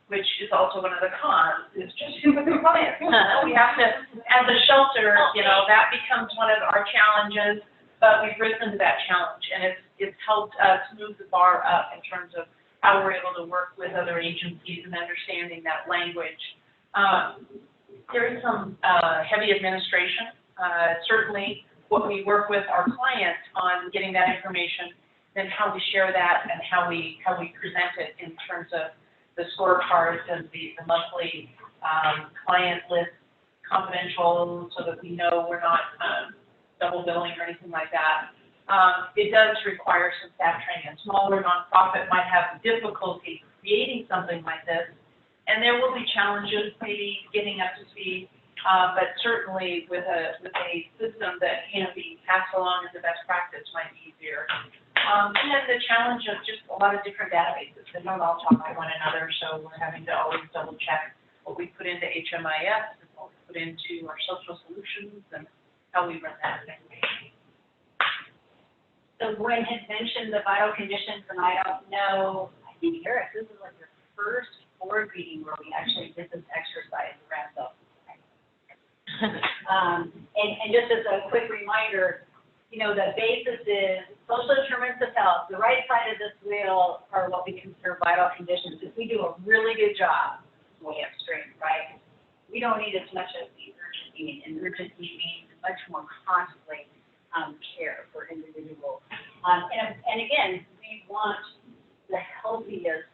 which is also one of the cons, is just HIPAA compliant. We have to, as a shelter, that becomes one of our challenges, but we've risen to that challenge, and it's helped us move the bar up in terms of how we're able to work with other agencies and understanding that language. There is some heavy administration. Certainly, what we work with our clients on getting that information, then how we share that and how we present it in terms of the scorecards and the monthly client list confidential, so that we know we're not double billing or anything like that. It does require some staff training. A smaller nonprofit might have difficulty creating something like this, and there will be challenges, maybe getting up to speed But certainly with a system that can be passed along as a best practice might be easier. And then the challenge of just a lot of different databases that don't all talk to one another, so we're having to always double check what we put into HMIS and what we put into our social solutions and how we run that information. So Gwen had mentioned the vital conditions, and I don't know, I think, Eric, this is like your first board meeting where we actually did this exercise around the and just as a quick reminder, you know, the basis is social determinants of health. The right side of this wheel are what we consider vital conditions. If we do a really good job, we have strength, right? We don't need as much as the urgent need, and urgent need means much more costly care for individuals. And again, we want the healthiest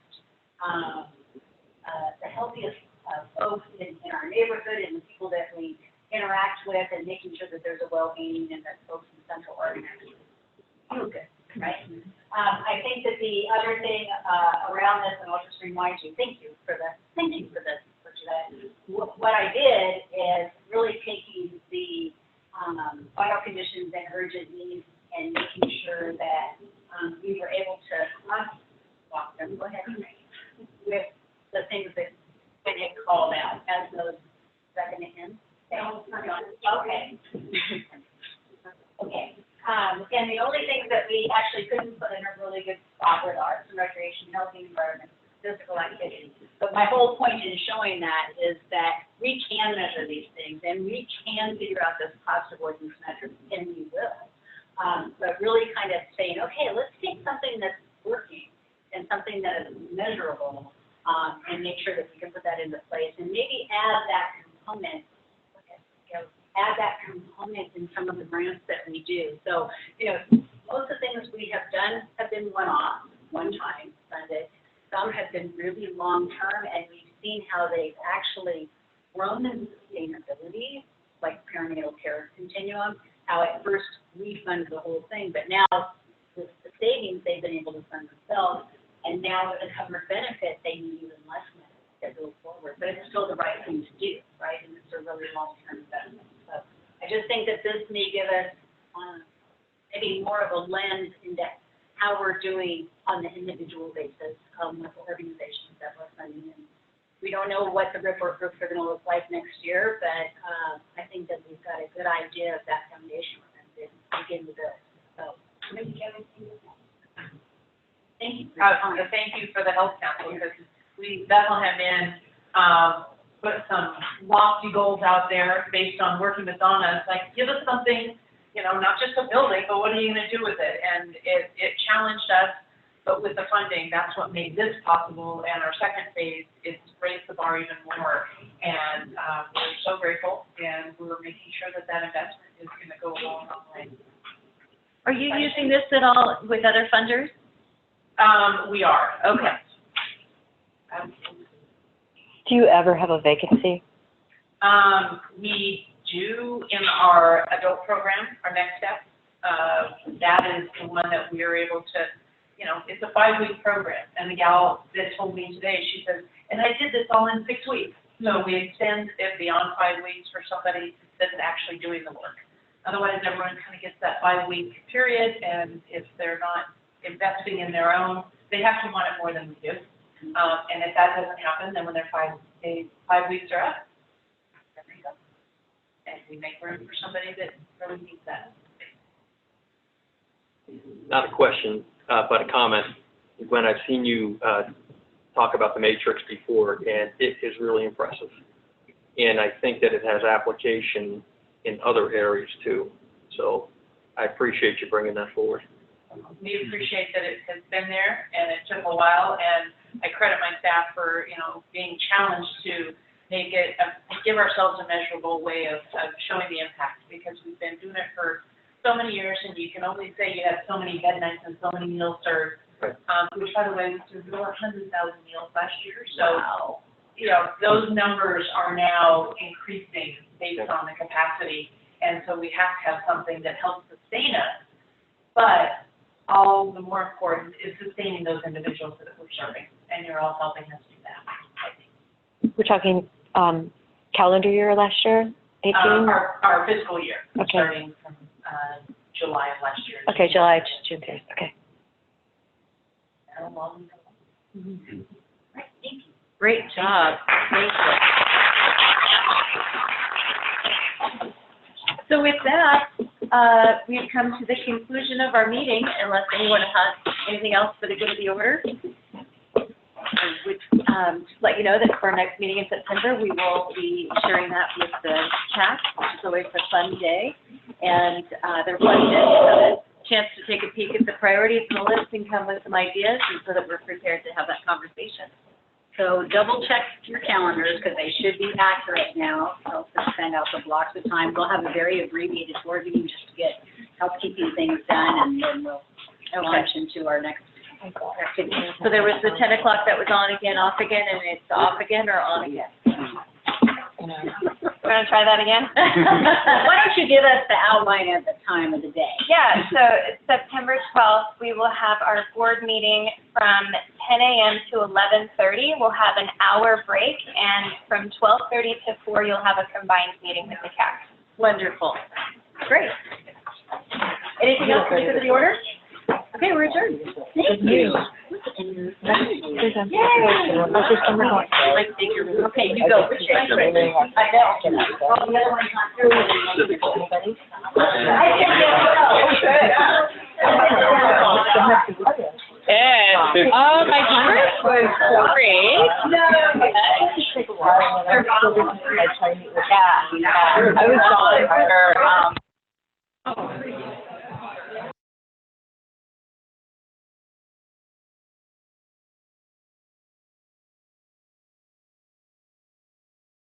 folks in our neighborhood and the people that we interact with, and making sure that there's a well-being and that folks in Central Oregon feel good, right? I think that the other thing around this, and I'll just remind you, thank you for this. What I did is really taking the vital conditions and urgent needs and making sure that we were able to walk them, go ahead, with the things that when it called out as those second in. Okay. Okay. And the only things that we actually couldn't put in a really good spot were the arts and recreation, healthy environment, physical activity. But my whole point in showing that is that we can measure these things and we can figure out this cost avoidance metric, and we will. But really kind of saying, okay, let's take something that's working and something that is measurable, and make sure that we can put that into place, and maybe add that component in some of the grants that we do. So, you know, most of the things we have done have been one-off, one-time funded. Some have been really long-term, and we've seen how they've actually grown in sustainability, like perinatal care continuum, how at first we funded the whole thing, but now with the savings they've been able to fund themselves, and now with the covered benefit, they need even less money to go forward. But it's still the right thing to do, right? And it's a really long-term investment. So I just think that this may give us maybe more of a lens into how we're doing on the individual basis with the organizations that we're funding. And we don't know what the report groups are going to look like next year, but I think that we've got a good idea of that foundation we're going to begin to build. So maybe Kevin, thank you. Thank you for the health council, because we, Bethlehem in, put some lofty goals out there based on working with Donna. It's like, give us something, you know, not just a building, but what are you going to do with it? And it challenged us, but with the funding, that's what made this possible. And our second phase is to raise the bar even more. And we're so grateful, and we're making sure that that investment is going to go a long way. Are you using this at all with other funders? We are. Okay. Do you ever have a vacancy? We do in our adult program, our next step. That is the one that we are able to, you know, it's a 5-week program. And the gal that told me today, she says, and I did this all in 6 weeks. So we extend it beyond 5 weeks for somebody that's actually doing the work. Otherwise, everyone kind of gets that 5-week period, and if they're not investing in their own, they have to want it more than we do. And if that doesn't happen, then when their 5 weeks are up, then they go. And we make room for somebody that really needs that. Not a question, but a comment. When I've seen you talk about the matrix before, and it is really impressive. And I think that it has application in other areas too. So I appreciate you bringing that forward. We appreciate that it has been there, and it took a while, and I credit my staff for, you know, being challenged to make it, give ourselves a measurable way of showing the impact, because we've been doing it for so many years, and you can only say you have so many bed nights and so many meals served, which, by the way, we served over 100,000 meals last year. So, wow. You know, those numbers are now increasing based on the capacity, and so we have to have something that helps sustain us. But all the more important is sustaining those individuals that we're serving, and you're all helping us do that, I think. We're talking calendar year last year? Our fiscal year, Okay. starting from, July of last year. Okay, July to June 30th, okay. Great job. Thank you. So with that, we've come to the conclusion of our meeting, unless anyone has anything else for the good of the order. I would just let you know that for our next meeting in September, we will be sharing that with the chat, which is always a fun day. And they're fun days, so a chance to take a peek at the priorities and the list and come with some ideas, and so that we're prepared to have that conversation. So double check your calendars, because they should be accurate now. I'll send out the blocks of time. We'll have a very abbreviated board meeting just to get housekeeping things done, and then we'll launch into our next activity. So there was the 10 o'clock that was on again, off again, and it's off again or on again? We're gonna try that again? Why don't you give us the outline of the time of the day? Yeah, so September 12th, we will have our board meeting from 10 a.m. to 11:30. We'll have an hour break, and from 12:30 to 4, you'll have a combined meeting with the CAC. Wonderful. Great. Anything else for the good of the order? Okay, we're adjourned. Thank you. Okay, you go. I And, my trip was great. I was